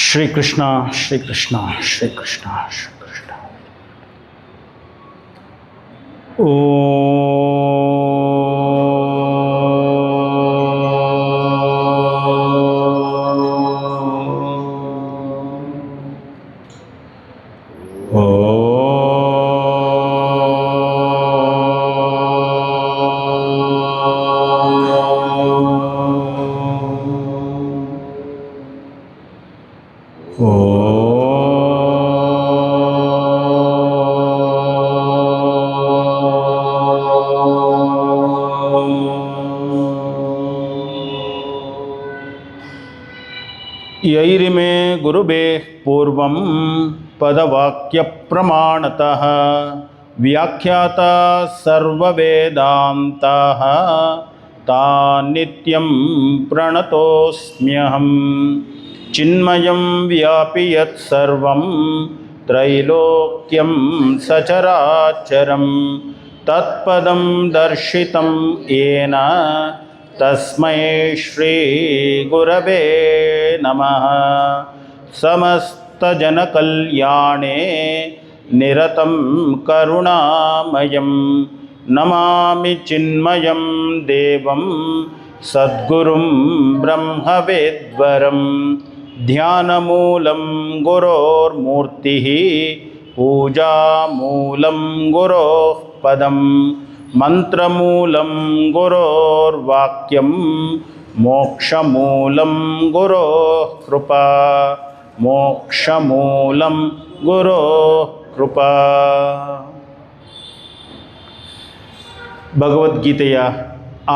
ಶ್ರೀ ಕೃಷ್ಣ ಶ್ರೀ ಕೃಷ್ಣ ಶ್ರೀ ಕೃಷ್ಣ ಶ್ರೀ ಕೃಷ್ಣ. ಯೈರಿಮೇ ಗುರುಬೇ ಪೂರ್ವಂ ಪದವಾಕ್ಯ ಪ್ರಮಾಣತಃ ವ್ಯಾಖ್ಯಾತ ಸರ್ವವೇದಾಂತಃ ತಾನಿತ್ಯಂ ಪ್ರಣತೋಸ್ಮ್ಯಹಂ ಚಿನ್ಮಯಂ ವ್ಯಾಪಿ ಯತ್ ಸರ್ವಂ ತ್ರೈಲೋಕ್ಯಂ ಸಚರಾಚರಂ ತತ್ಪದಂ ದರ್ಶಿತಂ ಯೇನ ತಸ್ಮೈ ಶ್ರೀ ಗುರವೇ ನಮಃ. ಸಮಸ್ತಜನಕಲ್ಯಾಣೇ ನಿರತಂ ಕರುಣಾಮಯಂ ನಮಾಮಿ ಚಿನ್ಮಯಂ ದೇವಂ ಸದ್ಗುರುಂ ಬ್ರಹ್ಮವೇದ್ವರಂ. ಧ್ಯಾನಮೂಲಂ ಗುರೋರ್ಮೂರ್ತಿಃ ಪೂಜಾಮೂಲಂ ಗುರೋಃ ಪದಂ ಮಂತ್ರಮೂಲಂ ಗುರೋರ್ವಾಕ್ಯಂ ಮೋಕ್ಷಮೂಲಂ ಗುರೋಃ ಕೃಪಾ. ಮೋಕ್ಷಮೂಲಂ ಗುರೋಃ ಕೃಪಾ. ಭಗವದ್ಗೀತೆಯ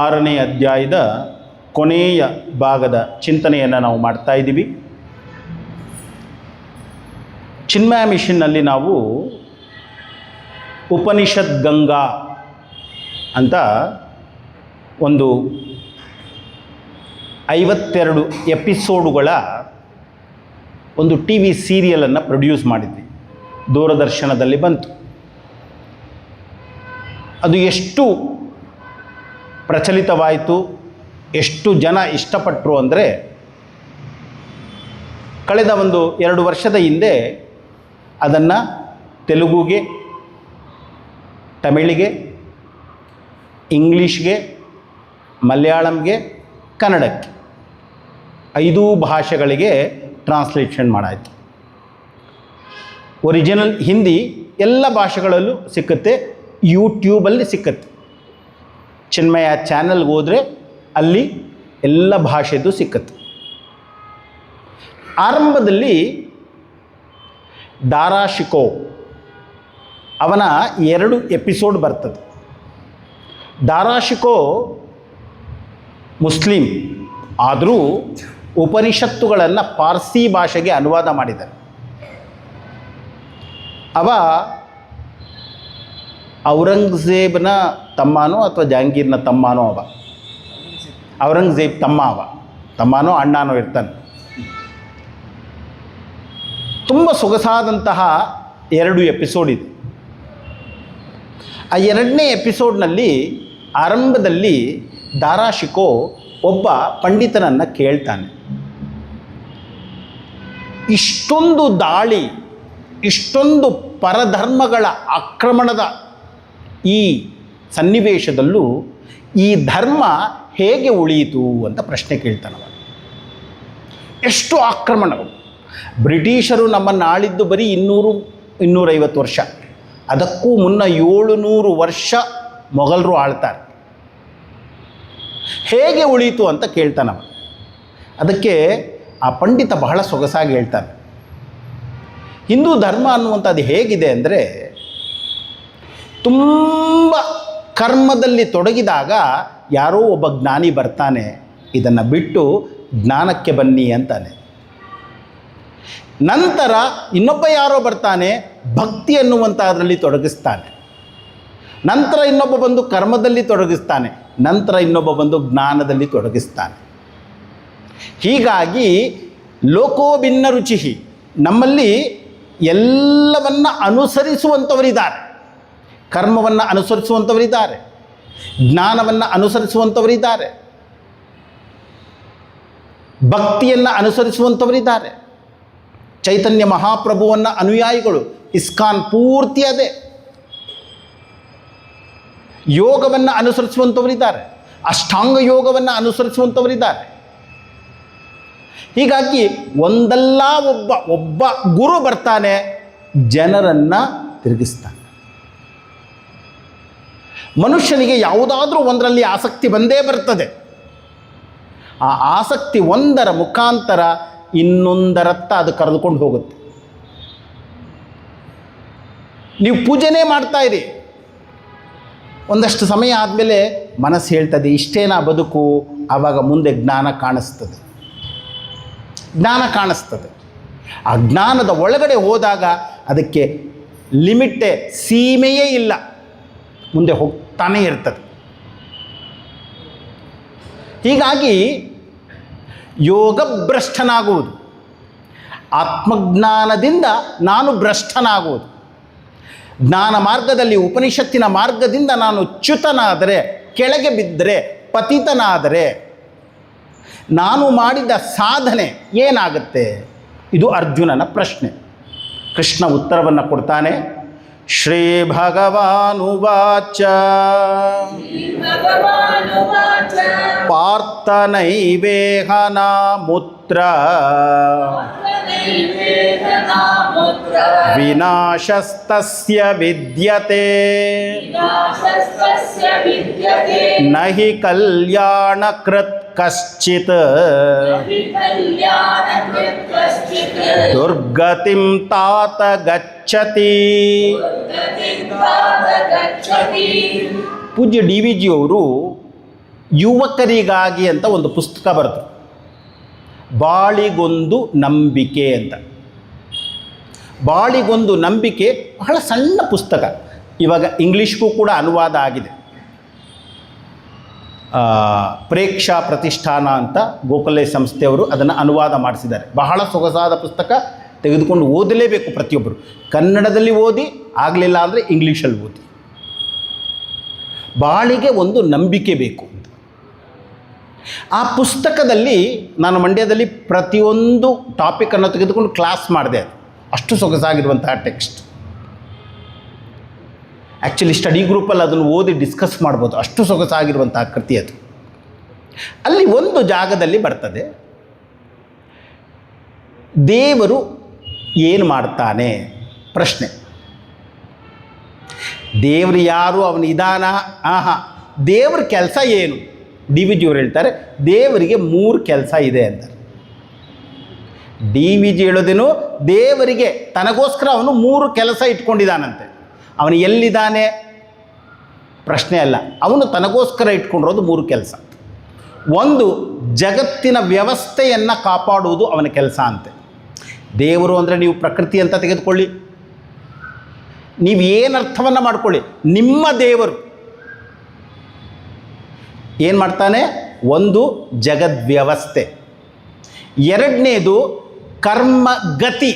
6ನೇ ಅಧ್ಯಾಯದ ಕೊನೆಯ ಭಾಗದ ಚಿಂತನೆಯನ್ನು ನಾವು ಮಾಡ್ತಾ ಇದ್ದೀವಿ. ಚಿನ್ಮಯ ಮಿಷನ್ನಲ್ಲಿ ನಾವು ಉಪನಿಷತ್ ಗಂಗಾ ಅಂತ ಒಂದು 52 ಎಪಿಸೋಡುಗಳ ಒಂದು ಟಿ ವಿ ಸೀರಿಯಲನ್ನು ಪ್ರೊಡ್ಯೂಸ್ ಮಾಡಿದ್ವಿ. ದೂರದರ್ಶನದಲ್ಲಿ ಬಂತು. ಅದು ಎಷ್ಟು ಪ್ರಚಲಿತವಾಯಿತು, ಎಷ್ಟು ಜನ ಇಷ್ಟಪಟ್ಟರು ಅಂದರೆ, ಕಳೆದ ಒಂದು 2 ವರ್ಷದ ಹಿಂದೆ ಅದನ್ನು ತೆಲುಗುಗೆ, ತಮಿಳಿಗೆ, ಇಂಗ್ಲೀಷ್ಗೆ, ಮಲಯಾಳಂಗೆ, ಕನ್ನಡಕ್ಕೆ 5 ಭಾಷೆಗಳಿಗೆ ಟ್ರಾನ್ಸ್ಲೇಷನ್ ಮಾಡಾಯಿತು. ಒರಿಜಿನಲ್ ಹಿಂದಿ ಎಲ್ಲ ಭಾಷೆಗಳಲ್ಲೂ ಸಿಕ್ಕುತ್ತೆ, ಯೂಟ್ಯೂಬಲ್ಲಿ ಸಿಕ್ಕುತ್ತೆ. ಚಿನ್ಮಯ ಚಾನಲ್ಗೆ ಹೋದರೆ ಅಲ್ಲಿ ಎಲ್ಲ ಭಾಷೆದು ಸಿಕ್ಕುತ್ತೆ. ಆರಂಭದಲ್ಲಿ ದಾರಾಶಿಕೋ ಅವನ 2 ಎಪಿಸೋಡ್ ಬರ್ತದೆ. ದಾರಾಶಿಕೋ ಮುಸ್ಲಿಂ ಆದರೂ ಉಪನಿಷತ್ತುಗಳನ್ನು ಪಾರ್ಸಿ ಭಾಷೆಗೆ ಅನುವಾದ ಮಾಡಿದ್ದಾರೆ. ಅವ ಔರಂಗಜೇಬನ ತಮ್ಮನೋ ಅಥವಾ ಜಹಾಂಗೀರ್ನ ತಮ್ಮನೋ ಅವ. ಔರಂಗಜೇಬ್ ತಮ್ಮನೋ ಅಣ್ಣನೋ ಇರ್ತಾನೆ. ತುಂಬ ಸೊಗಸಾದಂತಹ 2 ಎಪಿಸೋಡ್ ಇದೆ. ಆ 2ನೇ ಎಪಿಸೋಡ್ನಲ್ಲಿ ಆರಂಭದಲ್ಲಿ ದಾರಾಶಿಕೋ ಒಬ್ಬ ಪಂಡಿತನನ್ನು ಕೇಳ್ತಾನೆ. ಇಷ್ಟೊಂದು ದಾಳಿ, ಇಷ್ಟೊಂದು ಪರಧರ್ಮಗಳ ಆಕ್ರಮಣದ ಈ ಸನ್ನಿವೇಶದಲ್ಲೂ ಈ ಧರ್ಮ ಹೇಗೆ ಉಳಿಯಿತು ಅಂತ ಪ್ರಶ್ನೆ ಕೇಳ್ತಾನವ. ಎಷ್ಟು ಆಕ್ರಮಣಗಳು! ಬ್ರಿಟಿಷರು ನಮ್ಮನ್ನು ಆಳಿದ್ದು ಬರೀ 200-250 ವರ್ಷ. ಅದಕ್ಕೂ ಮುನ್ನ 700 ವರ್ಷ ಮೊಘಲರು ಆಳ್ತಾರೆ. ಹೇಗೆ ಉಳಿಯಿತು ಅಂತ ಕೇಳ್ತಾನವ. ಅದಕ್ಕೆ ಆ ಪಂಡಿತ ಬಹಳ ಸೊಗಸಾಗಿ ಹೇಳ್ತಾನೆ. ಹಿಂದೂ ಧರ್ಮ ಅನ್ನುವಂಥದ್ದು ಹೇಗಿದೆ ಅಂದರೆ, ತುಂಬ ಕರ್ಮದಲ್ಲಿ ತೊಡಗಿದಾಗ ಯಾರೋ ಒಬ್ಬ ಜ್ಞಾನಿ ಬರ್ತಾನೆ, ಇದನ್ನು ಬಿಟ್ಟು ಜ್ಞಾನಕ್ಕೆ ಬನ್ನಿ ಅಂತಾನೆ. ನಂತರ ಇನ್ನೊಬ್ಬ ಯಾರೋ ಬರ್ತಾನೆ, ಭಕ್ತಿ ಅನ್ನುವಂಥದ್ರಲ್ಲಿ ತೊಡಗಿಸ್ತಾನೆ. ನಂತರ ಇನ್ನೊಬ್ಬ ಬಂದು ಕರ್ಮದಲ್ಲಿ ತೊಡಗಿಸ್ತಾನೆ. ನಂತರ ಇನ್ನೊಬ್ಬ ಬಂದು ಜ್ಞಾನದಲ್ಲಿ ತೊಡಗಿಸ್ತಾನೆ. ಹೀಗಾಗಿ ಲೋಕೋ ಭಿನ್ನ ರುಚಿ, ನಮ್ಮಲ್ಲಿ ಎಲ್ಲವನ್ನ ಅನುಸರಿಸುವಂಥವರಿದ್ದಾರೆ. ಕರ್ಮವನ್ನು ಅನುಸರಿಸುವಂಥವರಿದ್ದಾರೆ, ಜ್ಞಾನವನ್ನು ಅನುಸರಿಸುವಂಥವರಿದ್ದಾರೆ, ಭಕ್ತಿಯನ್ನು ಅನುಸರಿಸುವಂಥವರಿದ್ದಾರೆ. ಚೈತನ್ಯ ಮಹಾಪ್ರಭುವನ್ನು ಅನುಯಾಯಿಗಳು, ಇಸ್ಕಾನ್ ಪೂರ್ತಿ ಅದೇ. ಯೋಗವನ್ನು ಅನುಸರಿಸುವಂಥವರಿದ್ದಾರೆ, ಅಷ್ಟಾಂಗ ಯೋಗವನ್ನು ಅನುಸರಿಸುವಂಥವರಿದ್ದಾರೆ. ಹೀಗಾಗಿ ಒಂದಲ್ಲ ಒಬ್ಬ ಗುರು ಬರ್ತಾನೆ, ಜನರನ್ನು ತಿರುಗಿಸ್ತಾನೆ. ಮನುಷ್ಯನಿಗೆ ಯಾವುದಾದ್ರೂ ಒಂದರಲ್ಲಿ ಆಸಕ್ತಿ ಬಂದೇ ಬರ್ತದೆ. ಆ ಆಸಕ್ತಿ ಒಂದರ ಮುಖಾಂತರ ಇನ್ನೊಂದರತ್ತ ಅದು ಕರೆದುಕೊಂಡು ಹೋಗುತ್ತೆ. ನೀವು ಪೂಜೆನೇ ಮಾಡ್ತಾ ಇರಿ, ಒಂದಷ್ಟು ಸಮಯ ಆದಮೇಲೆ ಮನಸ್ಸು ಹೇಳ್ತದೆ ಇಷ್ಟೇನಾ ಬದುಕು. ಆವಾಗ ಮುಂದೆ ಜ್ಞಾನ ಕಾಣಿಸ್ತದೆ. ಆ ಜ್ಞಾನದ ಒಳಗಡೆ ಹೋದಾಗ ಅದಕ್ಕೆ ಲಿಮಿಟೇ, ಸೀಮೆಯೇ ಇಲ್ಲ, ಮುಂದೆ ಹೋಗ್ತಾನೇ ಇರ್ತದೆ. ಹೀಗಾಗಿ ಯೋಗ ಭ್ರಷ್ಟನಾಗುವುದು, ಆತ್ಮಜ್ಞಾನದಿಂದ ನಾನು ಭ್ರಷ್ಟನಾಗುವುದು. ಜ್ಞಾನ ಮಾರ್ಗದಲ್ಲಿ, ಉಪನಿಷತ್ತಿನ ಮಾರ್ಗದಿಂದ ನಾನು ಚ್ಯುತನಾದರೆ, ಕೆಳಗೆ ಬಿದ್ದರೆ, ಪತಿತನಾದರೆ ನಾನು ಮಾಡಿದ ಸಾಧನೆ ಏನಾಗುತ್ತೆ? ಇದು ಅರ್ಜುನನ ಪ್ರಶ್ನೆ. ಕೃಷ್ಣ ಉತ್ತರವನ್ನು ಕೊಡ್ತಾನೆ. ಶ್ರೀ ಭಗವಾನುವಾಚ ಪಾರ್ಥನೈವೇಹ ನಾಮುತ್ರ ವಿನಾಶಸ್ತಸ್ಯ ವಿದ್ಯತೆ ನಹಿ ಕಲ್ಯಾಣಕೃತ್ ಕಶ್ಚಿತ್ ದುರ್ಗತಿಂ ತಾತ ಗಚ್ಚತಿ. ಪೂಜ್ಯ ಡಿ ವಿ ಜಿ ಅವರು ಯುವಕರಿಗಾಗಿ ಅಂತ ಒಂದು ಪುಸ್ತಕ ಬರೆದರು, ಬಾಳಿಗೊಂದು ನಂಬಿಕೆ ಅಂತ. ಬಾಳಿಗೊಂದು ನಂಬಿಕೆ ಬಹಳ ಸಣ್ಣ ಪುಸ್ತಕ, ಇವಾಗ ಇಂಗ್ಲೀಷ್ಗೂ ಕೂಡ ಅನುವಾದ ಆಗಿದೆ. ಪ್ರೇಕ್ಷಾ ಪ್ರತಿಷ್ಠಾನ ಅಂತ ಗೋಖಲೆ ಸಂಸ್ಥೆಯವರು ಅದನ್ನು ಅನುವಾದ ಮಾಡಿಸಿದ್ದಾರೆ. ಬಹಳ ಸೊಗಸಾದ ಪುಸ್ತಕ, ತೆಗೆದುಕೊಂಡು ಓದಲೇಬೇಕು ಪ್ರತಿಯೊಬ್ಬರು. ಕನ್ನಡದಲ್ಲಿ ಓದಿ, ಆಗಲಿಲ್ಲ ಅಂದರೆ ಇಂಗ್ಲೀಷಲ್ಲಿ ಓದಿ. ಬಾಳಿಗೆ ಒಂದು ನಂಬಿಕೆ ಬೇಕು. ಆ ಪುಸ್ತಕದಲ್ಲಿ ನಾನು ಮಂಡ್ಯದಲ್ಲಿ ಪ್ರತಿಯೊಂದು ಟಾಪಿಕನ್ನು ತೆಗೆದುಕೊಂಡು ಕ್ಲಾಸ್ ಮಾಡಿದೆ. ಅಷ್ಟು ಸೊಗಸಾಗಿರುವಂತಹ ಟೆಕ್ಸ್ಟ್. ಆ್ಯಕ್ಚುಲಿ ಸ್ಟಡಿ ಗ್ರೂಪಲ್ಲಿ ಅದನ್ನು ಓದಿ ಡಿಸ್ಕಸ್ ಮಾಡ್ಬೋದು, ಅಷ್ಟು ಸೊಗಸಾಗಿರುವಂತಹ ಕೃತಿ ಅದು. ಅಲ್ಲಿ ಒಂದು ಜಾಗದಲ್ಲಿ ಬರ್ತದೆ, ದೇವರು ಏನು ಮಾಡ್ತಾನೆ ಪ್ರಶ್ನೆ. ದೇವರು ಯಾರು, ಅವನ ಇದಾನ, ದೇವ್ರ ಕೆಲಸ ಏನು? ಡಿ ವಿ ಜಿಯವರು ಹೇಳ್ತಾರೆ, ದೇವರಿಗೆ 3 ಕೆಲಸ ಇದೆ ಅಂತಾರೆ. ಡಿ ವಿ ಜಿ ಹೇಳೋದೇನು, ದೇವರಿಗೆ ತನಗೋಸ್ಕರ ಅವನು 3 ಕೆಲಸ ಇಟ್ಕೊಂಡಿದ್ದಾನಂತೆ. ಅವನು ಎಲ್ಲಿದ್ದಾನೆ ಪ್ರಶ್ನೆ ಅಲ್ಲ, ಅವನು ತನಗೋಸ್ಕರ ಇಟ್ಕೊಂಡಿರೋದು 3 ಕೆಲಸ. ಒಂದು, ಜಗತ್ತಿನ ವ್ಯವಸ್ಥೆಯನ್ನು ಕಾಪಾಡುವುದು ಅವನ ಕೆಲಸ ಅಂತೆ. ದೇವರು ಅಂದರೆ ನೀವು ಪ್ರಕೃತಿ ಅಂತ ತೆಗೆದುಕೊಳ್ಳಿ, ನೀವು ಏನು ಅರ್ಥವನ್ನು ಮಾಡ್ಕೊಳ್ಳಿ, ನಿಮ್ಮ ದೇವರು ಏನು ಮಾಡ್ತಾನೆ? ಒಂದು, ಜಗದ್ವ್ಯವಸ್ಥೆ. ಎರಡನೇದು, ಕರ್ಮಗತಿ,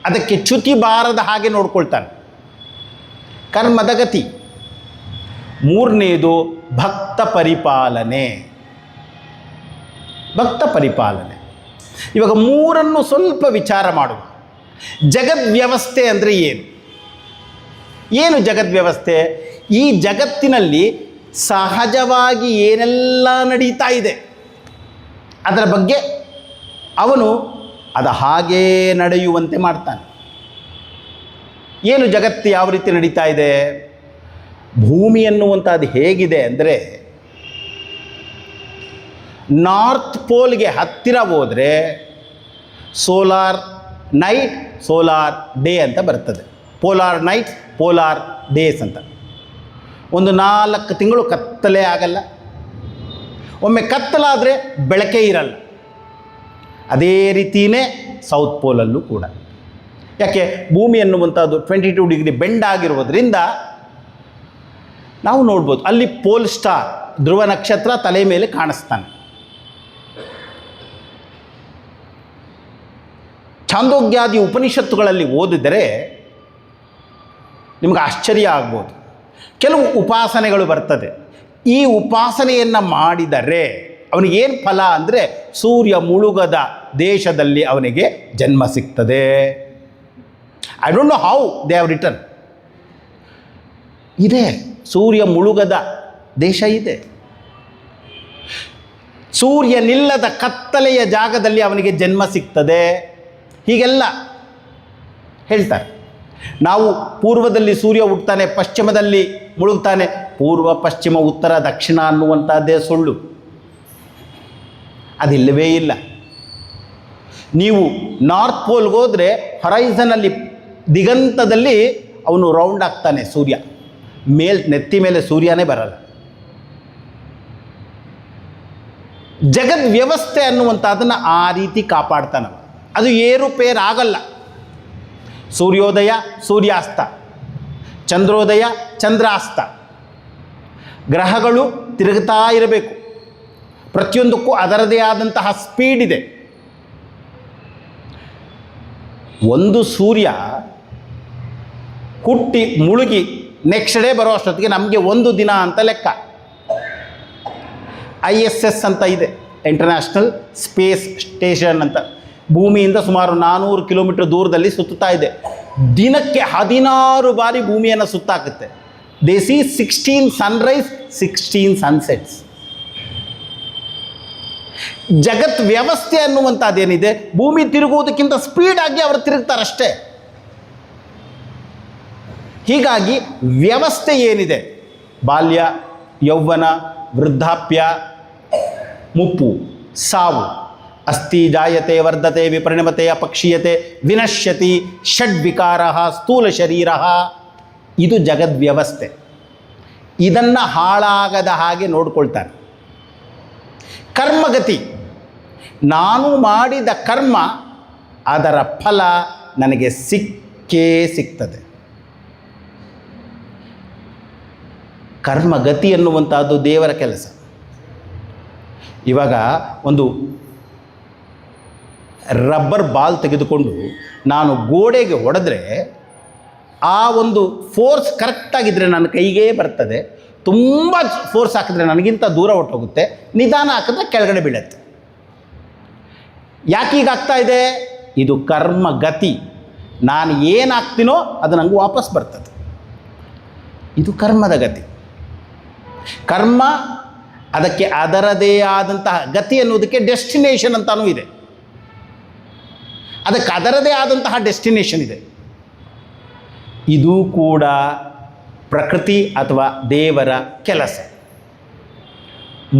ಅದಕ್ಕೆ ಚ್ಯುತಿ ಬಾರದ ಹಾಗೆ ನೋಡ್ಕೊಳ್ತಾನೆ, ಕರ್ಮದ ಗತಿ. ಮೂರನೇದು, ಭಕ್ತ ಪರಿಪಾಲನೆ. ಇವಾಗ 3 ಸ್ವಲ್ಪ ವಿಚಾರ ಮಾಡುವ. ಜಗದ್ವ್ಯವಸ್ಥೆ ಅಂದರೆ ಏನು ಜಗದ್ವ್ಯವಸ್ಥೆ? ಈ ಜಗತ್ತಿನಲ್ಲಿ ಸಹಜವಾಗಿ ಏನೆಲ್ಲ ನಡೀತಾ ಇದೆ ಅದರ ಬಗ್ಗೆ ಅವನು ಅದು ಹಾಗೇ ನಡೆಯುವಂತೆ ಮಾಡ್ತಾನೆ. ಏನು ಜಗತ್ತು ಯಾವ ರೀತಿ ನಡೀತಾ ಇದೆ? ಭೂಮಿ ಅನ್ನುವಂಥದ್ದು ಹೇಗಿದೆ ಅಂದರೆ, ನಾರ್ತ್ ಪೋಲ್ಗೆ ಹತ್ತಿರ ಹೋದರೆ ಸೋಲಾರ್ ನೈಟ್, ಸೋಲಾರ್ ಡೇ ಅಂತ ಬರ್ತದೆ. ಪೋಲಾರ್ ನೈಟ್, ಪೋಲಾರ್ ಡೇಸ್ ಅಂತ. ಒಂದು 4 ತಿಂಗಳು ಕತ್ತಲೆ ಆಗಲ್ಲ. ಒಮ್ಮೆ ಕತ್ತಲಾದರೆ ಬೆಳಕೇ ಇರಲ್ಲ. ಅದೇ ರೀತಿಯೇ ಸೌತ್ ಪೋಲಲ್ಲೂ ಕೂಡ. ಯಾಕೆ? ಭೂಮಿ ಅನ್ನುವಂಥದ್ದು 22 ಡಿಗ್ರಿ ಬೆಂಡ್ ಆಗಿರುವುದರಿಂದ ನಾವು ನೋಡ್ಬೋದು, ಅಲ್ಲಿ ಪೋಲ್ ಸ್ಟಾರ್, ಧ್ರುವ ನಕ್ಷತ್ರ ತಲೆ ಮೇಲೆ ಕಾಣಿಸ್ತಾನೆ. ಛಾಂದೋಗ್ಯಾದಿ ಉಪನಿಷತ್ತುಗಳಲ್ಲಿ ಓದಿದರೆ ನಿಮಗೆ ಆಶ್ಚರ್ಯ ಆಗ್ಬೋದು. ಕೆಲವು ಉಪಾಸನೆಗಳು ಬರ್ತದೆ. ಈ ಉಪಾಸನೆಯನ್ನು ಮಾಡಿದರೆ ಅವನಿಗೇನು ಫಲ ಅಂದರೆ ಸೂರ್ಯ ಮುಳುಗದ ದೇಶದಲ್ಲಿ ಅವನಿಗೆ ಜನ್ಮ ಸಿಗ್ತದೆ. I don't know how they have return. ಇದೆ, ಸೂರ್ಯ ಮುಳುಗದ ದೇಶ ಇದೆ. ಸೂರ್ಯನಿಲ್ಲದ ಕತ್ತಲೆಯ ಜಾಗದಲ್ಲಿ ಅವನಿಗೆ ಜನ್ಮ ಸಿಗ್ತದೆ. ಹೀಗೆಲ್ಲ ಹೇಳ್ತಾರೆ. ನಾವು ಪೂರ್ವದಲ್ಲಿ ಸೂರ್ಯ ಹುಟ್ಟುತ್ತಾನೆ, ಪಶ್ಚಿಮದಲ್ಲಿ ಮುಳುಗ್ತಾನೆ. ಪೂರ್ವ ಪಶ್ಚಿಮ ಉತ್ತರ ದಕ್ಷಿಣ ಅನ್ನುವಂಥದ್ದೇ ಸುಳ್ಳು, ಅದಿಲ್ಲವೇ ಇಲ್ಲ. ನೀವು ನಾರ್ತ್ ಪೋಲ್ಗೆ ಹೋದರೆ ಹೊರೈಸನಲ್ಲಿ ದಿಗಂತದಲ್ಲಿ ಅವನು ರೌಂಡ್ ಆಗ್ತಾನೆ ಸೂರ್ಯ, ನೆತ್ತಿ ಮೇಲೆ ಸೂರ್ಯನೇ ಬರಲ್ಲ. ಜಗದ್ ವ್ಯವಸ್ಥೆ ಅನ್ನುವಂಥದ್ದನ್ನು ಆ ರೀತಿ ಕಾಪಾಡ್ತಾನೆ. ಅದು ಏರುಪೇರು ಆಗಲ್ಲ. ಸೂರ್ಯೋದಯ ಸೂರ್ಯಾಸ್ತ, ಚಂದ್ರೋದಯ ಚಂದ್ರಾಸ್ತ, ಗ್ರಹಗಳು ತಿರುಗುತ್ತಾ ಇರಬೇಕು. ಪ್ರತಿಯೊಂದಕ್ಕೂ ಅದರದೇ ಆದಂತಹ ಸ್ಪೀಡ್ ಇದೆ. ಒಂದು ಸೂರ್ಯ ಹುಟ್ಟಿ ಮುಳುಗಿ ನೆಕ್ಸ್ಟ್ ಡೇ ಬರೋ ಅಷ್ಟೊತ್ತಿಗೆ ನಮಗೆ ಒಂದು ದಿನ ಅಂತ ಲೆಕ್ಕ. ISS ಅಂತ ಇದೆ, ಇಂಟರ್ನ್ಯಾಷನಲ್ ಸ್ಪೇಸ್ ಸ್ಟೇಷನ್ ಅಂತ. ಭೂಮಿಯಿಂದ ಸುಮಾರು 400 ಕಿಲೋಮೀಟರ್ ದೂರದಲ್ಲಿ ಸುತ್ತುತ್ತಾ ಇದೆ. ದಿನಕ್ಕೆ 16 ಬಾರಿ ಭೂಮಿಯನ್ನು ಸುತ್ತಾಕುತ್ತೆ. They see 16 sunrise 16 sunsets. ಜಗತ್ ವ್ಯವಸ್ಥೆ ಅನ್ನುವಂಥದ್ದೇನಿದೆ, ಭೂಮಿ ತಿರುಗುವುದಕ್ಕಿಂತ ಸ್ಪೀಡಾಗಿ ಅವರು ತಿರುಗ್ತಾರಷ್ಟೇ. ಹೀಗಾಗಿ ವ್ಯವಸ್ಥೆ ಏನಿದೆ, ಬಾಲ್ಯ, ಯೌವನ, ವೃದ್ಧಾಪ್ಯ, ಮುಪ್ಪು, ಸಾವು, ಅಸ್ಥಿ ಜಾಯತೆ ವರ್ಧತೆ ವಿಪರಿಣಮತೆ ಅಪಕ್ಷೀಯತೆ ವಿನಶ್ಯತಿ ಷಡ್ವಿಕಾರ ಸ್ಥೂಲ ಶರೀರ, ಇದು ಜಗದ್ವ್ಯವಸ್ಥೆ. ಇದನ್ನು ಹಾಳಾಗದ ಹಾಗೆ ನೋಡ್ಕೊಳ್ತಾರೆ. ಕರ್ಮಗತಿ, ನಾನು ಮಾಡಿದ ಕರ್ಮ ಅದರ ಫಲ ನನಗೆ ಸಿಕ್ಕೇ ಸಿಗ್ತದೆ. ಕರ್ಮಗತಿ ಎನ್ನುವಂಥದ್ದು ದೇವರ ಕೆಲಸ. ಇವಾಗ ಒಂದು ರಬ್ಬರ್ ಬಾಲ್ ತೆಗೆದುಕೊಂಡು ನಾನು ಗೋಡೆಗೆ ಹೊಡೆದ್ರೆ ಆ ಒಂದು ಫೋರ್ಸ್ ಕರೆಕ್ಟಾಗಿದ್ದರೆ ನನ್ನ ಕೈಗೇ ಬರ್ತದೆ. ತುಂಬ ಫೋರ್ಸ್ ಹಾಕಿದ್ರೆ ನನಗಿಂತ ದೂರ ಹೊಟ್ಟೋಗುತ್ತೆ. ನಿಧಾನ ಹಾಕಿದ್ರೆ ಕೆಳಗಡೆ ಬೀಳುತ್ತೆ. ಯಾಕೆ ಹೀಗಾಗ್ತಾ ಇದೆ? ಇದು ಕರ್ಮಗತಿ. ನಾನು ಏನು ಹಾಕ್ತೀನೋ ಅದು ನನಗೆ ವಾಪಸ್ ಬರ್ತದೆ. ಇದು ಕರ್ಮದ ಗತಿ. ಕರ್ಮ ಅದಕ್ಕೆ ಅದರದೇ ಆದಂತಹ ಗತಿ ಅನ್ನೋದಕ್ಕೆ ಡೆಸ್ಟಿನೇಷನ್ ಅಂತಲೂ ಇದೆ. ಅದಕ್ಕೆ ಅದರದೇ ಆದಂತಹ ಡೆಸ್ಟಿನೇಷನ್ ಇದೆ. ಇದು ಕೂಡ ಪ್ರಕೃತಿ ಅಥವಾ ದೇವರ ಕೆಲಸ.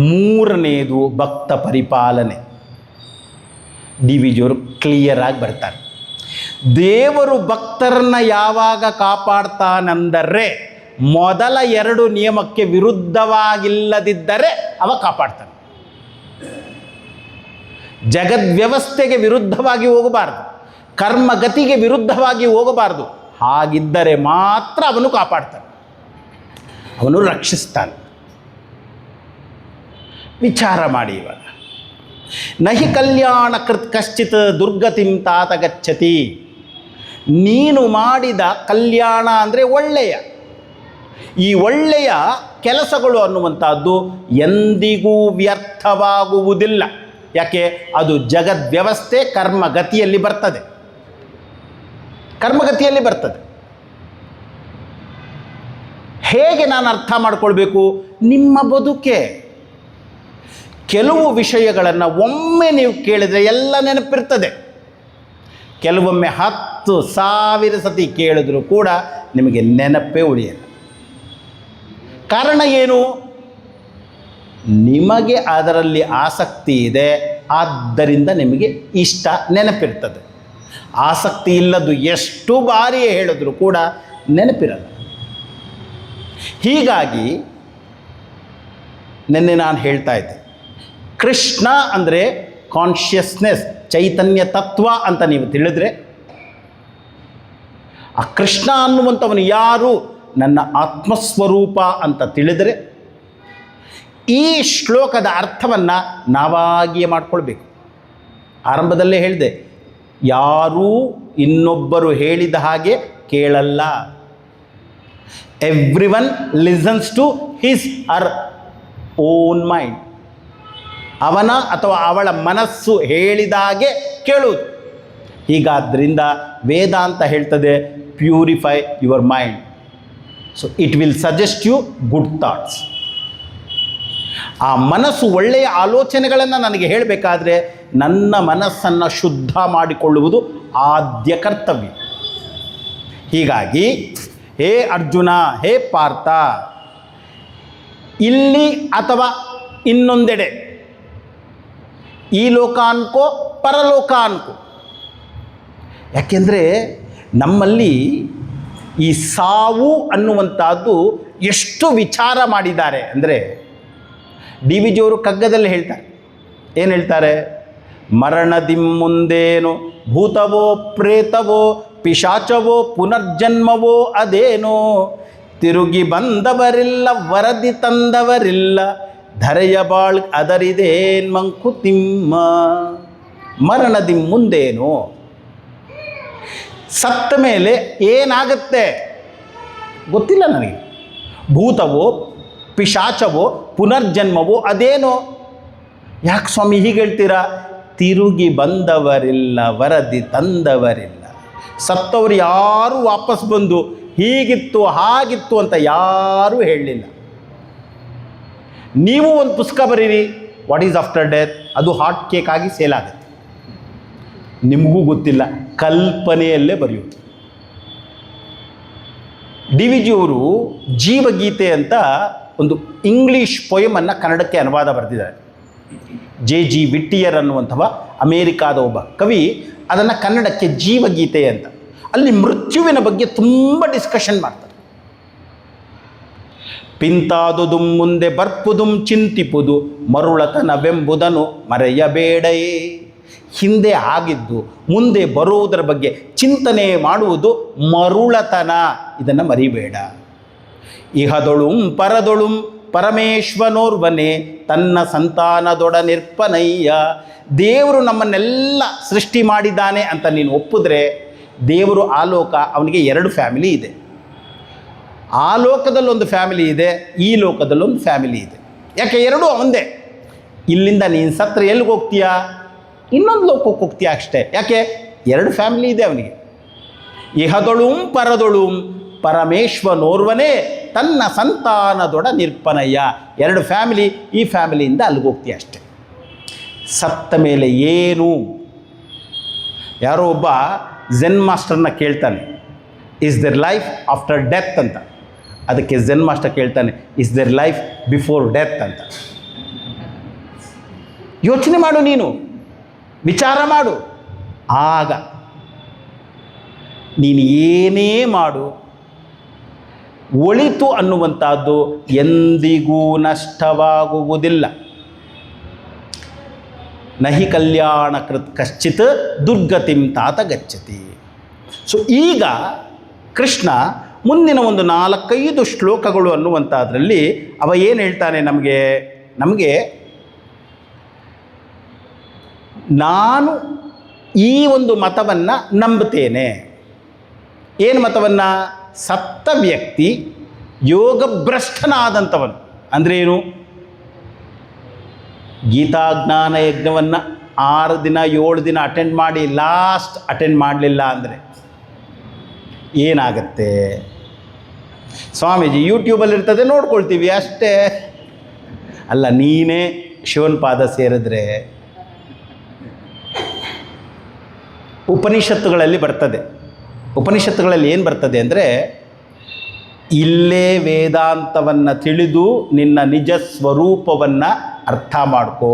ಮೂರನೇದು ಭಕ್ತ ಪರಿಪಾಲನೆ. ಡಿ ವಿ ಜಿಯವರು ಕ್ಲಿಯರ್ ಆಗಿ ಬರ್ತಾರೆ. ದೇವರು ಭಕ್ತರನ್ನು ಯಾವಾಗ ಕಾಪಾಡ್ತಾನೆಂದರೆ ಮೊದಲ 2 ನಿಯಮಕ್ಕೆ ವಿರುದ್ಧವಾಗಿಲ್ಲದಿದ್ದರೆ ಅವ ಕಾಪಾಡ್ತಾನೆ. ಜಗದ್ವ್ಯವಸ್ಥೆಗೆ ವಿರುದ್ಧವಾಗಿ ಹೋಗಬಾರ್ದು, ಕರ್ಮಗತಿಗೆ ವಿರುದ್ಧವಾಗಿ ಹೋಗಬಾರ್ದು. ಹಾಗಿದ್ದರೆ ಮಾತ್ರ ಅವನು ಕಾಪಾಡ್ತಾನೆ, ಅವನು ರಕ್ಷಿಸ್ತಾನೆ. ವಿಚಾರ ಮಾಡಿ. ಇವಾಗ ನಹಿ ಕಲ್ಯಾಣ ಕೃತ್ ಕಶ್ಚಿತ್ ದುರ್ಗತಿಂ ತಾತ ಗಚ್ಚತಿ. ನೀನು ಮಾಡಿದ ಕಲ್ಯಾಣ ಅಂದರೆ ಒಳ್ಳೆಯ, ಈ ಒಳ್ಳೆಯ ಕೆಲಸಗಳು ಅನ್ನುವಂಥದ್ದು ಎಂದಿಗೂ ವ್ಯರ್ಥವಾಗುವುದಿಲ್ಲ. ಯಾಕೆ? ಅದು ಜಗದ್ವ್ಯವಸ್ಥೆ ಕರ್ಮಗತಿಯಲ್ಲಿ ಬರ್ತದೆ. ಕರ್ಮಗತಿಯಲ್ಲಿ ಬರ್ತದೆ. ಹೇಗೆ ನಾನು ಅರ್ಥ ಮಾಡಿಕೊಳ್ಬೇಕು? ನಿಮ್ಮ ಬದುಕೆ ಕೆಲವು ವಿಷಯಗಳನ್ನು ಒಮ್ಮೆ ನೀವು ಕೇಳಿದರೆ ಎಲ್ಲ ನೆನಪಿರ್ತದೆ. ಕೆಲವೊಮ್ಮೆ 10,000 ಸತಿ ಕೇಳಿದ್ರು ಕೂಡ ನಿಮಗೆ ನೆನಪೇ ಉಳಿಯಲ್ಲ. ಕಾರಣ ಏನು? ನಿಮಗೆ ಅದರಲ್ಲಿ ಆಸಕ್ತಿ ಇದೆ, ಆದ್ದರಿಂದ ನಿಮಗೆ ಇಷ್ಟ ನೆನಪಿರ್ತದೆ. ಆಸಕ್ತಿ ಇಲ್ಲದು ಎಷ್ಟು ಬಾರಿ ಹೇಳಿದ್ರು ಕೂಡ ನೆನಪಿರಲ್ಲ. ಹೀಗಾಗಿ ನಿನ್ನೆ ನಾನು ಹೇಳ್ತಾ ಇದ್ದೆ, ಕೃಷ್ಣ ಅಂದರೆ ಕಾನ್ಷಿಯಸ್ನೆಸ್, ಚೈತನ್ಯ ತತ್ವ ಅಂತ ನೀವು ತಿಳಿದ್ರೆ, ಆ ಕೃಷ್ಣ ಅನ್ನುವಂಥವನು ಯಾರು? ನನ್ನ ಆತ್ಮಸ್ವರೂಪ ಅಂತ ತಿಳಿದರೆ ಈ ಶ್ಲೋಕದ ಅರ್ಥವನ್ನು ನಾವಾಗಿಯೇ ಮಾಡಿಕೊಳ್ಬೇಕು. ಆರಂಭದಲ್ಲೇ ಹೇಳಿದೆ, ಯಾರೂ ಇನ್ನೊಬ್ಬರು ಹೇಳಿದ ಹಾಗೆ ಕೇಳಲ್ಲ. Every one listens to his or own mind. ಅವನ ಅಥವಾ ಅವಳ ಮನಸ್ಸು ಹೇಳಿದಾಗೆ ಕೇಳುವುದು. ಹೀಗಾದ್ದರಿಂದ ವೇದಾಂತ ಹೇಳ್ತದೆ, purify your mind, so it will suggest you good thoughts. ಆ ಮನಸ್ಸು ಒಳ್ಳೆಯ ಆಲೋಚನೆಗಳನ್ನು ನನಗೆ ಹೇಳಬೇಕಾದ್ರೆ ನನ್ನ ಮನಸ್ಸನ್ನು ಶುದ್ಧ ಮಾಡಿಕೊಳ್ಳುವುದು ಆದ್ಯ ಕರ್ತವ್ಯ. ಹೀಗಾಗಿ ಹೇ ಅರ್ಜುನ, ಹೇ ಪಾರ್ಥ, ಇಲ್ಲಿ ಅಥವಾ ಇನ್ನೊಂದೆಡೆ, ಈ ಲೋಕ ಅನ್ಕೋ ಪರಲೋಕ ಅನ್ಕೋ. ಯಾಕೆಂದರೆ ನಮ್ಮಲ್ಲಿ ಈ ಸಾವು ಅನ್ನುವಂಥದ್ದು ಎಷ್ಟು ವಿಚಾರ ಮಾಡಿದ್ದಾರೆ ಅಂದರೆ, ಡಿ ವಿ ಜಿಯವರು ಕಗ್ಗದಲ್ಲಿ ಹೇಳ್ತಾರೆ. ಏನು ಹೇಳ್ತಾರೆ? ಮರಣದಿಂ ಮುಂದೇನು, ಭೂತವೋ ಪ್ರೇತವೋ ಪಿಶಾಚವೋ ಪುನರ್ಜನ್ಮವೋ ಅದೇನೋ, ತಿರುಗಿ ಬಂದವರಿಲ್ಲ ವರದಿ ತಂದವರಿಲ್ಲ, ಧರೆಯ ಬಾಳ್ ಅದರಿದೇನ್ ಮಂಕುತಿಮ್ಮ. ಮರಣದಿಂ ಮುಂದೇನು, ಸತ್ತ ಮೇಲೆ ಏನಾಗುತ್ತೆ ಗೊತ್ತಿಲ್ಲ ನನಗೆ. ಭೂತವೋ ಪಿಶಾಚವೋ ಪುನರ್ಜನ್ಮವೋ ಅದೇನೋ. ಯಾಕೆ ಸ್ವಾಮಿ ಹೀಗೆ ಹೇಳ್ತೀರಾ? ತಿರುಗಿ ಬಂದವರಿಲ್ಲ ವರದಿ ತಂದವರಿಲ್ಲ. ಸತ್ತವರು ಯಾರೂ ವಾಪಸ್ ಬಂದು ಹೀಗಿತ್ತು ಹಾಗಿತ್ತು ಅಂತ ಯಾರೂ ಹೇಳಲಿಲ್ಲ. ನೀವು ಒಂದು ಪುಸ್ತಕ ಬರೀರಿ, ವಾಟ್ ಈಸ್ ಆಫ್ಟರ್ ಡೆತ್, ಅದು ಹಾಟ್ ಕೇಕ್ ಆಗಿ ಸೇಲ್ ಆಗುತ್ತೆ. ನಿಮಗೂ ಗೊತ್ತಿಲ್ಲ, ಕಲ್ಪನೆಯಲ್ಲೇ ಬರೆಯುವುದು. ಡಿ ವಿ ಜಿಯವರು ಜೀವಗೀತೆ ಅಂತ ಒಂದು ಇಂಗ್ಲೀಷ್ ಪೊಯಮನ್ನು ಕನ್ನಡಕ್ಕೆ ಅನುವಾದ ಬರೆದಿದ್ದಾರೆ. ಜೆ ಜಿ ವಿಟ್ಟಿಯರ್ ಅನ್ನುವಂಥವ ಅಮೇರಿಕಾದ ಒಬ್ಬ ಕವಿ ಅದನ್ನು ಕನ್ನಡಕ್ಕೆ ಜೀವಗೀತೆ ಅಂತ. ಅಲ್ಲಿ ಮೃತ್ಯುವಿನ ಬಗ್ಗೆ ತುಂಬ ಡಿಸ್ಕಷನ್ ಮಾಡ್ತಾರೆ. ಪಿಂತಾದುದು ಮುಂದೆ ಬರ್ಪುದುಂ ಚಿಂತಿಪುದು ಮರುಳತನವೆಂಬುದನ್ನು ಮರೆಯಬೇಡೆಯೇ. ಹಿಂದೆ ಆಗಿದ್ದು ಮುಂದೆ ಬರುವುದರ ಬಗ್ಗೆ ಚಿಂತನೆ ಮಾಡುವುದು ಮರುಳತನ, ಇದನ್ನು ಮರಿಬೇಡ. ಇಹದೊಳುಂ ಪರದೊಳುಂ ಪರಮೇಶ್ವನೋರ್ವನೇ ತನ್ನ ಸಂತಾನದೊಡನಿರ್ಪನಯ್ಯ. ದೇವರು ನಮ್ಮನ್ನೆಲ್ಲ ಸೃಷ್ಟಿ ಮಾಡಿದ್ದಾನೆ ಅಂತ ನೀನು ಒಪ್ಪಿದ್ರೆ, ದೇವರು ಆ ಲೋಕ, ಅವನಿಗೆ 2 ಫ್ಯಾಮಿಲಿ ಇದೆ. ಆ ಲೋಕದಲ್ಲೊಂದು ಫ್ಯಾಮಿಲಿ ಇದೆ, ಈ ಲೋಕದಲ್ಲೊಂದು ಫ್ಯಾಮಿಲಿ ಇದೆ. ಯಾಕೆ? 2 ಅವಂದೇ. ಇಲ್ಲಿಂದ ನೀನು ಸತ್ರ ಎಲ್ಲಿಗೆ ಹೋಗ್ತೀಯಾ? ಇನ್ನೊಂದು ಲೋಕಕ್ಕೆ ಹೋಗ್ತೀಯಾ ಅಷ್ಟೇ. ಯಾಕೆ? 2 ಫ್ಯಾಮಿಲಿ ಇದೆ ಅವನಿಗೆ. ಇಹದೊಳುಂ ಪರದೊಳುಂ ಪರಮೇಶ್ವನೋರ್ವನೇ ತನ್ನ ಸಂತಾನದೊಡ ನಿರ್ಪನಯ್ಯ. 2 ಫ್ಯಾಮಿಲಿ, ಈ ಫ್ಯಾಮಿಲಿಯಿಂದ ಅಲ್ಲಿಗೆ ಹೋಗ್ತೀಯ ಅಷ್ಟೆ. ಸತ್ತ ಮೇಲೆ ಏನು? ಯಾರೋ ಒಬ್ಬ ಝೆನ್ ಮಾಸ್ಟರ್ನ ಕೇಳ್ತಾನೆ, is their life after death ಅಂತ. ಅದಕ್ಕೆ ಝೆನ್ ಮಾಸ್ಟರ್ ಕೇಳ್ತಾನೆ, is their life before death ಅಂತ. ಯೋಚನೆ ಮಾಡು, ನೀನು ವಿಚಾರ ಮಾಡು. ಆಗ ನೀನು ಏನೇ ಮಾಡು, ಒಳಿತು ಅನ್ನುವಂಥದ್ದು ಎಂದಿಗೂ ನಷ್ಟವಾಗುವುದಿಲ್ಲ. ನಹಿ ಕಲ್ಯಾಣ ಕೃತ್ ಕಶ್ಚಿತ್ ದುರ್ಗತಿಂ ತಾತ ಗಚ್ಚತಿ. ಸೊ ಈಗ ಕೃಷ್ಣ ಮುಂದಿನ ಒಂದು 4-5 ಶ್ಲೋಕಗಳು ಅನ್ನುವಂಥದ್ರಲ್ಲಿ ಅವ ಏನು ಹೇಳ್ತಾನೆ ನಮಗೆ ನಾನು ಈ ಒಂದು ಮತವನ್ನು ನಂಬುತ್ತೇನೆ. ಏನು ಮತವನ್ನು? ಸತ್ತ ವ್ಯಕ್ತಿ ಯೋಗಭ್ರಷ್ಟನಾದಂಥವನು. ಅಂದರೆ ಏನು? ಗೀತಾಜ್ಞಾನ ಯಜ್ಞವನ್ನು 6 ದಿನ 7 ದಿನ ಅಟೆಂಡ್ ಮಾಡಿ ಲಾಸ್ಟ್ ಅಟೆಂಡ್ ಮಾಡಲಿಲ್ಲ ಅಂದರೆ ಏನಾಗತ್ತೆ? ಸ್ವಾಮೀಜಿ ಯೂಟ್ಯೂಬಲ್ಲಿ ಇರ್ತದೆ, ನೋಡ್ಕೊಳ್ತೀವಿ ಅಷ್ಟೇ. ಅಲ್ಲ, ನೀನೇ ಶಿವನ ಪಾದ ಸೇರಿದ್ರೆ ಉಪನಿಷತ್ತುಗಳಲ್ಲಿ ಬರ್ತದೆ. ಉಪನಿಷತ್ತುಗಳಲ್ಲಿ ಏನು ಬರ್ತದೆ ಅಂದರೆ, ಇಲ್ಲೇ ವೇದಾಂತವನ್ನು ತಿಳಿದು ನಿನ್ನ ನಿಜ ಸ್ವರೂಪವನ್ನು ಅರ್ಥ ಮಾಡ್ಕೋ.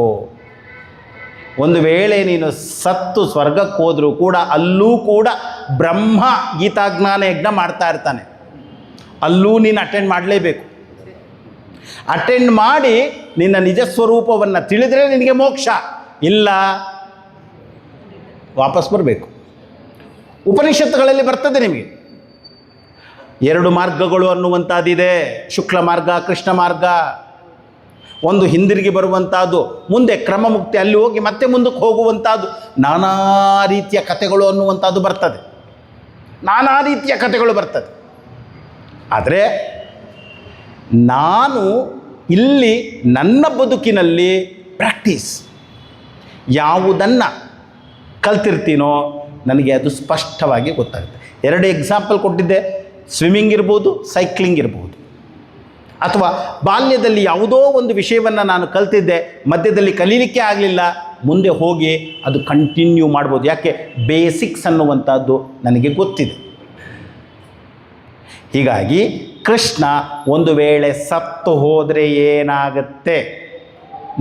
ಒಂದು ವೇಳೆ ನೀನು ಸತ್ತು ಸ್ವರ್ಗಕ್ಕೆ ಹೋದರೂ ಕೂಡ ಅಲ್ಲೂ ಕೂಡ ಬ್ರಹ್ಮ ಗೀತಾಜ್ಞಾನ ಯಜ್ಞ ಮಾಡ್ತಾ ಇರ್ತಾನೆ. ಅಲ್ಲೂ ನೀನು ಅಟೆಂಡ್ ಮಾಡಲೇಬೇಕು. ಅಟೆಂಡ್ ಮಾಡಿ ನಿನ್ನ ನಿಜ ಸ್ವರೂಪವನ್ನು ತಿಳಿದರೆ ನಿನಗೆ ಮೋಕ್ಷ, ಇಲ್ಲ ವಾಪಸ್ ಬರಬೇಕು. ಉಪನಿಷತ್ತುಗಳಲ್ಲಿ ಬರ್ತದೆ ನಿಮಗೆ 2 ಮಾರ್ಗಗಳು ಅನ್ನುವಂಥದ್ದಿದೆ. ಶುಕ್ಲ ಮಾರ್ಗ, ಕೃಷ್ಣ ಮಾರ್ಗ. ಒಂದು ಹಿಂದಿರುಗಿ ಬರುವಂಥದ್ದು, ಮುಂದೆ ಕ್ರಮಮುಕ್ತಿ, ಅಲ್ಲಿ ಹೋಗಿ ಮತ್ತೆ ಮುಂದಕ್ಕೆ ಹೋಗುವಂಥದ್ದು. ನಾನಾ ರೀತಿಯ ಕಥೆಗಳು ಅನ್ನುವಂಥದ್ದು ಬರ್ತದೆ. ನಾನಾ ರೀತಿಯ ಕಥೆಗಳು ಬರ್ತದೆ. ಆದರೆ ನಾನು ಇಲ್ಲಿ ನನ್ನ ಬದುಕಿನಲ್ಲಿ ಪ್ರಾಕ್ಟೀಸ್. ಯಾವುದನ್ನು ಕಲ್ತಿರ್ತೀನೋ ನನಗೆ ಅದು ಸ್ಪಷ್ಟವಾಗಿ ಗೊತ್ತಾಗುತ್ತೆ. 2 ಎಕ್ಸಾಂಪಲ್ ಕೊಟ್ಟಿದ್ದೆ. ಸ್ವಿಮ್ಮಿಂಗ್ ಇರ್ಬೋದು, ಸೈಕ್ಲಿಂಗ್ ಇರ್ಬೋದು. ಅಥವಾ ಬಾಲ್ಯದಲ್ಲಿ ಯಾವುದೋ ಒಂದು ವಿಷಯವನ್ನು ನಾನು ಕಲ್ತಿದ್ದೆ, ಮಧ್ಯದಲ್ಲಿ ಕಲೀಲಿಕ್ಕೆ ಆಗಲಿಲ್ಲ, ಮುಂದೆ ಹೋಗಿ ಅದು ಕಂಟಿನ್ಯೂ ಮಾಡ್ಬೋದು. ಯಾಕೆ? ಬೇಸಿಕ್ಸ್ ಅನ್ನುವಂಥದ್ದು ನನಗೆ ಗೊತ್ತಿದೆ. ಹೀಗಾಗಿ ಕೃಷ್ಣ ಒಂದು ವೇಳೆ ಸತ್ತು ಹೋದರೆ ಏನಾಗುತ್ತೆ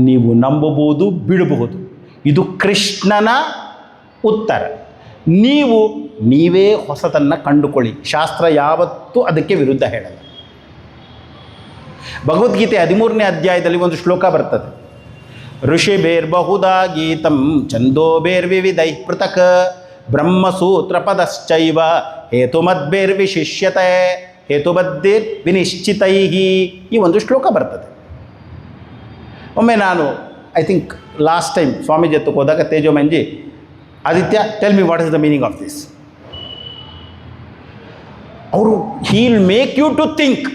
ನೀವು ನಂಬಬಹುದು, ಬಿಡಬಹುದು. ಇದು ಕೃಷ್ಣನ ಉತ್ತರ. ನೀವೇ ಹೊಸತನ್ನು ಕಂಡುಕೊಳ್ಳಿ. ಶಾಸ್ತ್ರ ಯಾವತ್ತೂ ಅದಕ್ಕೆ ವಿರುದ್ಧ ಹೇಳಲ್ಲ. ಭಗವದ್ಗೀತೆ 13ನೇ ಅಧ್ಯಾಯದಲ್ಲಿ ಒಂದು ಶ್ಲೋಕ ಬರ್ತದೆ. ಋಷಿಬೇರ್ಬಹುಧಾ ಗೀತಂ ಛಂದೋಬೇರ್ವಿವಿಧೈ ಪೃಥಕ್ ಬ್ರಹ್ಮಸೂತ್ರ ಪದಶ್ಚೈವ ಹೇತುಮದ್ಭಿರ್ವಿಶಿಷ್ಯತೆ ಹೇತುಬದ್ಧಿರ್ ವಿನಿಶ್ಚಿತೈ. ಈ ಒಂದು ಶ್ಲೋಕ ಬರ್ತದೆ. ಒಮ್ಮೆ ನಾನು I think last time Swamiji ಹತ್ತಕ್ಕೆ ಹೋದಾಗ ತೇಜೋಮಂಜಿ, Aditya tell me what is the meaning of this. ಅವರು he'll make you to think.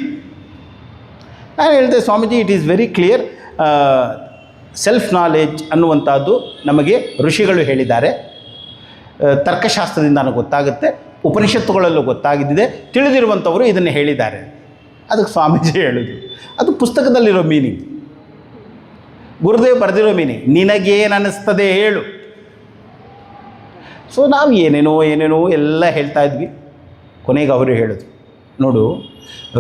ನಾನು ಹೇಳಿದೆ, Swamiji it is very clear. Self knowledge ಅನ್ನುವಂಥದ್ದು ನಮಗೆ ಋಷಿಗಳು ಹೇಳಿದ್ದಾರೆ, ತರ್ಕಶಾಸ್ತ್ರದಿಂದ ನನಗೆ ಗೊತ್ತಾಗುತ್ತೆ, ಉಪನಿಷತ್ತುಗಳಲ್ಲೂ ಗೊತ್ತಾಗಿದ್ದಿದೆ, ತಿಳಿದಿರುವಂಥವರು ಇದನ್ನು ಹೇಳಿದ್ದಾರೆ. ಅದಕ್ಕೆ ಸ್ವಾಮೀಜಿ ಹೇಳೋದು ಅದು ಪುಸ್ತಕದಲ್ಲಿರೋ ಮೀನಿಂಗ್, ಗುರುದೇವ್ ಬರೆದಿರೋ ಮೀನಿಂಗ್. ನಿನಗೇನು ಅನ್ನಿಸ್ತದೆ ಹೇಳು. ಸೊ ನಾವು ಏನೇನೋ ಎಲ್ಲ ಹೇಳ್ತಾ ಇದ್ವಿ. ಕೊನೆಗೆ ಅವರು ಹೇಳೋದು, ನೋಡು,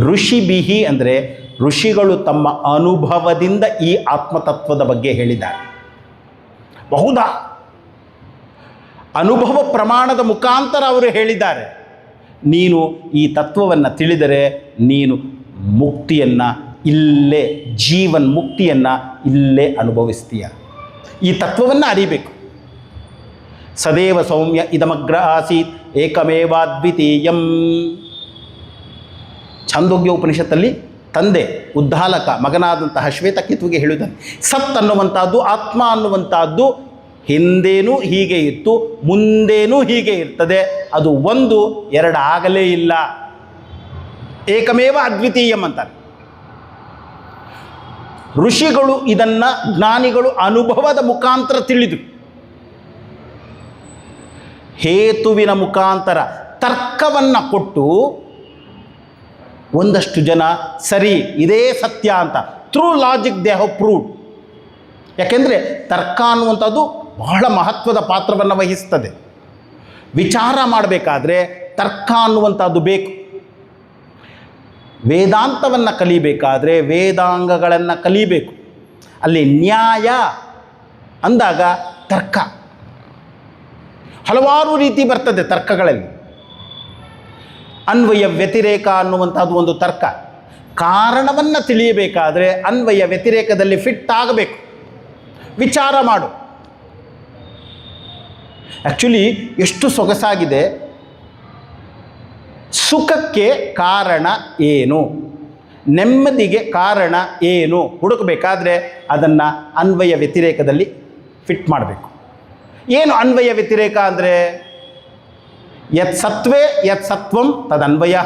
ಋಷಿಬಿಹಿ ಅಂದರೆ ಋಷಿಗಳು ತಮ್ಮ ಅನುಭವದಿಂದ ಈ ಆತ್ಮತತ್ವದ ಬಗ್ಗೆ ಹೇಳಿದ್ದಾರೆ. ಬಹುಧಾ ಅನುಭವ ಪ್ರಮಾಣದ ಮುಖಾಂತರ ಅವರು ಹೇಳಿದ್ದಾರೆ. ನೀನು ಈ ತತ್ವವನ್ನು ತಿಳಿದರೆ ನೀನು ಮುಕ್ತಿಯನ್ನು ಇಲ್ಲೇ, ಜೀವನ್ ಮುಕ್ತಿಯನ್ನು ಇಲ್ಲೇ ಅನುಭವಿಸ್ತೀಯ. ಈ ತತ್ವವನ್ನು ಅರಿಬೇಕು. ಸದೇವ ಸೌಮ್ಯ ಇದಮಗ್ರ ಆಸೀತ್ ಏಕಮೇವಾದ್ವಿತೀಯಂ. ಛಾಂದೋಗ್ಯ ಉಪನಿಷತ್ತಲ್ಲಿ ತಂದೆ ಉದ್ದಾಲಕ ಮಗನಾದಂತಹ ಶ್ವೇತಕೇತುವಿಗೆ ಹೇಳುತ್ತಾನೆ, ಸತ್ ಅನ್ನುವಂಥದ್ದು, ಆತ್ಮ ಅನ್ನುವಂಥದ್ದು ಹಿಂದೇನೂ ಹೀಗೆ ಇತ್ತು, ಮುಂದೇನೂ ಹೀಗೆ ಇರ್ತದೆ. ಅದು 1, 2 ಆಗಲೇ ಇಲ್ಲ. ಏಕಮೇವ ಅದ್ವಿತೀಯಂ ಅಂತಾರೆ. ಋಷಿಗಳು ಇದನ್ನು ಜ್ಞಾನಿಗಳು ಅನುಭವದ ಮುಖಾಂತರ ತಿಳಿದು, ಹೇತುವಿನ ಮುಖಾಂತರ ತರ್ಕವನ್ನು ಕೊಟ್ಟು ಒಂದಷ್ಟು ಜನ ಸರಿ ಇದೇ ಸತ್ಯ ಅಂತ through logic they have proved. ಯಾಕೆಂದರೆ ತರ್ಕ ಅನ್ನುವಂಥದ್ದು ಬಹಳ ಮಹತ್ವದ ಪಾತ್ರವನ್ನು ವಹಿಸ್ತದೆ. ವಿಚಾರ ಮಾಡಬೇಕಾದ್ರೆ ತರ್ಕ ಅನ್ನುವಂಥದ್ದು ಬೇಕು. ವೇದಾಂತವನ್ನು ಕಲಿಬೇಕಾದ್ರೆ ವೇದಾಂಗಗಳನ್ನು ಕಲಿಬೇಕು. ಅಲ್ಲಿ ನ್ಯಾಯ ಅಂದಾಗ ತರ್ಕ ಹಲವಾರು ರೀತಿ ಬರ್ತದೆ ತರ್ಕಗಳಲ್ಲಿ. ಅನ್ವಯ ವ್ಯತಿರೇಕ ಅನ್ನುವಂಥದ್ದು ಒಂದು ತರ್ಕ. ಕಾರಣವನ್ನು ತಿಳಿಯಬೇಕಾದರೆ ಅನ್ವಯ ವ್ಯತಿರೇಕದಲ್ಲಿ ಫಿಟ್ ಆಗಬೇಕು. ವಿಚಾರ ಮಾಡು. ಆ್ಯಕ್ಚುಲಿ ಎಷ್ಟು ಸೊಗಸಾಗಿದೆ. ಸುಖಕ್ಕೆ ಕಾರಣ ಏನು, ನೆಮ್ಮದಿಗೆ ಕಾರಣ ಏನು ಹುಡುಕಬೇಕಾದ್ರೆ ಅದನ್ನು ಅನ್ವಯ ವ್ಯತಿರೇಕದಲ್ಲಿ ಫಿಟ್ ಮಾಡಬೇಕು. ಏನು ಅನ್ವಯ ವ್ಯತಿರೇಕ ಅಂದರೆ, ಯತ್ ಸತ್ವೇ ಯತ್ ಸತ್ವಂ ತದನ್ವಯ,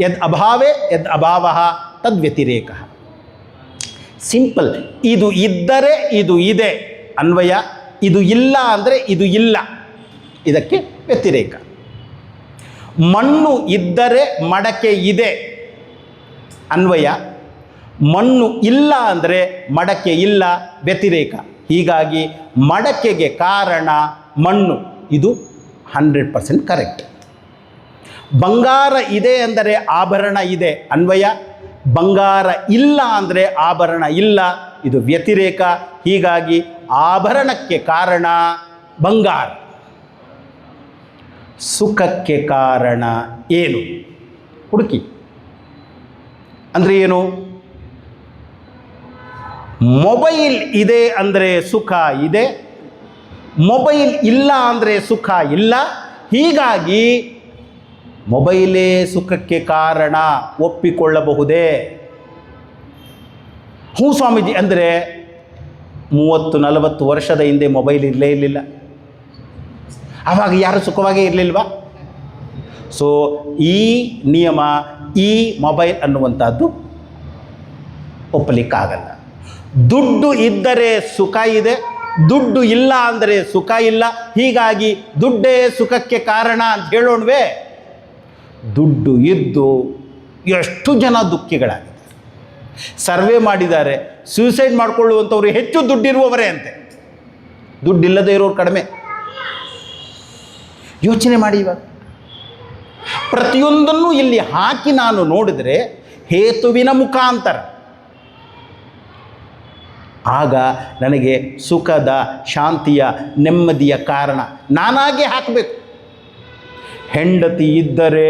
ಯದ್ ಅಭಾವೇ ಯದ್ ಅಭಾವ ತದ್ವ್ಯತಿರೇಕ. ಸಿಂಪಲ್. ಇದು ಇದ್ದರೆ ಇದು ಇದೆ ಅನ್ವಯ, ಇದು ಇಲ್ಲ ಅಂದರೆ ಇದು ಇಲ್ಲ, ಇದಕ್ಕೆ ವ್ಯತಿರೇಕ. ಮಣ್ಣು ಇದ್ದರೆ ಮಡಕೆ ಇದೆ ಅನ್ವಯ, ಮಣ್ಣು ಇಲ್ಲ ಅಂದರೆ ಮಡಕೆ ಇಲ್ಲ ವ್ಯತಿರೇಕ. ಹೀಗಾಗಿ ಮಡಕೆಗೆ ಕಾರಣ ಮಣ್ಣು, ಇದು 100% ಕರೆಕ್ಟ್. ಬಂಗಾರ ಇದೆ ಅಂದರೆ ಆಭರಣ ಇದೆ ಅನ್ವಯ, ಬಂಗಾರ ಇಲ್ಲ ಅಂದರೆ ಆಭರಣ ಇಲ್ಲ, ಇದು ವ್ಯತಿರೇಕ. ಹೀಗಾಗಿ ಆಭರಣಕ್ಕೆ ಕಾರಣ ಬಂಗಾರ. ಸುಖಕ್ಕೆ ಕಾರಣ ಏನು ಹುಡುಕಿ. ಅಂದರೆ ಏನು? ಮೊಬೈಲ್ ಇದೆ ಅಂದರೆ ಸುಖ ಇದೆ, ಮೊಬೈಲ್ ಇಲ್ಲ ಅಂದರೆ ಸುಖ ಇಲ್ಲ. ಹೀಗಾಗಿ ಮೊಬೈಲೇ ಸುಖಕ್ಕೆ ಕಾರಣ ಒಪ್ಪಿಕೊಳ್ಳಬಹುದೇ? ಹ್ಞೂ ಸ್ವಾಮೀಜಿ. ಅಂದರೆ 30-40 ವರ್ಷದ ಹಿಂದೆ ಮೊಬೈಲ್ ಇರಲೇ ಇರಲಿಲ್ಲ, ಆವಾಗ ಯಾರು ಸುಖವಾಗೇ ಇರಲಿಲ್ವಾ? ಸೊ ಈ ನಿಯಮ, ಈ ಮೊಬೈಲ್ ಅನ್ನುವಂಥದ್ದು ಒಪ್ಪಲಿಕ್ಕಾಗಲ್ಲ. ದುಡ್ಡು ಇದ್ದರೆ ಸುಖ ಇದೆ, ದುಡ್ಡು ಇಲ್ಲ ಅಂದರೆ ಸುಖ ಇಲ್ಲ. ಹೀಗಾಗಿ ದುಡ್ಡೇ ಸುಖಕ್ಕೆ ಕಾರಣ ಅಂತ ಹೇಳೋಣವೇ? ದುಡ್ಡು ಇದ್ದು ಎಷ್ಟು ಜನ ದುಃಖಿಗಳಾಗಿದ್ದಾರೆ. ಸರ್ವೆ ಮಾಡಿದ್ದಾರೆ, ಸೂಸೈಡ್ ಮಾಡಿಕೊಳ್ಳುವಂಥವ್ರು ಹೆಚ್ಚು ದುಡ್ಡಿರುವವರೇ ಅಂತೆ, ದುಡ್ಡಿಲ್ಲದೆ ಇರೋರು ಕಡಿಮೆ. ಯೋಚನೆ ಮಾಡಿ. ಇವಾಗ ಪ್ರತಿಯೊಂದನ್ನು ಇಲ್ಲಿ ಹಾಕಿ ನಾನು ನೋಡಿದರೆ ಹೇತುವಿನ ಮುಖಾಂತರ, ಆಗ ನನಗೆ ಸುಖದ, ಶಾಂತಿಯ, ನೆಮ್ಮದಿಯ ಕಾರಣ ನಾನಾಗೆ ಹಾಕಬೇಕು. ಹೆಂಡತಿ ಇದ್ದರೆ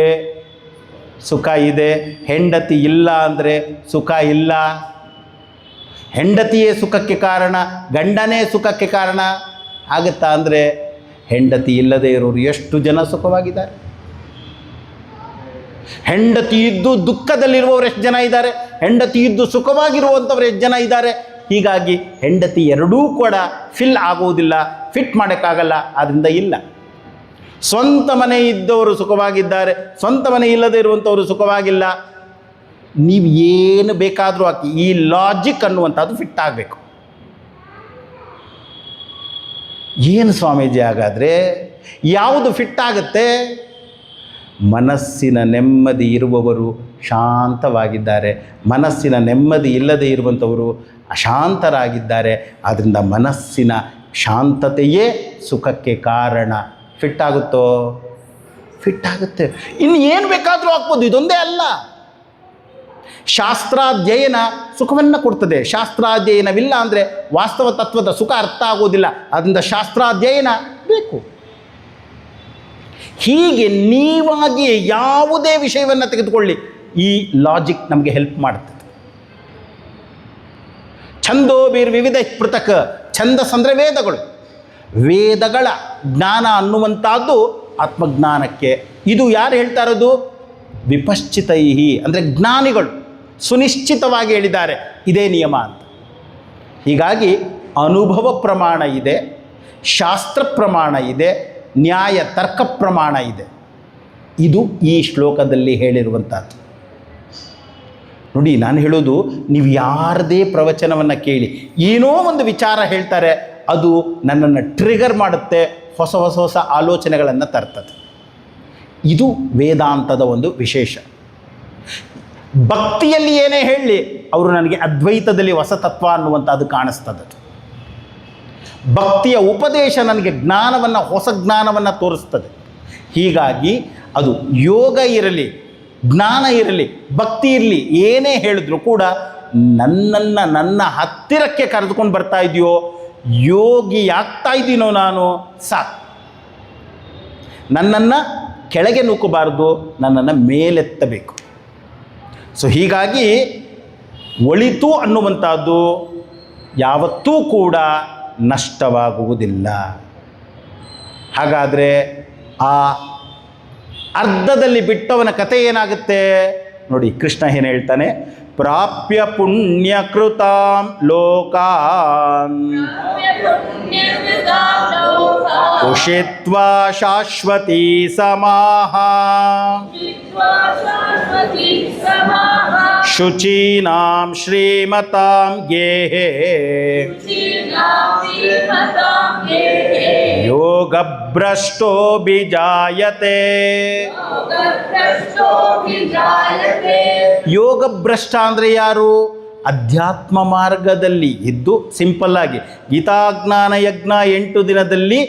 ಸುಖ ಇದೆ, ಹೆಂಡತಿ ಇಲ್ಲ ಅಂದರೆ ಸುಖ ಇಲ್ಲ. ಹೆಂಡತಿಯೇ ಸುಖಕ್ಕೆ ಕಾರಣ, ಗಂಡನೇ ಸುಖಕ್ಕೆ ಕಾರಣ ಆಗುತ್ತಾ ಅಂದರೆ ಹೆಂಡತಿ ಇಲ್ಲದೆ ಇರೋರು ಎಷ್ಟು ಜನ ಸುಖವಾಗಿದ್ದಾರೆ. ಹೆಂಡತಿ ಇದ್ದು ದುಃಖದಲ್ಲಿರುವವರು ಎಷ್ಟು ಜನ ಇದ್ದಾರೆ, ಹೆಂಡತಿ ಇದ್ದು ಸುಖವಾಗಿರುವಂಥವ್ರು ಎಷ್ಟು ಜನ ಇದ್ದಾರೆ. ಹೀಗಾಗಿ ಹೆಂಡತಿ ಎರಡೂ ಕೂಡ ಫಿಲ್ ಆಗುವುದಿಲ್ಲ, ಫಿಟ್ ಮಾಡೋಕ್ಕಾಗಲ್ಲ, ಆದ್ದರಿಂದ ಇಲ್ಲ. ಸ್ವಂತ ಮನೆ ಇದ್ದವರು ಸುಖವಾಗಿದ್ದಾರೆ, ಸ್ವಂತ ಮನೆ ಇಲ್ಲದೆ ಇರುವಂಥವರು ಸುಖವಾಗಿಲ್ಲ. ನೀವು ಏನು ಬೇಕಾದರೂ ಹಾಕಿ, ಈ ಲಾಜಿಕ್ ಅನ್ನುವಂಥದ್ದು ಫಿಟ್ ಆಗಬೇಕು. ಏನು ಸ್ವಾಮೀಜಿ ಹಾಗಾದರೆ ಯಾವುದು ಫಿಟ್ ಆಗುತ್ತೆ? ಮನಸ್ಸಿನ ನೆಮ್ಮದಿ ಇರುವವರು ಶಾಂತವಾಗಿದ್ದಾರೆ, ಮನಸ್ಸಿನ ನೆಮ್ಮದಿ ಇಲ್ಲದೆ ಇರುವಂಥವರು ಅಶಾಂತರಾಗಿದ್ದಾರೆ. ಆದ್ದರಿಂದ ಮನಸ್ಸಿನ ಶಾಂತತೆಯೇ ಸುಖಕ್ಕೆ ಕಾರಣ. ಫಿಟ್ ಆಗುತ್ತೋ? ಫಿಟ್ ಆಗುತ್ತೆ. ಇನ್ನು ಏನು ಬೇಕಾದರೂ ಹಾಕ್ಬೋದು, ಇದೊಂದೇ ಅಲ್ಲ. ಶಾಸ್ತ್ರಾಧ್ಯಯನ ಸುಖವನ್ನು ಕೊಡ್ತದೆ. ಶಾಸ್ತ್ರಾಧ್ಯಯನವಿಲ್ಲ ಅಂದರೆ ವಾಸ್ತವ ತತ್ವದ ಸುಖ ಅರ್ಥ ಆಗೋದಿಲ್ಲ. ಅದರಿಂದ ಶಾಸ್ತ್ರಾಧ್ಯಯನ ಬೇಕು. ಹೀಗೆ ನೀವಾಗಿ ಯಾವುದೇ ವಿಷಯವನ್ನು ತೆಗೆದುಕೊಳ್ಳಿ, ಈ ಲಾಜಿಕ್ ನಮಗೆ ಹೆಲ್ಪ್ ಮಾಡುತ್ತದೆ. ಛಂದೋಭಿರ್ ವಿವಿಧ ಪೃಥಕ್. ಛಂದಸ್ ಅಂದರೆ ವೇದಗಳು. ವೇದಗಳ ಜ್ಞಾನ ಅನ್ನುವಂಥದ್ದು ಆತ್ಮಜ್ಞಾನಕ್ಕೆ. ಇದು ಯಾರು ಹೇಳ್ತಾ ಇರೋದು? ವಿಪಶ್ಚಿತೈಹಿ ಅಂದರೆ ಜ್ಞಾನಿಗಳು ಸುನಿಶ್ಚಿತವಾಗಿ ಹೇಳಿದ್ದಾರೆ ಇದೇ ನಿಯಮ ಅಂತ. ಹೀಗಾಗಿ ಅನುಭವ ಪ್ರಮಾಣ ಇದೆ, ಶಾಸ್ತ್ರ ಪ್ರಮಾಣ ಇದೆ, ನ್ಯಾಯ ತರ್ಕ ಪ್ರಮಾಣ ಇದೆ. ಇದು ಈ ಶ್ಲೋಕದಲ್ಲಿ ಹೇಳಿರುವಂಥದ್ದು. ನೋಡಿ, ನಾನು ಹೇಳೋದು, ನೀವು ಯಾರದೇ ಪ್ರವಚನವನ್ನು ಕೇಳಿ ಏನೋ ಒಂದು ವಿಚಾರ ಹೇಳ್ತಾರೆ, ಅದು ನನ್ನನ್ನು ಟ್ರಿಗರ್ ಮಾಡುತ್ತೆ, ಹೊಸ ಹೊಸ ಹೊಸ ಆಲೋಚನೆಗಳನ್ನು ತರ್ತದೆ. ಇದು ವೇದಾಂತದ ಒಂದು ವಿಶೇಷ. ಭಕ್ತಿಯಲ್ಲಿ ಏನೇ ಹೇಳಲಿ, ಅವರು ನನಗೆ ಅದ್ವೈತದಲ್ಲಿ ಹೊಸ ತತ್ವ ಅನ್ನುವಂಥದ್ದು ಕಾಣಿಸ್ತದೆ. ಭಕ್ತಿಯ ಉಪದೇಶ ನನಗೆ ಜ್ಞಾನವನ್ನು, ಹೊಸ ಜ್ಞಾನವನ್ನು ತೋರಿಸ್ತದೆ. ಹೀಗಾಗಿ ಅದು ಯೋಗ ಇರಲಿ, ಜ್ಞಾನ ಇರಲಿ, ಭಕ್ತಿ ಇರಲಿ, ಏನೇ ಹೇಳಿದ್ರು ಕೂಡ ನನ್ನನ್ನು ನನ್ನ ಹತ್ತಿರಕ್ಕೆ ಕರೆದುಕೊಂಡು ಬರ್ತಾ ಇದೆಯೋ, ಯೋಗಿ ಆಗ್ತಾ ಇದ್ದೀನೋ ನಾನು, ಸಾಕು. ನನ್ನನ್ನು ಕೆಳಗೆ ನೂಕಬಾರದು, ನನ್ನನ್ನು ಮೇಲೆತ್ತಬೇಕು. ಸೊ ಹೀಗಾಗಿ ಒಳಿತು ಅನ್ನುವಂಥದ್ದು ಯಾವತ್ತೂ ಕೂಡ ನಷ್ಟವಾಗುವುದಿಲ್ಲ. ಹಾಗಾದರೆ ಆ ಅರ್ಧದಲ್ಲಿ ಬಿಟ್ಟವನ ಕಥೆ ಏನಾಗುತ್ತೆ ನೋಡಿ. ಕೃಷ್ಣ ಏನು ಹೇಳ್ತಾನೆ? ಪ್ರಾಪ್ಯ ಪುಣ್ಯಕೃತಾಂ ಲೋಕಾನ್ ಉಷಿತ್ವಾ ಶಾಶ್ವತೀ ಸಮಾಹ ಶುಚೀನಾಂ ಶ್ರೀಮತಾಂ ಗೇಹೇ ಯೋಗಭ್ರಷ್ಟೋ ಬಿಜಾಯತೆ. ಯೋಗಭ್ರಷ್ಟ ಅಂದರೆ ಯಾರು? ಅಧ್ಯಾತ್ಮ ಮಾರ್ಗದಲ್ಲಿ ಇದ್ದು ಸಿಂಪಲ್ ಆಗಿ ಗೀತಾಜ್ಞಾನ ಯಜ್ಞ 8 ದಿನದಲ್ಲಿ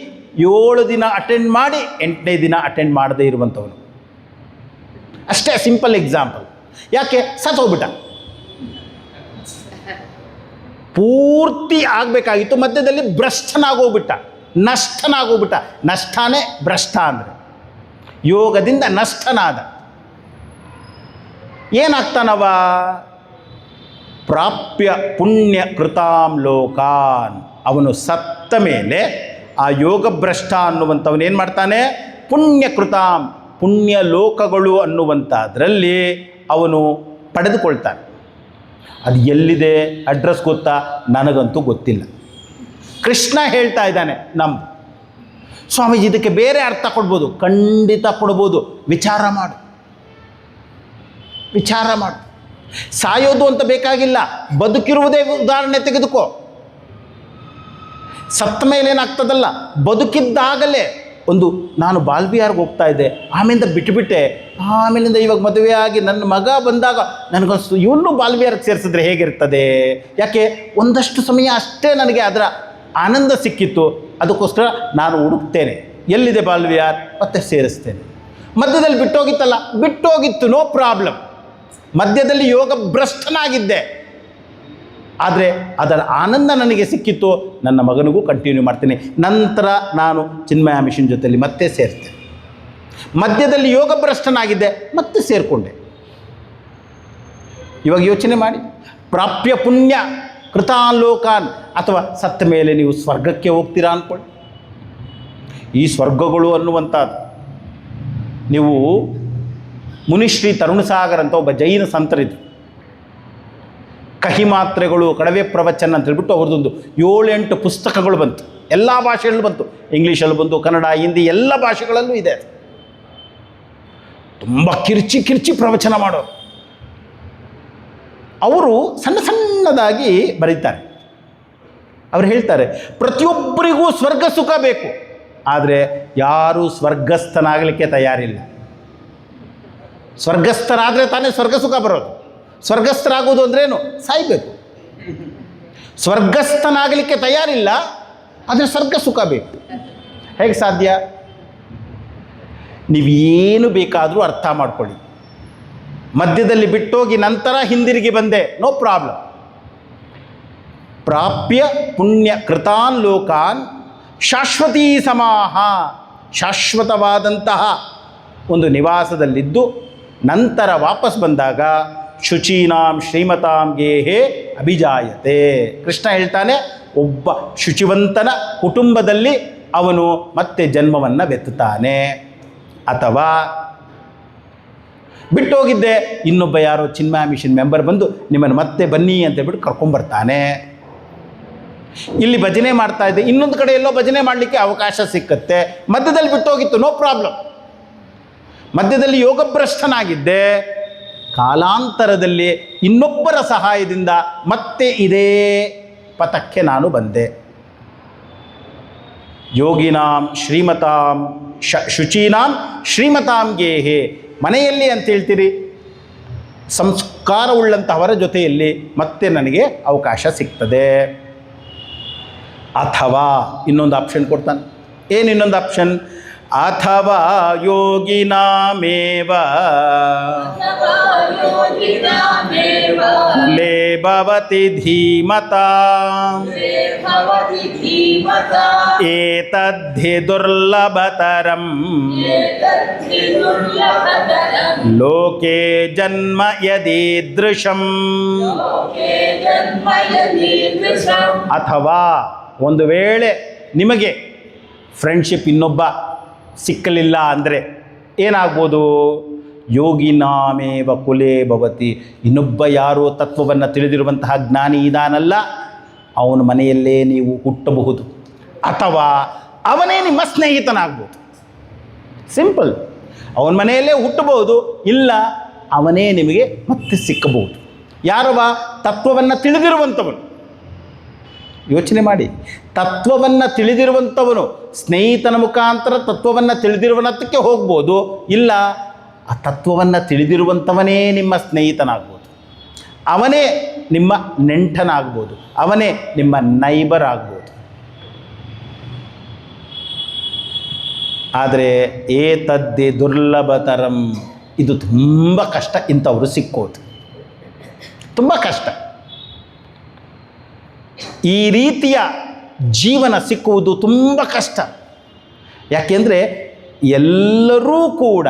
7 ದಿನ ಅಟೆಂಡ್ ಮಾಡಿ 8ನೇ ದಿನ ಅಟೆಂಡ್ ಮಾಡದೇ ಇರುವಂಥವನು. ಅಷ್ಟೇ ಸಿಂಪಲ್ ಎಕ್ಸಾಂಪಲ್. ಯಾಕೆ? ಸತ್ತೋಗ್ಬಿಟ್ಟ. ಪೂರ್ತಿ ಆಗಬೇಕಾಗಿತ್ತು, ಮಧ್ಯದಲ್ಲಿ ಭ್ರಷ್ಟನಾಗೋಗ್ಬಿಟ್ಟ, ನಷ್ಟನಾಗೋಗ್ಬಿಟ್ಟ. ನಷ್ಟನೇ ಭ್ರಷ್ಟ ಅಂದರೆ. ಯೋಗದಿಂದ ನಷ್ಟನಾದ. ಏನಾಗ್ತಾನವ? ಪ್ರಾಪ್ಯ ಪುಣ್ಯ ಕೃತಾಂ ಲೋಕಾನ್. ಅವನು ಸತ್ತ ಮೇಲೆ ಆ ಯೋಗಭ್ರಷ್ಟ ಅನ್ನುವಂಥವನು ಏನು ಮಾಡ್ತಾನೆ? ಪುಣ್ಯ ಕೃತಾಂ, ಪುಣ್ಯ ಲೋಕಗಳು ಅನ್ನುವಂಥದ್ರಲ್ಲಿ ಅವನು ಪಡೆದುಕೊಳ್ತಾನೆ. ಅದು ಎಲ್ಲಿದೆ ಅಡ್ರೆಸ್ ಗೊತ್ತಾ? ನನಗಂತೂ ಗೊತ್ತಿಲ್ಲ. ಕೃಷ್ಣ ಹೇಳ್ತಾ ಇದ್ದಾನೆ. ನಮ್ಮ ಸ್ವಾಮೀಜಿ ಇದಕ್ಕೆ ಬೇರೆ ಅರ್ಥ ಕೊಡ್ಬೋದು. ಖಂಡಿತ ಕೊಡ್ಬೋದು. ವಿಚಾರ ಮಾಡು, ವಿಚಾರ ಮಾಡು. ಸಾಯೋದು ಅಂತ ಬೇಕಾಗಿಲ್ಲ, ಬದುಕಿರುವುದೇ ಉದಾಹರಣೆ ತೆಗೆದುಕೋ. ಸತ್ತ ಮೇಲೆ ಏನಾಗ್ತದಲ್ಲ, ಬದುಕಿದ್ದಾಗಲೇ ಒಂದು ನಾನು ಬಾಲ್ವಿಹಾರ್ಗೆ ಹೋಗ್ತಾ ಇದ್ದೆ, ಆಮೇಲಿಂದ ಬಿಟ್ಟುಬಿಟ್ಟೆ, ಆಮೇಲಿಂದ ಇವಾಗ ಮದುವೆ ಆಗಿ ನನ್ನ ಮಗ ಬಂದಾಗ ನನಗನ್ನಿಸ್ತು ಇವನು ಬಾಲ್ವಿಹಾರ್ಗೆ ಸೇರಿಸಿದ್ರೆ ಹೇಗಿರ್ತದೆ. ಯಾಕೆ, ಒಂದಷ್ಟು ಸಮಯ ಅಷ್ಟೇ ನನಗೆ ಅದರ ಆನಂದ ಸಿಕ್ಕಿತ್ತು, ಅದಕ್ಕೋಸ್ಕರ ನಾನು ಹುಡುಕ್ತೇನೆ ಎಲ್ಲಿದೆ ಬಾಲ್ವಿಹಾರ್, ಮತ್ತೆ ಸೇರಿಸ್ತೇನೆ. ಮಧ್ಯದಲ್ಲಿ ಬಿಟ್ಟೋಗಿತ್ತಲ್ಲ, ಬಿಟ್ಟೋಗಿತ್ತು, ನೋ ಪ್ರಾಬ್ಲಮ್. ಮಧ್ಯದಲ್ಲಿ ಯೋಗ ಭ್ರಷ್ಟನಾಗಿದ್ದೆ, ಆದರೆ ಅದರ ಆನಂದ ನನಗೆ ಸಿಕ್ಕಿತ್ತು, ನನ್ನ ಮಗನಿಗೂ ಕಂಟಿನ್ಯೂ ಮಾಡ್ತೀನಿ. ನಂತರ ನಾನು ಚಿನ್ಮಯ ಮಿಷನ್ ಜೊತೆಯಲ್ಲಿ ಮತ್ತೆ ಸೇರ್ತೇನೆ. ಮಧ್ಯದಲ್ಲಿ ಯೋಗ ಭ್ರಷ್ಟನಾಗಿದ್ದೆ, ಮತ್ತೆ ಸೇರಿಕೊಂಡೆ. ಇವಾಗ ಯೋಚನೆ ಮಾಡಿ, ಪ್ರಾಪ್ಯ ಪುಣ್ಯ ಕೃತಾನ್ ಲೋಕಾನ್, ಅಥವಾ ಸತ್ತ ಮೇಲೆ ನೀವು ಸ್ವರ್ಗಕ್ಕೆ ಹೋಗ್ತೀರಾ ಅಂದ್ಕೊಳ್ಳಿ. ಈ ಸ್ವರ್ಗಗಳು ಅನ್ನುವಂಥದ್ದು, ನೀವು ಮುನಿಶ್ರೀ ತರುಣಸಾಗರ್ ಅಂತ ಒಬ್ಬ ಜೈನ ಸಂತರಿದ್ರು. ಕಹಿ ಮಾತ್ರೆಗಳು, ಕಡವೆ ಪ್ರವಚನ ಅಂತ ಹೇಳ್ಬಿಟ್ಟು ಅವ್ರದ್ದೊಂದು 7-8 ಪುಸ್ತಕಗಳು ಬಂತು. ಎಲ್ಲ ಭಾಷೆಗಳಲ್ಲೂ ಬಂತು, ಇಂಗ್ಲೀಷಲ್ಲೂ ಬಂತು, ಕನ್ನಡ, ಹಿಂದಿ ಎಲ್ಲ ಭಾಷೆಗಳಲ್ಲೂ ಇದೆ. ತುಂಬ ಕಿರ್ಚಿ ಪ್ರವಚನ ಮಾಡೋರು. ಅವರು ಸಣ್ಣ ಸಣ್ಣದಾಗಿ ಬರೀತಾರೆ. ಅವರು ಹೇಳ್ತಾರೆ, ಪ್ರತಿಯೊಬ್ಬರಿಗೂ ಸ್ವರ್ಗ ಸುಖ ಬೇಕು, ಆದರೆ ಯಾರೂ ಸ್ವರ್ಗಸ್ಥನಾಗಲಿಕ್ಕೆ ತಯಾರಿಲ್ಲ. ಸ್ವರ್ಗಸ್ಥರಾದರೆ ತಾನೇ ಸ್ವರ್ಗ ಸುಖ ಬರೋದು. ಸ್ವರ್ಗಸ್ಥರಾಗೋದು ಅಂದ್ರೇನು, ಸಾಯಬೇಕು. ಸ್ವರ್ಗಸ್ಥನಾಗಲಿಕ್ಕೆ ತಯಾರಿಲ್ಲ, ಆದರೆ ಸ್ವರ್ಗ ಸುಖ ಬೇಕು. ಹೇಗೆ ಸಾಧ್ಯ? ನೀವೇನು ಬೇಕಾದರೂ ಅರ್ಥ ಮಾಡ್ಕೊಳ್ಳಿ. ಮಧ್ಯದಲ್ಲಿ ಬಿಟ್ಟೋಗಿ ನಂತರ ಹಿಂದಿರುಗಿ ಬಂದೆ, ನೋ ಪ್ರಾಬ್ಲಮ್. ಪ್ರಾಪ್ಯ ಪುಣ್ಯ ಕೃತಾನ್ ಲೋಕಾನ್ ಶಾಶ್ವತೀ ಸಮಾಹ, ಶಾಶ್ವತವಾದಂತಹ ಒಂದು ನಿವಾಸದಲ್ಲಿದ್ದು ನಂತರ ವಾಪಸ್ ಬಂದಾಗ ಶುಚೀನಾಂ ಶ್ರೀಮತಾಂ ಗೇಹೇ ಅಭಿಜಾಯತೆ. ಕೃಷ್ಣ ಹೇಳ್ತಾನೆ, ಒಬ್ಬ ಶುಚಿವಂತನ ಕುಟುಂಬದಲ್ಲಿ ಅವನು ಮತ್ತೆ ಜನ್ಮವನ್ನು ಬೆತ್ತುತ್ತಾನೆ. ಅಥವಾ ಬಿಟ್ಟೋಗಿದ್ದೆ, ಇನ್ನೊಬ್ಬ ಯಾರೋ ಚಿನ್ಮಯ ಮಿಷನ್ ಮೆಂಬರ್ ಬಂದು ನಿಮ್ಮನ್ನು ಮತ್ತೆ ಬನ್ನಿ ಅಂತ ಹೇಳ್ಬಿಟ್ಟು ಕರ್ಕೊಂಬರ್ತಾನೆ. ಇಲ್ಲಿ ಭಜನೆ ಮಾಡ್ತಾ ಇದ್ದೆ, ಇನ್ನೊಂದು ಕಡೆ ಎಲ್ಲೋ ಭಜನೆ ಮಾಡಲಿಕ್ಕೆ ಅವಕಾಶ ಸಿಕ್ಕತ್ತೆ, ಮಧ್ಯದಲ್ಲಿ ಬಿಟ್ಟೋಗಿತ್ತು, ನೋ ಪ್ರಾಬ್ಲಮ್. ಮಧ್ಯದಲ್ಲಿ ಯೋಗಭ್ರಷ್ಟನಾಗಿದ್ದೆ, ಕಾಲಾಂತರದಲ್ಲಿ ಇನ್ನೊಬ್ಬರ ಸಹಾಯದಿಂದ ಮತ್ತೆ ಇದೇ ಪಥಕ್ಕೆ ನಾನು ಬಂದೆ. ಯೋಗಿನಾಂ ಶ್ರೀಮತಾಂ ಶುಚೀನಾಂ ಶ್ರೀಮತಾಂ ಗೇಹೇ, ಮನೆಯಲ್ಲಿ ಅಂತ ಹೇಳ್ತೀರಿ, ಸಂಸ್ಕಾರವುಳ್ಳಂತಹವರ ಜೊತೆಯಲ್ಲಿ ಮತ್ತೆ ನನಗೆ ಅವಕಾಶ ಸಿಗ್ತದೆ. ಅಥವಾ ಇನ್ನೊಂದು ಆಪ್ಷನ್ ಕೊಡ್ತಾನೆ. ಏನು ಇನ್ನೊಂದು ಆಪ್ಷನ್? ಅಥವಾ ಯೋಗಿನಾಮೇವ ಲೇ ಭವತಿ ಧೀಮತಾಂ ಏತದ್ಧಿ ದುರ್ಲಭತರಂ ಲೋಕೆ ಜನ್ಮ ಯದೀದೃಶಂ. ಅಥವಾ ಒಂದು ವೇಳೆ ನಿಮಗೆ ಫ್ರೆಂಡ್ಶಿಪ್ ಇನ್ನೊಬ್ಬ ಸಿಕ್ಕಲಿಲ್ಲ ಅಂದರೆ ಏನಾಗ್ಬೋದು? ಯೋಗಿನಾಮೇವ ಕುಲೇ ಭವತಿ, ಇನ್ನೊಬ್ಬ ಯಾರೋ ತತ್ವವನ್ನು ತಿಳಿದಿರುವಂತಹ ಜ್ಞಾನಿ ಇದಾನಲ್ಲ, ಅವನ ಮನೆಯಲ್ಲೇ ನೀವು ಹುಟ್ಟಬಹುದು. ಅಥವಾ ಅವನೇ ನಿಮ್ಮ ಸ್ನೇಹಿತನಾಗ್ಬೋದು. ಸಿಂಪಲ್, ಅವನ ಮನೆಯಲ್ಲೇ ಹುಟ್ಟಬಹುದು, ಇಲ್ಲ ಅವನೇ ನಿಮಗೆ ಮತ್ತೆ ಸಿಕ್ಕಬಹುದು. ಯಾರವ? ತತ್ವವನ್ನು ತಿಳಿದಿರುವಂಥವನು. ಯೋಚನೆ ಮಾಡಿ, ತತ್ವವನ್ನು ತಿಳಿದಿರುವಂಥವನು ಸ್ನೇಹಿತನ ಮುಖಾಂತರ ತತ್ವವನ್ನು ತಿಳಿದಿರುವನತ್ತಕ್ಕೆ ಹೋಗ್ಬೋದು, ಇಲ್ಲ ಆ ತತ್ವವನ್ನು ತಿಳಿದಿರುವಂಥವನೇ ನಿಮ್ಮ ಸ್ನೇಹಿತನಾಗ್ಬೋದು, ಅವನೇ ನಿಮ್ಮ ನೆಂಟನಾಗ್ಬೋದು, ಅವನೇ ನಿಮ್ಮ ನೈಬರ್ ಆಗ್ಬೋದು. ಆದರೆ ಏತದ್ದೇ ದುರ್ಲಭತರಂ, ಇದು ತುಂಬ ಕಷ್ಟ, ಇಂಥವರು ಸಿಕ್ಕೋದು ತುಂಬ ಕಷ್ಟ. ಈ ರೀತಿಯ ಜೀವನ ಸಿಕ್ಕುವುದು ತುಂಬ ಕಷ್ಟ. ಯಾಕೆಂದರೆ ಎಲ್ಲರೂ ಕೂಡ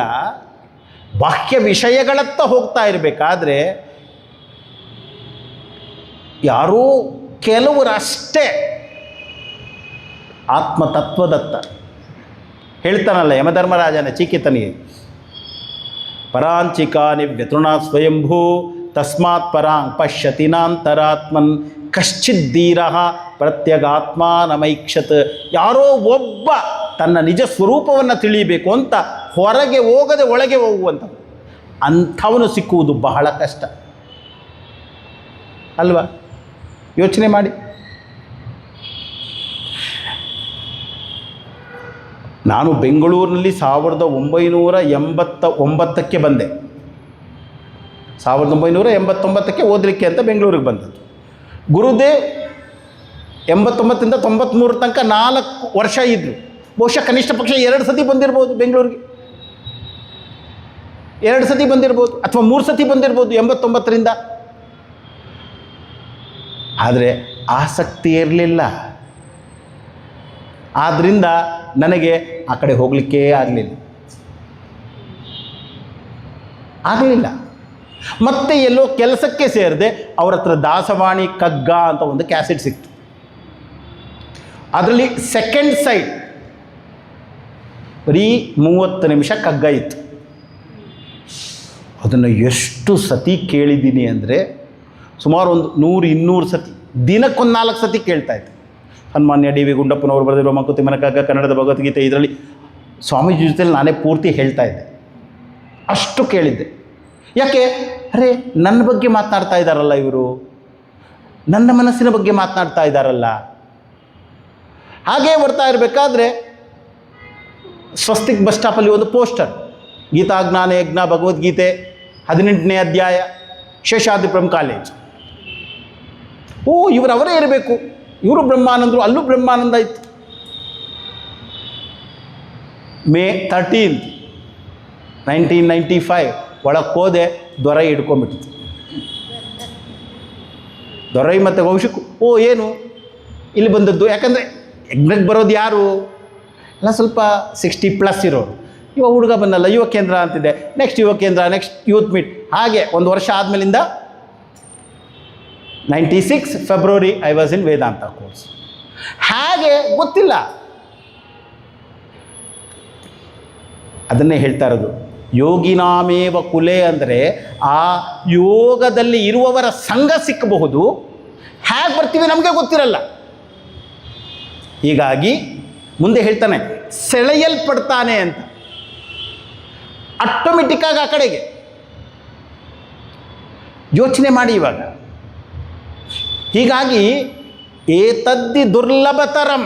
ಬಾಹ್ಯ ವಿಷಯಗಳತ್ತ ಹೋಗ್ತಾ ಇರಬೇಕಾದ್ರೆ ಯಾರೋ ಕೆಲವರಷ್ಟೇ ಆತ್ಮತತ್ವದತ್ತ. ಹೇಳ್ತಾನಲ್ಲ ಯಮಧರ್ಮರಾಜನ ಚೀಕಿತನಿಗೆ, ಪರಾಂಚಿಕಾನಿ ವ್ಯತೃಣಾ ಸ್ವಯಂಭೂ ತಸ್ಮಾತ್ ಪರಾಂಗ್ ಪಶ್ಯತಿ ನಾಂತರಾತ್ಮನ್ ಕಶ್ಚಿದ್ದೀರ ಪ್ರತ್ಯಗಾತ್ಮಾನಮೈಕ್ಷತ್. ಯಾರೋ ಒಬ್ಬ ತನ್ನ ನಿಜ ಸ್ವರೂಪವನ್ನು ತಿಳಿಯಬೇಕು ಅಂತ ಹೊರಗೆ ಹೋಗದೆ ಒಳಗೆ ಹೋಗುವಂಥ ಅಂಥವನು ಸಿಕ್ಕುವುದು ಬಹಳ ಕಷ್ಟ. ಅಲ್ವಾ? ಯೋಚನೆ ಮಾಡಿ. ನಾನು ಬೆಂಗಳೂರಿನಲ್ಲಿ 1989ಕ್ಕೆ ಬಂದೆ. 1989ಕ್ಕೆ ಓದಲಿಕ್ಕೆ ಅಂತ ಬೆಂಗಳೂರಿಗೆ ಬಂದದ್ದು. ಗುರುದೇವ್ 89ರಿಂದ 93 ತನಕ 4 ವರ್ಷ ಇದ್ದರು. ಬಹುಶಃ ಕನಿಷ್ಠ ಪಕ್ಷ 2 ಸತಿ ಬಂದಿರ್ಬೋದು ಬೆಂಗಳೂರಿಗೆ, 2 ಸತಿ ಬಂದಿರ್ಬೋದು ಅಥವಾ 3 ಸತಿ ಬಂದಿರ್ಬೋದು 89ರಿಂದ. ಆದರೆ ಆಸಕ್ತಿ ಇರಲಿಲ್ಲ. ಆದ್ದರಿಂದ ನನಗೆ ಆ ಕಡೆ ಹೋಗಲಿಕ್ಕೇ ಆಗಲಿಲ್ಲ. ಮತ್ತೆ ಎಲ್ಲೋ ಕೆಲಸಕ್ಕೆ ಸೇರಿದೆ. ಅವ್ರ ಹತ್ರ ದಾಸವಾಣಿ ಕಗ್ಗ ಅಂತ ಒಂದು ಕ್ಯಾಸೆಟ್ ಸಿಕ್ತು. ಅದರಲ್ಲಿ ಸೆಕೆಂಡ್ ಸೈಡ್ ಬರೀ 30 ನಿಮಿಷ ಕಗ್ಗ ಇತ್ತು. ಅದನ್ನು ಎಷ್ಟು ಸತಿ ಕೇಳಿದ್ದೀನಿ ಅಂದರೆ ಸುಮಾರು ಒಂದು 100-200 ಸತಿ, ದಿನಕ್ಕೊಂದು 4 ಸತಿ ಕೇಳ್ತಾಯಿದ್ದೆ. ಸನ್ಮಾನ್ಯ ಡಿ ವಿ ಗುಂಡಪ್ಪನವರು ಬರೆದಿರುವ ಮಂಕುತಿಮ್ಮನ ಕಗ್ಗ, ಕನ್ನಡದ ಭಗವದ್ಗೀತೆ, ಇದರಲ್ಲಿ ಸ್ವಾಮೀಜಿ ಜೊತೆಲಿ ನಾನೇ ಪೂರ್ತಿ ಹೇಳ್ತಾ ಇದ್ದೆ. ಅಷ್ಟು ಕೇಳಿದ್ದೆ. ಯಾಕೆ? ಅರೆ, ನನ್ನ ಬಗ್ಗೆ ಮಾತನಾಡ್ತಾ ಇದ್ದಾರಲ್ಲ ಇವರು, ನನ್ನ ಮನಸ್ಸಿನ ಬಗ್ಗೆ ಮಾತನಾಡ್ತಾ ಇದ್ದಾರಲ್ಲ. ಹಾಗೇ ಬರ್ತಾ ಇರಬೇಕಾದ್ರೆ ಸ್ವಸ್ತಿಕ್ ಬಸ್ ಸ್ಟಾಪಲ್ಲಿ ಒಂದು ಪೋಸ್ಟರ್, ಗೀತಾ ಜ್ಞಾನ ಯಜ್ಞ ಭಗವದ್ಗೀತೆ 18ನೇ ಅಧ್ಯಾಯ, ಶೇಷಾದ್ರಿಪುರಂ ಕಾಲೇಜ್. ಓ, ಅವರೇ ಇರಬೇಕು, ಇವರು ಬ್ರಹ್ಮಾನಂದರು, ಅಲ್ಲೂ ಬ್ರಹ್ಮಾನಂದ ಇತ್ತು. May 13, 1995 ಒಳಗೆ ಹೋದೆ. ದೊರೈ ಹಿಡ್ಕೊಂಡ್ಬಿಟ್ಟಿತ್ತು. ದೊರೈ ಮತ್ತು ಕೌಶಿಕ್, ಓ ಏನು ಇಲ್ಲಿ ಬಂದದ್ದು? ಯಾಕಂದರೆ ಯಜ್ಞಕ್ಕೆ ಬರೋದು ಯಾರು? ಎಲ್ಲ ಸ್ವಲ್ಪ 60+ ಇರೋರು. ಇವಾಗ ಹುಡುಗ ಬಂದಲ್ಲ, ಯುವ ಕೇಂದ್ರ ಅಂತಿದೆ, ನೆಕ್ಸ್ಟ್ ಯುವ ಕೇಂದ್ರ, ನೆಕ್ಸ್ಟ್ ಯೂತ್ ಮೀಟ್. ಹಾಗೆ ಒಂದು ವರ್ಷ ಆದಮೇಲಿಂದ 96 February I was in Vedanta course. ಹಾಗೆ ಗೊತ್ತಿಲ್ಲ. ಅದನ್ನೇ ಹೇಳ್ತಾ ಇರೋದು, ಯೋಗಿನಾಮೇವ ಕುಲೆ ಅಂದರೆ ಆ ಯೋಗದಲ್ಲಿ ಇರುವವರ ಸಂಘ ಸಿಕ್ಕಬಹುದು. ಹೇಗೆ ಬರ್ತೀವಿ ನಮಗೆ ಗೊತ್ತಿರಲ್ಲ. ಹೀಗಾಗಿ ಮುಂದೆ ಹೇಳ್ತಾನೆ, ಸೆಳೆಯಲ್ಪಡ್ತಾನೆ ಅಂತ. ಆಟೋಮೆಟಿಕ್ಕಾಗಿ ಆ ಕಡೆಗೆ ಯೋಚನೆ ಮಾಡಿ ಇವಾಗ. ಹೀಗಾಗಿ ಏತದ್ದಿ ದುರ್ಲಭತರಂ,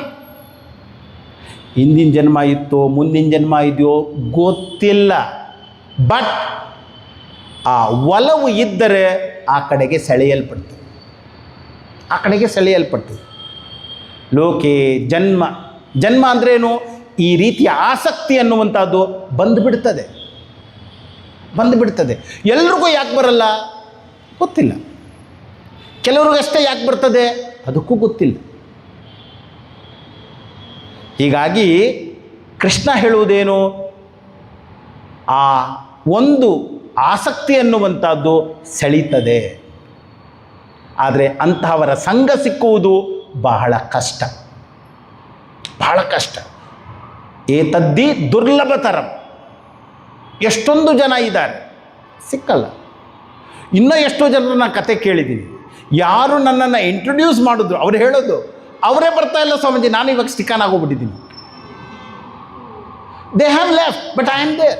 ಹಿಂದಿನ ಜನ್ಮ ಇತ್ತೋ ಮುಂದಿನ ಜನ್ಮ ಇದೆಯೋ ಗೊತ್ತಿಲ್ಲ. ಬಟ್ ಆ ಒಲವು ಇದ್ದರೆ ಆ ಕಡೆಗೆ ಸೆಳೆಯಲ್ಪಡ್ತು. ಲೋಕೆ ಜನ್ಮ ಅಂದ್ರೇನು? ಈ ರೀತಿಯ ಆಸಕ್ತಿ ಅನ್ನುವಂಥದ್ದು ಬಂದುಬಿಡ್ತದೆ. ಎಲ್ರಿಗೂ ಯಾಕೆ ಬರಲ್ಲ ಗೊತ್ತಿಲ್ಲ. ಕೆಲವ್ರಿಗಷ್ಟೇ ಯಾಕೆ ಬರ್ತದೆ ಅದಕ್ಕೂ ಗೊತ್ತಿಲ್ಲ. ಹೀಗಾಗಿ ಕೃಷ್ಣ ಹೇಳುವುದೇನು? ಆ ಒಂದು ಆಸಕ್ತಿ ಅನ್ನುವಂಥದ್ದು ಸೆಳೀತದೆ. ಆದರೆ ಅಂತಹವರ ಸಂಘ ಸಿಕ್ಕುವುದು ಬಹಳ ಕಷ್ಟ. ಏತದ್ದಿ ದುರ್ಲಭತರಂ. ಎಷ್ಟೊಂದು ಜನ ಇದ್ದಾರೆ, ಸಿಕ್ಕಲ್ಲ. ಇನ್ನೂ ಎಷ್ಟೋ ಜನರು ನಾನು ಕತೆ ಕೇಳಿದ್ದೀನಿ. ಯಾರು ನನ್ನನ್ನು ಇಂಟ್ರೊಡ್ಯೂಸ್ ಮಾಡಿದ್ರು ಅವ್ರು ಹೇಳೋದು, ಅವರೇ ಬರ್ತಾ ಇಲ್ಲ ಸ್ವಾಮೀಜಿ, ನಾನು ಇವಾಗ ಸ್ಟಿಕಾನ್ ಆಗೋಗ್ಬಿಟ್ಟಿದ್ದೀನಿ. They have left but I am there.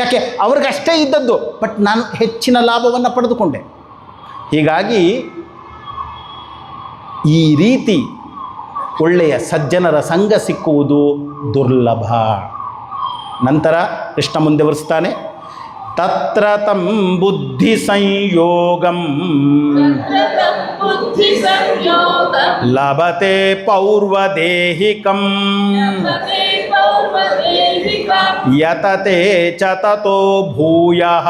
ಯಾಕೆ? ಅವ್ರಿಗಷ್ಟೇ ಇದ್ದದ್ದು, ಬಟ್ ನಾನು ಹೆಚ್ಚಿನ ಲಾಭವನ್ನು ಪಡೆದುಕೊಂಡೆ. ಹೀಗಾಗಿ ಈ ರೀತಿ ಒಳ್ಳೆಯ ಸಜ್ಜನರ ಸಂಘ ಸಿಕ್ಕುವುದು ದುರ್ಲಭ. ನಂತರ ಕೃಷ್ಣ ಮುಂದೆ ಬರೆಸ್ತಾನೆ, ತತ್ರ ತಂ ಬುದ್ಧಿ ಸಂಯೋಗಂ ಲಭತೆ ಪೌರ್ವದೇಹಿಕಂ ಯತತೆ ಚ ತತೋ ಭೂಯಃ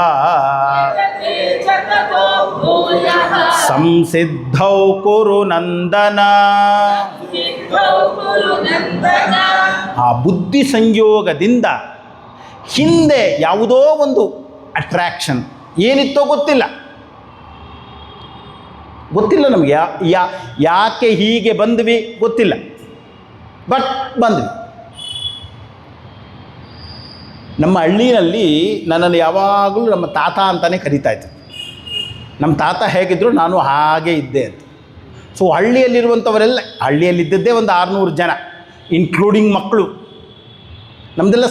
ಸಂಸಿದ್ಧೌ ಕುರು ನಂದನ. ಆ ಬುದ್ಧಿ ಸಂಯೋಗದಿಂದ ಹಿಂದೆ ಯಾವುದೋ ಒಂದು ಅಟ್ರಾಕ್ಷನ್ ಏನಿತ್ತೋ ಗೊತ್ತಿಲ್ಲ ನಮಗೆ. ಯಾಕೆ ಹೀಗೆ ಬಂದ್ವಿ ಗೊತ್ತಿಲ್ಲ, ಬಟ್ ಬಂದ್ವಿ. ನಮ್ಮ ಹಳ್ಳಿಯಲ್ಲಿ ನನ್ನನ್ನು ಯಾವಾಗಲೂ ನಮ್ಮ ತಾತ ಅಂತಲೇ ಕರೀತಾಯಿದ್ರು. ನಮ್ಮ ತಾತ ಹೇಗಿದ್ದರು ನಾನು ಹಾಗೆ ಇದ್ದೆ ಅಂತ. ಸೊ ಹಳ್ಳಿಯಲ್ಲಿರುವಂಥವರೆಲ್ಲ, ಹಳ್ಳಿಯಲ್ಲಿದ್ದದ್ದೇ ಒಂದು 600 ಜನ ಇನ್ಕ್ಲೂಡಿಂಗ್ ಮಕ್ಕಳು. ನಮ್ಮದೆಲ್ಲ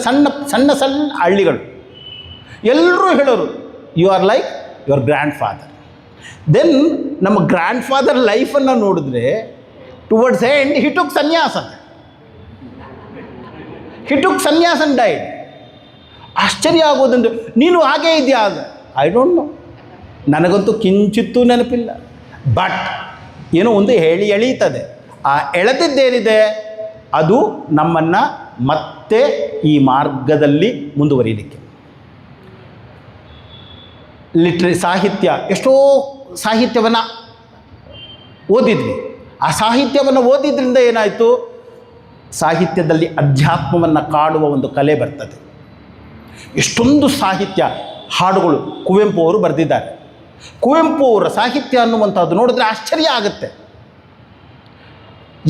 ಸಣ್ಣ ಹಳ್ಳಿಗಳು. ಎಲ್ಲರೂ ಹೇಳೋರು, you are like your grandfather. Then ನಮ್ಮ ಗ್ರ್ಯಾಂಡ್ ಫಾದರ್ ಲೈಫನ್ನು ನೋಡಿದ್ರೆ towards end he took sannyasa, he took sannyasa and died. ಆಶ್ಚರ್ಯ ಆಗೋದಂದ್ರೆ ನೀನು ಹಾಗೇ ಇದೆಯಾ? ಐ ಡೋಂಟ್ ನೋ, ನನಗಂತೂ ಕಿಂಚಿತ್ತೂ ನೆನಪಿಲ್ಲ. ಬಟ್ ಏನೋ ಒಂದು ಎಳೀತದೆ. ಆ ಎಳೆದಿದ್ದೇನಿದೆ ಅದು ನಮ್ಮನ್ನು ಮತ್ತೆ ಈ ಮಾರ್ಗದಲ್ಲಿ ಮುಂದುವರಿಯಲಿಕ್ಕೆ. ಸಾಹಿತ್ಯ, ಎಷ್ಟೋ ಸಾಹಿತ್ಯವನ್ನು ಓದಿದ್ವಿ. ಆ ಸಾಹಿತ್ಯವನ್ನು ಓದಿದ್ರಿಂದ ಏನಾಯಿತು, ಸಾಹಿತ್ಯದಲ್ಲಿ ಅಧ್ಯಾತ್ಮವನ್ನು ಕಾಡುವ ಒಂದು ಕಲೆ ಬರ್ತದೆ. ಎಷ್ಟೊಂದು ಸಾಹಿತ್ಯ ಹಾಡುಗಳು ಕುವೆಂಪು ಅವರು ಬರೆದಿದ್ದಾರೆ. ಕುವೆಂಪು ಅವರ ಸಾಹಿತ್ಯ ಅನ್ನುವಂಥದ್ದು ನೋಡಿದ್ರೆ ಆಶ್ಚರ್ಯ ಆಗುತ್ತೆ.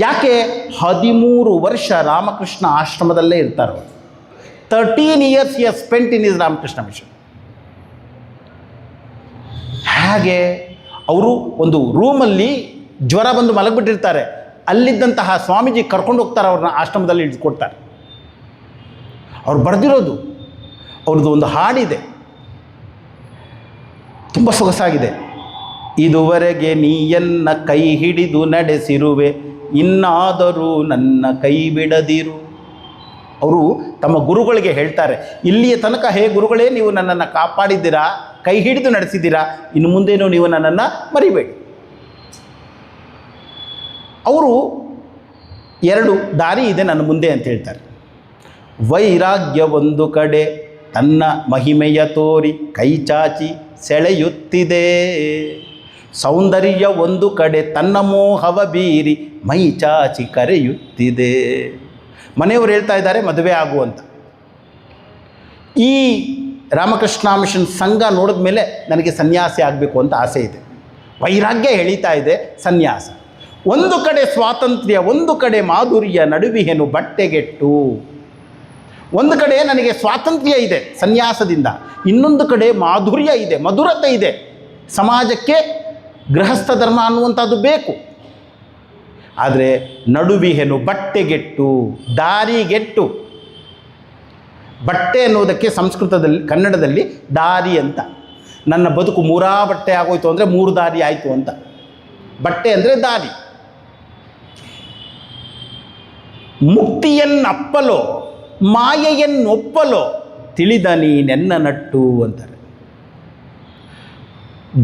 ಯಾಕೆ 13 ವರ್ಷ ರಾಮಕೃಷ್ಣ ಆಶ್ರಮದಲ್ಲೇ ಇರ್ತಾರೆ ಅವರು. 13 years he has spent in his Ramakrishna Mission. ಹಾಗೆ ಅವರು ಒಂದು ರೂಮಲ್ಲಿ ಜ್ವರ ಬಂದು ಮಲಗಿಬಿಟ್ಟಿರ್ತಾರೆ. ಅಲ್ಲಿದ್ದಂತಹ ಸ್ವಾಮೀಜಿ ಕರ್ಕೊಂಡು ಹೋಗ್ತಾರೆ, ಅವ್ರನ್ನ ಆಶ್ರಮದಲ್ಲಿ ಇಳಿಸ್ಕೊಡ್ತಾರೆ. ಅವ್ರು ಬರೆದಿರೋದು ಅವ್ರದ್ದು ಒಂದು ಹಾಡಿದೆ, ತುಂಬ ಸೊಗಸಾಗಿದೆ. ಇದುವರೆಗೆ ನೀಯನ್ನ ಕೈ ಹಿಡಿದು ನಡೆಸಿರುವೆ, ಇನ್ನಾದರೂ ನನ್ನ ಕೈ ಬಿಡದಿರು. ಅವರು ತಮ್ಮ ಗುರುಗಳಿಗೆ ಹೇಳ್ತಾರೆ, ಇಲ್ಲಿಯ ತನಕ ಹೇ ಗುರುಗಳೇ, ನೀವು ನನ್ನನ್ನು ಕಾಪಾಡಿದ್ದೀರಾ, ಕೈ ಹಿಡಿದು ನಡೆಸಿದ್ದೀರಾ, ಇನ್ನು ಮುಂದೇನೂ ನೀವು ನನ್ನನ್ನು ಮರಿಬೇಡಿ. ಅವರು 2 ದಾರಿ ಇದೆ ನನ್ನ ಮುಂದೆ ಅಂತ ಹೇಳ್ತಾರೆ. ವೈರಾಗ್ಯ ಒಂದು ಕಡೆ ತನ್ನ ಮಹಿಮೆಯ ತೋರಿ ಕೈ ಚಾಚಿ ಸೆಳೆಯುತ್ತಿದೆ, ಸೌಂದರ್ಯ ಒಂದು ಕಡೆ ತನ್ನ ಮೋಹವ ಬೀರಿ ಮೈ ಚಾಚಿ ಕರೆಯುತ್ತಿದೆ. ಮನೆಯವರು ಹೇಳ್ತಾ ಇದ್ದಾರೆ ಮದುವೆ ಆಗುವಂತ. ಈ ರಾಮಕೃಷ್ಣ ಮಿಷನ್ ಸಂಘ ನೋಡಿದ ಮೇಲೆ ನನಗೆ ಸನ್ಯಾಸಿ ಆಗಬೇಕು ಅಂತ ಆಸೆ ಇದೆ. ವೈರಾಗ್ಯ ಎಳೀತಾ ಇದೆ, ಸನ್ಯಾಸ. ಒಂದು ಕಡೆ ಸ್ವಾತಂತ್ರ್ಯ, ಒಂದು ಕಡೆ ಮಾಧುರ್ಯ, ನಡುವಿಹೆನು ಬಟ್ಟೆಗೆಟ್ಟು. ಒಂದು ಕಡೆ ನನಗೆ ಸ್ವಾತಂತ್ರ್ಯ ಇದೆ ಸನ್ಯಾಸದಿಂದ, ಇನ್ನೊಂದು ಕಡೆ ಮಾಧುರ್ಯ ಇದೆ, ಮಧುರತೆ ಇದೆ. ಸಮಾಜಕ್ಕೆ ಗೃಹಸ್ಥ ಧರ್ಮ ಅನ್ನುವಂಥದ್ದು ಬೇಕು. ಆದರೆ ನಡುವಿಹೆನು ಬಟ್ಟೆಗೆಟ್ಟು, ದಾರಿಗೆಟ್ಟು. ಬಟ್ಟೆ ಅನ್ನೋದಕ್ಕೆ ಸಂಸ್ಕೃತದಲ್ಲಿ, ಕನ್ನಡದಲ್ಲಿ ದಾರಿ ಅಂತ. ನನ್ನ ಬದುಕು 3 ಬಟ್ಟೆ ಆಗೋಯ್ತು ಅಂದರೆ 3 ದಾರಿ ಆಯಿತು ಅಂತ. ಬಟ್ಟೆ ಅಂದರೆ ದಾರಿ. ಮುಕ್ತಿಯನ್ನಪ್ಪಲೋ ಮಾಯೆಯನ್ನೊಪ್ಪಲೋ ತಿಳಿದ ನೀನೆನ್ನ ನಟ್ಟು ಅಂತಾರೆ.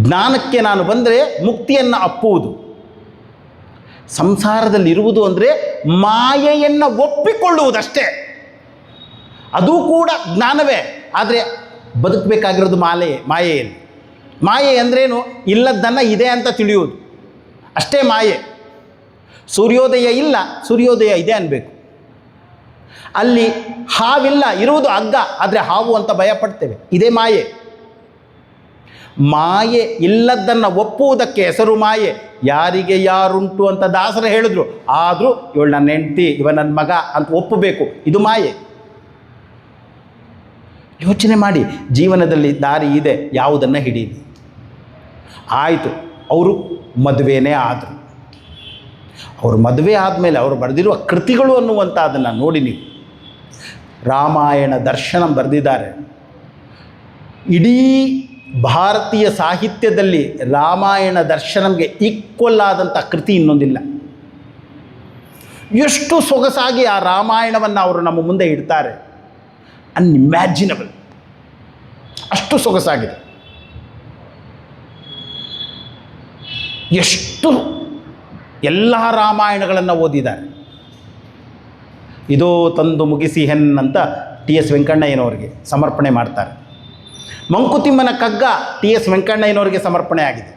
ಜ್ಞಾನಕ್ಕೆ ನಾನು ಬಂದರೆ ಮುಕ್ತಿಯನ್ನು ಅಪ್ಪುವುದು. ಸಂಸಾರದಲ್ಲಿರುವುದು ಅಂದರೆ ಮಾಯೆಯನ್ನು ಒಪ್ಪಿಕೊಳ್ಳುವುದಷ್ಟೇ. ಅದು ಕೂಡ ಜ್ಞಾನವೇ. ಆದರೆ ಬದುಕಬೇಕಾಗಿರೋದು ಮಾಯೆಯಲ್ಲಿ. ಮಾಯೆ ಅಂದ್ರೇನು? ಇಲ್ಲದ್ದನ್ನು ಇದೆ ಅಂತ ತಿಳಿಯುವುದು ಅಷ್ಟೇ ಮಾಯೆ. ಸೂರ್ಯೋದಯ ಇಲ್ಲ, ಸೂರ್ಯೋದಯ ಇದೆ ಅನ್ಬೇಕು. ಅಲ್ಲಿ ಹಾವಿಲ್ಲ, ಇರುವುದು ಹಗ್ಗ, ಆದರೆ ಹಾವು ಅಂತ ಭಯಪಡ್ತೇವೆ. ಇದೇ ಮಾಯೆ. ಮಾಯೆ ಇಲ್ಲದ್ದನ್ನು ಒಪ್ಪುವುದಕ್ಕೆ ಹೆಸರು ಮಾಯೆ. ಯಾರಿಗೆ ಯಾರುಂಟು ಅಂತ ದಾಸರು ಹೇಳಿದ್ರು. ಆದರೂ ಇವಳು ನನ್ನ ಹೆಂಡತಿ, ಇವ ನನ್ನ ಮಗ ಅಂತ ಒಪ್ಪಬೇಕು. ಇದು ಮಾಯೆ. ಯೋಚನೆ ಮಾಡಿ, ಜೀವನದಲ್ಲಿ ದಾರಿ ಇದೆ, ಯಾವುದನ್ನು ಹಿಡೀಲಿ. ಆಯಿತು, ಅವರು ಮದುವೆನೇ ಆದರು. ಅವರು ಮದುವೆ ಆದಮೇಲೆ ಅವರು ಬರೆದಿರುವ ಕೃತಿಗಳು ಅನ್ನುವಂಥ ಅದನ್ನು ನೋಡಿ ನೀವು. ರಾಮಾಯಣ ದರ್ಶನ ಬರೆದಿದ್ದಾರೆ. ಇಡೀ ಭಾರತೀಯ ಸಾಹಿತ್ಯದಲ್ಲಿ ರಾಮಾಯಣ ದರ್ಶನಂಗೆ ಈಕ್ವಲ್ ಆದಂಥ ಕೃತಿ ಇನ್ನೊಂದಿಲ್ಲ. ಎಷ್ಟು ಸೊಗಸಾಗಿ ಆ ರಾಮಾಯಣವನ್ನು ಅವರು ನಮ್ಮ ಮುಂದೆ ಇಡ್ತಾರೆ, ಅನ್ಇಮ್ಯಾಜಿನಬಲ್. ಅಷ್ಟು ಸೊಗಸಾಗಿದೆ. ಎಷ್ಟು ಎಲ್ಲ ರಾಮಾಯಣಗಳನ್ನು ಓದಿದ್ದಾರೆ. ಇದೋ ತಂದು ಮುಗಿಸಿ ಹೆನ್ ಅಂತ TS ವೆಂಕಣ್ಣಯ್ಯನವರಿಗೆ ಸಮರ್ಪಣೆ ಮಾಡ್ತಾರೆ. ಮಂಕುತಿಮ್ಮನ ಕಗ್ಗ TS ವೆಂಕಣ್ಣಯ್ಯನವರಿಗೆ ಸಮರ್ಪಣೆ ಆಗಿದೆ.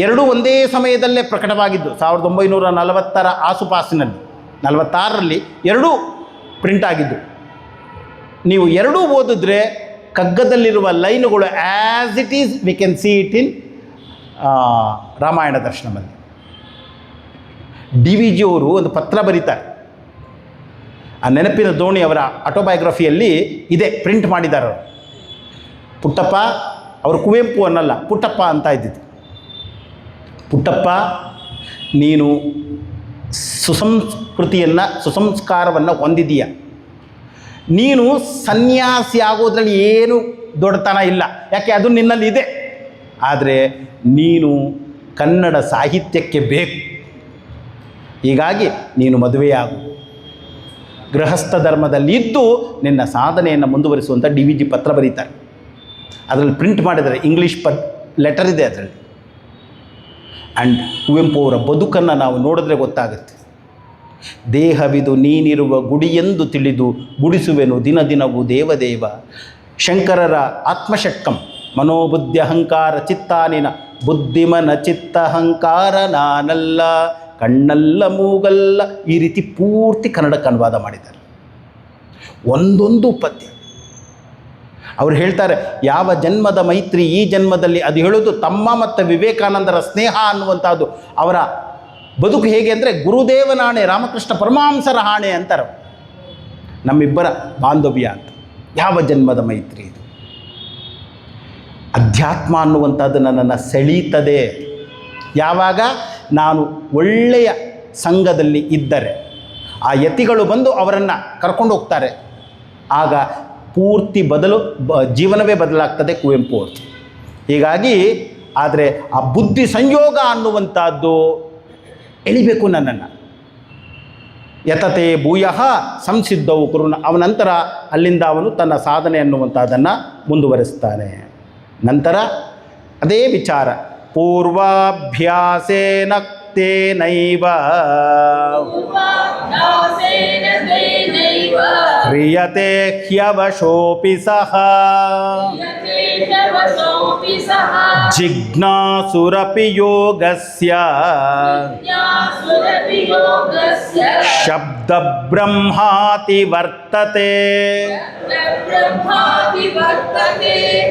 ಎರಡೂ ಒಂದೇ ಸಮಯದಲ್ಲೇ ಪ್ರಕಟವಾಗಿದ್ದು 1940 ಆಸುಪಾಸಿನಲ್ಲಿ, 46ರಲ್ಲಿ ಎರಡೂ ಪ್ರಿಂಟ್ ಆಗಿದ್ದು. ನೀವು ಎರಡೂ ಓದಿದ್ರೆ ಕಗ್ಗದಲ್ಲಿರುವ ಲೈನುಗಳು as it is we can see it in Ramayana ದರ್ಶನದಲ್ಲಿ. DVG ಅವರು ಒಂದು ಪತ್ರ ಬರೀತಾರೆ. ಆ ನೆನಪಿನ ದೋಣಿ ಅವರ ಆಟೋಬಯೋಗ್ರಫಿಯಲ್ಲಿ ಇದೆ, ಪ್ರಿಂಟ್ ಮಾಡಿದ್ದಾರೆ ಅವರು. ಪುಟ್ಟಪ್ಪ, ಅವರು ಕುವೆಂಪು ಅನ್ನಲ್ಲ, ಪುಟ್ಟಪ್ಪ ಅಂತ ಇದ್ದಿದ್ದು. ಪುಟ್ಟಪ್ಪ, ನೀನು ಸುಸಂಸ್ಕಾರವನ್ನು ಹೊಂದಿದೀಯ. ನೀನು ಸನ್ಯಾಸಿ ಆಗೋದ್ರಲ್ಲಿ ಏನು ದೊಡ್ಡತನ ಇಲ್ಲ, ಯಾಕೆ ಅದು ನಿನ್ನಲ್ಲಿ ಇದೆ. ಆದರೆ ನೀನು ಕನ್ನಡ ಸಾಹಿತ್ಯಕ್ಕೆ ಬೇಕು. ಹೀಗಾಗಿ ನೀನು ಮದುವೆಯಾಗು, ಗೃಹಸ್ಥ ಧರ್ಮದಲ್ಲಿ ಇದ್ದು ನಿನ್ನ ಸಾಧನೆಯನ್ನು ಮುಂದುವರಿಸುವಂಥ DVG ಪತ್ರ ಬರೀತಾರೆ. ಅದರಲ್ಲಿ ಪ್ರಿಂಟ್ ಮಾಡಿದರೆ ಇಂಗ್ಲೀಷ್ ಲೆಟರ್ ಇದೆ ಅದರಲ್ಲಿ. ಆ್ಯಂಡ್ ಕುವೆಂಪು ಅವರ ಬದುಕನ್ನು ನಾವು ನೋಡಿದ್ರೆ ಗೊತ್ತಾಗುತ್ತೆ. ದೇಹವಿದು ನೀನಿರುವ ಗುಡಿಯೆಂದು ತಿಳಿದು ಗುಡಿಸುವೆನು ದಿನ ದಿನವೂ ದೇವದೇವ. ಶಂಕರರ ಆತ್ಮಷಟ್ಕಂ ಮನೋಬುದ್ಧಿ ಅಹಂಕಾರ ಚಿತ್ತಾನಿನ ಬುದ್ಧಿಮನ ಚಿತ್ತಹಂಕಾರ ನಾನಲ್ಲ ಕಣ್ಣಲ್ಲ ಮೂಗಲ್ಲ, ಈ ರೀತಿ ಪೂರ್ತಿ ಕನ್ನಡಕ್ಕೆ ಅನುವಾದ ಮಾಡಿದ್ದಾರೆ. ಒಂದೊಂದು ಪದ್ಯ ಅವ್ರು ಹೇಳ್ತಾರೆ, ಯಾವ ಜನ್ಮದ ಮೈತ್ರಿ ಈ ಜನ್ಮದಲ್ಲಿ, ಅದು ಹೇಳೋದು ತಮ್ಮ ಮತ್ತು ವಿವೇಕಾನಂದರ ಸ್ನೇಹ ಅನ್ನುವಂಥದ್ದು. ಅವರ ಬದುಕು ಹೇಗೆ ಅಂದರೆ ಗುರುದೇವನ ಆಣೆ, ರಾಮಕೃಷ್ಣ ಪರಮಹಂಸರ ಆಣೆ ಅಂತಾರೆ. ನಮ್ಮಿಬ್ಬರ ಬಾಂಧವ್ಯ ಅಂತ. ಯಾವ ಜನ್ಮದ ಮೈತ್ರಿ ಇದು. ಅಧ್ಯಾತ್ಮ ಅನ್ನುವಂಥದ್ದು ನನ್ನನ್ನು ಸೆಳೀತದೆ. ಯಾವಾಗ ನಾನು ಒಳ್ಳೆಯ ಸಂಘದಲ್ಲಿ ಇದ್ದರೆ, ಆ ಯತಿಗಳು ಬಂದು ಅವರನ್ನು ಕರ್ಕೊಂಡು ಹೋಗ್ತಾರೆ, ಆಗ ಪೂರ್ತಿ ಜೀವನವೇ ಬದಲಾಗ್ತದೆ ಕುವೆಂಪು ಅವರು. ಹೀಗಾಗಿ ಆದರೆ ಆ ಬುದ್ಧಿ ಸಂಯೋಗ ಅನ್ನುವಂಥದ್ದು ಎಳಿಬೇಕು ನನ್ನನ್ನು. ಯತತೆ ಭೂಯಃ ಸಂಸಿದ್ಧವು ಕುರುನ. ಅವನಂತರ ಅಲ್ಲಿಂದ ಅವನು ತನ್ನ ಸಾಧನೆ ಅನ್ನುವಂಥದ್ದನ್ನು ಮುಂದುವರಿಸ್ತಾನೆ. ನಂತರ ಅದೇ ವಿಚಾರ, ಪೂರ್ವಾಭ್ಯಾಸೇನ ತೇನೈವ ಕ್ರಿಯತೆ ಹ್ಯವಶೋಪಿ ಸಹ ಜಿಜ್ಞಾಸುರಪಿ ಯೋಗಸ್ಯ ಶಬ್ದ ಬ್ರಹ್ಮಾತಿ ವರ್ತತೆ.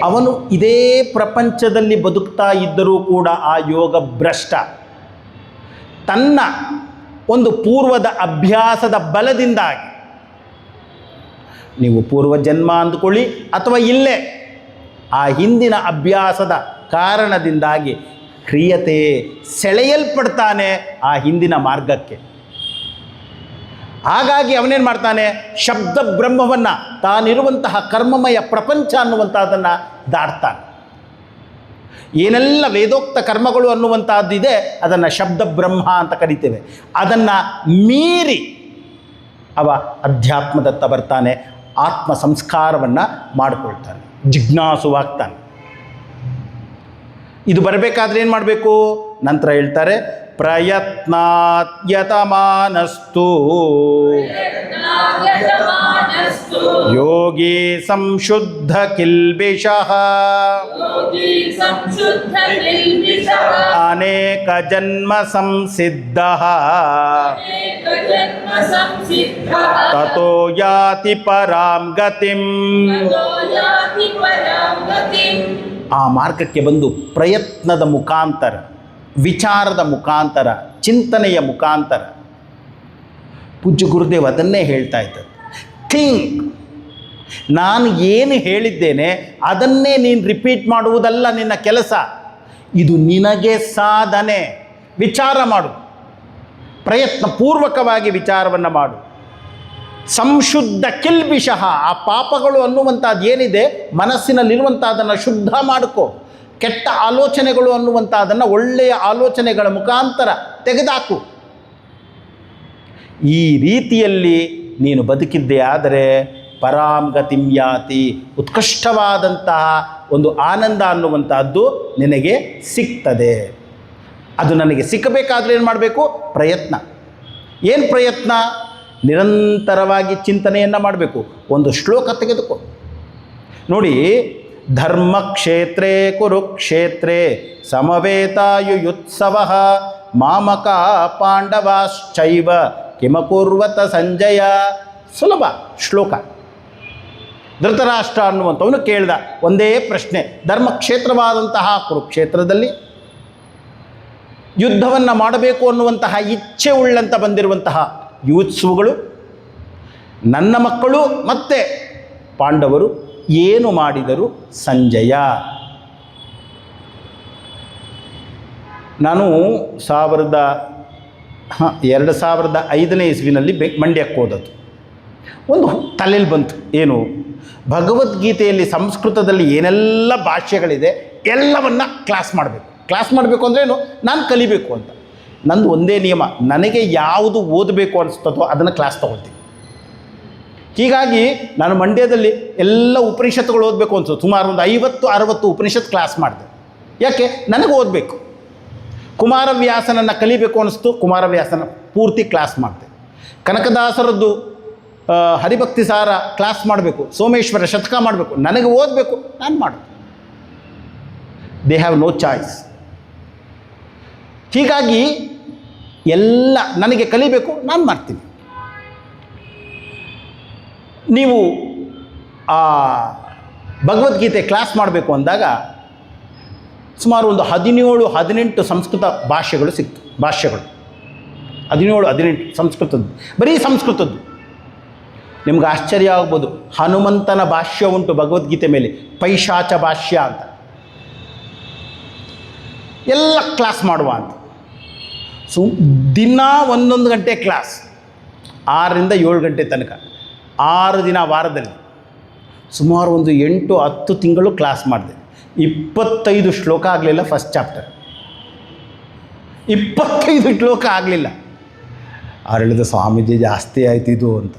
ಅವನು ಇದೇ ಪ್ರಪಂಚದಲ್ಲಿ ಬದುಕ್ತಾ ಇದ್ದರೂ ಕೂಡ ಆ ಯೋಗ ಭ್ರಷ್ಟ. ತನ್ನ ಒಂದು ಪೂರ್ವದ ಅಭ್ಯಾಸದ ಬಲದಿಂದಾಗಿ, ನೀವು ಪೂರ್ವಜನ್ಮ ಅಂದುಕೊಳ್ಳಿ ಅಥವಾ ಇಲ್ಲೇ ಆ ಹಿಂದಿನ ಅಭ್ಯಾಸದ ಕಾರಣದಿಂದಾಗಿ ಕ್ರಿಯತೆ ಸೆಳೆಯಲ್ಪಡ್ತಾನೆ ಆ ಹಿಂದಿನ ಮಾರ್ಗಕ್ಕೆ. ಹಾಗಾಗಿ ಅವನೇನು ಮಾಡ್ತಾನೆ, ಶಬ್ದ ಬ್ರಹ್ಮವನ್ನು, ತಾನಿರುವಂತಹ ಕರ್ಮಮಯ ಪ್ರಪಂಚ ಅನ್ನುವಂಥದ್ದನ್ನು ದಾಟ್ತಾನೆ. ಏನೆಲ್ಲ ವೇದೋಕ್ತ ಕರ್ಮಗಳು ಅನ್ನುವಂಥದ್ದಿದೆ ಅದನ್ನು ಶಬ್ದ ಬ್ರಹ್ಮ ಅಂತ ಕರಿತೇವೆ. ಅದನ್ನು ಮೀರಿ ಅವ ಅಧ್ಯಾತ್ಮದತ್ತ ಬರ್ತಾನೆ, ಆತ್ಮ ಸಂಸ್ಕಾರವನ್ನು ಮಾಡಿಕೊಳ್ತಾನೆ, ಜಿಜ್ಞಾಸುವಾಗ್ತಾನೆ. ಇದು ಬರಬೇಕಾದ್ರೆ ಏನು ಮಾಡಬೇಕು? ನಂತರ ಹೇಳ್ತಾರೆ, ಪ್ರಯತ್ನಾತ್ಯತಮಾನಸ್ತು ಯೋಗಿ ಸಂಶುದ್ಧ ಕಿಲ್ಬಿಷಃ ಅನೇಕ ಜನ್ಮ ಸಂಸಿದ್ಧಃ ತತೋ ಯಾತಿ ಪರಾಂ ಗತಿಂ. ಆ ಮಾರ್ಗಕ್ಕೆ ಬಂದು ಪ್ರಯತ್ನದ ಮುಖಾಂತರ, ವಿಚಾರದ ಮುಖಾಂತರ, ಚಿಂತನೆಯ ಮುಖಾಂತರ, ಪೂಜ್ಯ ಗುರುದೇವ್ ಅದನ್ನೇ ಹೇಳ್ತಾ ಇದ್ದಾರೆ. ಥಿಂಕ್, ನಾನು ಏನು ಹೇಳಿದ್ದೇನೆ ಅದನ್ನೇ ನೀನು ರಿಪೀಟ್ ಮಾಡುವುದಲ್ಲ ನಿನ್ನ ಕೆಲಸ, ಇದು ನಿನಗೆ ಸಾಧನೆ. ವಿಚಾರ ಮಾಡು, ಪ್ರಯತ್ನ ಪೂರ್ವಕವಾಗಿ ವಿಚಾರವನ್ನು ಮಾಡು. ಸಂಶುದ್ಧ ಕಿಲ್ಬಿಷಃ, ಆ ಪಾಪಗಳು ಅನ್ನುವಂಥದ್ದು ಏನಿದೆ ಮನಸ್ಸಿನಲ್ಲಿರುವಂಥದ್ದನ್ನು ಶುದ್ಧ ಮಾಡಿಕೋ. ಕೆಟ್ಟ ಆಲೋಚನೆಗಳು ಅನ್ನುವಂಥದ್ದನ್ನು ಒಳ್ಳೆಯ ಆಲೋಚನೆಗಳ ಮುಖಾಂತರ ತೆಗೆದಾಕು. ಈ ರೀತಿಯಲ್ಲಿ ನೀನು ಬದುಕಿದ್ದೇ ಆದರೆ ಪರಾಂಗತಿಂ ಯಾತಿ, ಉತ್ಕೃಷ್ಟವಾದಂತಹ ಒಂದು ಆನಂದ ಅನ್ನುವಂಥದ್ದು ನಿನಗೆ ಸಿಗ್ತದೆ. ಅದು ನನಗೆ ಸಿಕ್ಕಬೇಕಾದ್ರೆ ಏನು ಮಾಡಬೇಕು? ಪ್ರಯತ್ನ. ಏನು ಪ್ರಯತ್ನ? ನಿರಂತರವಾಗಿ ಚಿಂತನೆಯನ್ನು ಮಾಡಬೇಕು. ಒಂದು ಶ್ಲೋಕ ತೆಗೆದುಕೋ ನೋಡಿ, ಧರ್ಮಕ್ಷೇತ್ರೇ ಕುರುಕ್ಷೇತ್ರೇ ಸಮವೇತಾಯುಯುತ್ಸವಃ ಮಾಮಕ ಪಾಂಡವಾಶ್ಚೈವ ಕಿಮಕುರ್ವತ ಸಂಜಯ. ಸುಲಭ ಶ್ಲೋಕ. ಧೃತರಾಷ್ಟ್ರ ಅನ್ನುವಂಥವನು ಕೇಳಿದ ಒಂದೇ ಪ್ರಶ್ನೆ, ಧರ್ಮಕ್ಷೇತ್ರವಾದಂತಹ ಕುರುಕ್ಷೇತ್ರದಲ್ಲಿ ಯುದ್ಧವನ್ನು ಮಾಡಬೇಕು ಅನ್ನುವಂತಹ ಇಚ್ಛೆ ಉಳ್ಳಂತ ಬಂದಿರುವಂತಹ ಯೂತ್ಸುಗಳು, ನನ್ನ ಮಕ್ಕಳು ಮತ್ತು ಪಾಂಡವರು ಏನು ಮಾಡಿದರು ಸಂಜಯ? ನಾನು 2005ನೇ ಇಸ್ವಿನಲ್ಲಿ ಮಂಡ್ಯಕ್ಕೆ ಹೋದದ್ದು. ಒಂದು ತಲೆಯಲ್ಲಿ ಬಂತು, ಏನು ಭಗವದ್ಗೀತೆಯಲ್ಲಿ ಸಂಸ್ಕೃತದಲ್ಲಿ ಏನೆಲ್ಲ ಭಾಷ್ಯಗಳಿದೆ ಎಲ್ಲವನ್ನ ಕ್ಲಾಸ್ ಮಾಡಬೇಕು ಅಂದ್ರೇನು, ನಾನು ಕಲಿಬೇಕು ಅಂತ. ನಂದು ಒಂದೇ ನಿಯಮ, ನನಗೆ ಯಾವುದು ಓದಬೇಕು ಅನಿಸ್ತದೋ ಅದನ್ನು ಕ್ಲಾಸ್ ತೊಗೊಳ್ತೀನಿ. ಹೀಗಾಗಿ ನಾನು ಮಂಡ್ಯದಲ್ಲಿ ಎಲ್ಲ ಉಪನಿಷತ್ತುಗಳು ಓದಬೇಕು ಅನಿಸೋದು, ಸುಮಾರು ಒಂದು 50-60 ಉಪನಿಷತ್ ಕ್ಲಾಸ್ ಮಾಡಿದೆ. ಯಾಕೆ? ನನಗೆ ಓದಬೇಕು. ಕುಮಾರವ್ಯಾಸನನ್ನು ಕಲಿಬೇಕು ಅನ್ನಿಸ್ತು, ಕುಮಾರವ್ಯಾಸನ ಪೂರ್ತಿ ಕ್ಲಾಸ್ ಮಾಡಿದೆ. ಕನಕದಾಸರದ್ದು ಹರಿಭಕ್ತಿ ಸಾರ ಕ್ಲಾಸ್ ಮಾಡಬೇಕು, ಸೋಮೇಶ್ವರ ಶತಕ ಮಾಡಬೇಕು, ನನಗೆ ಓದಬೇಕು, ನಾನು ಮಾಡೋದು. They have no choice. ಹೀಗಾಗಿ ಎಲ್ಲ ನನಗೆ ಕಲಿಬೇಕು, ನಾನು ಮಾಡ್ತೀನಿ. ನೀವು ಆ ಭಗವದ್ಗೀತೆ ಕ್ಲಾಸ್ ಮಾಡಬೇಕು ಅಂದಾಗ ಸುಮಾರು ಒಂದು 17-18 ಸಂಸ್ಕೃತ ಭಾಷೆಗಳು ಸಿಕ್ತು. 17-18 ಸಂಸ್ಕೃತದ್ದು, ಬರೀ ಸಂಸ್ಕೃತದ್ದು. ನಿಮ್ಗೆ ಆಶ್ಚರ್ಯ ಆಗ್ಬೋದು, ಹನುಮಂತನ ಭಾಷ್ಯ ಉಂಟು ಭಗವದ್ಗೀತೆ ಮೇಲೆ, ಪೈಶಾಚ ಭಾಷ್ಯ ಅಂತ. ಎಲ್ಲ ಕ್ಲಾಸ್ ಮಾಡುವ ಅಂತ. ದಿನ 1 ಗಂಟೆ ಕ್ಲಾಸ್, 6ರಿಂದ 7 ಗಂಟೆ ತನಕ, 6 ದಿನ ವಾರದಲ್ಲಿ. ಸುಮಾರು ಒಂದು 8-10 ತಿಂಗಳು ಕ್ಲಾಸ್ ಮಾಡಿದೆ. 25 ಶ್ಲೋಕ ಆಗಲಿಲ್ಲ ಫಸ್ಟ್ ಚಾಪ್ಟರ್, 25 ಶ್ಲೋಕ ಆಗಲಿಲ್ಲ. ಅವ್ರು ಹೇಳಿದ್ರು, ಸ್ವಾಮೀಜಿ ಜಾಸ್ತಿ ಆಯ್ತು ಇದು ಅಂತ.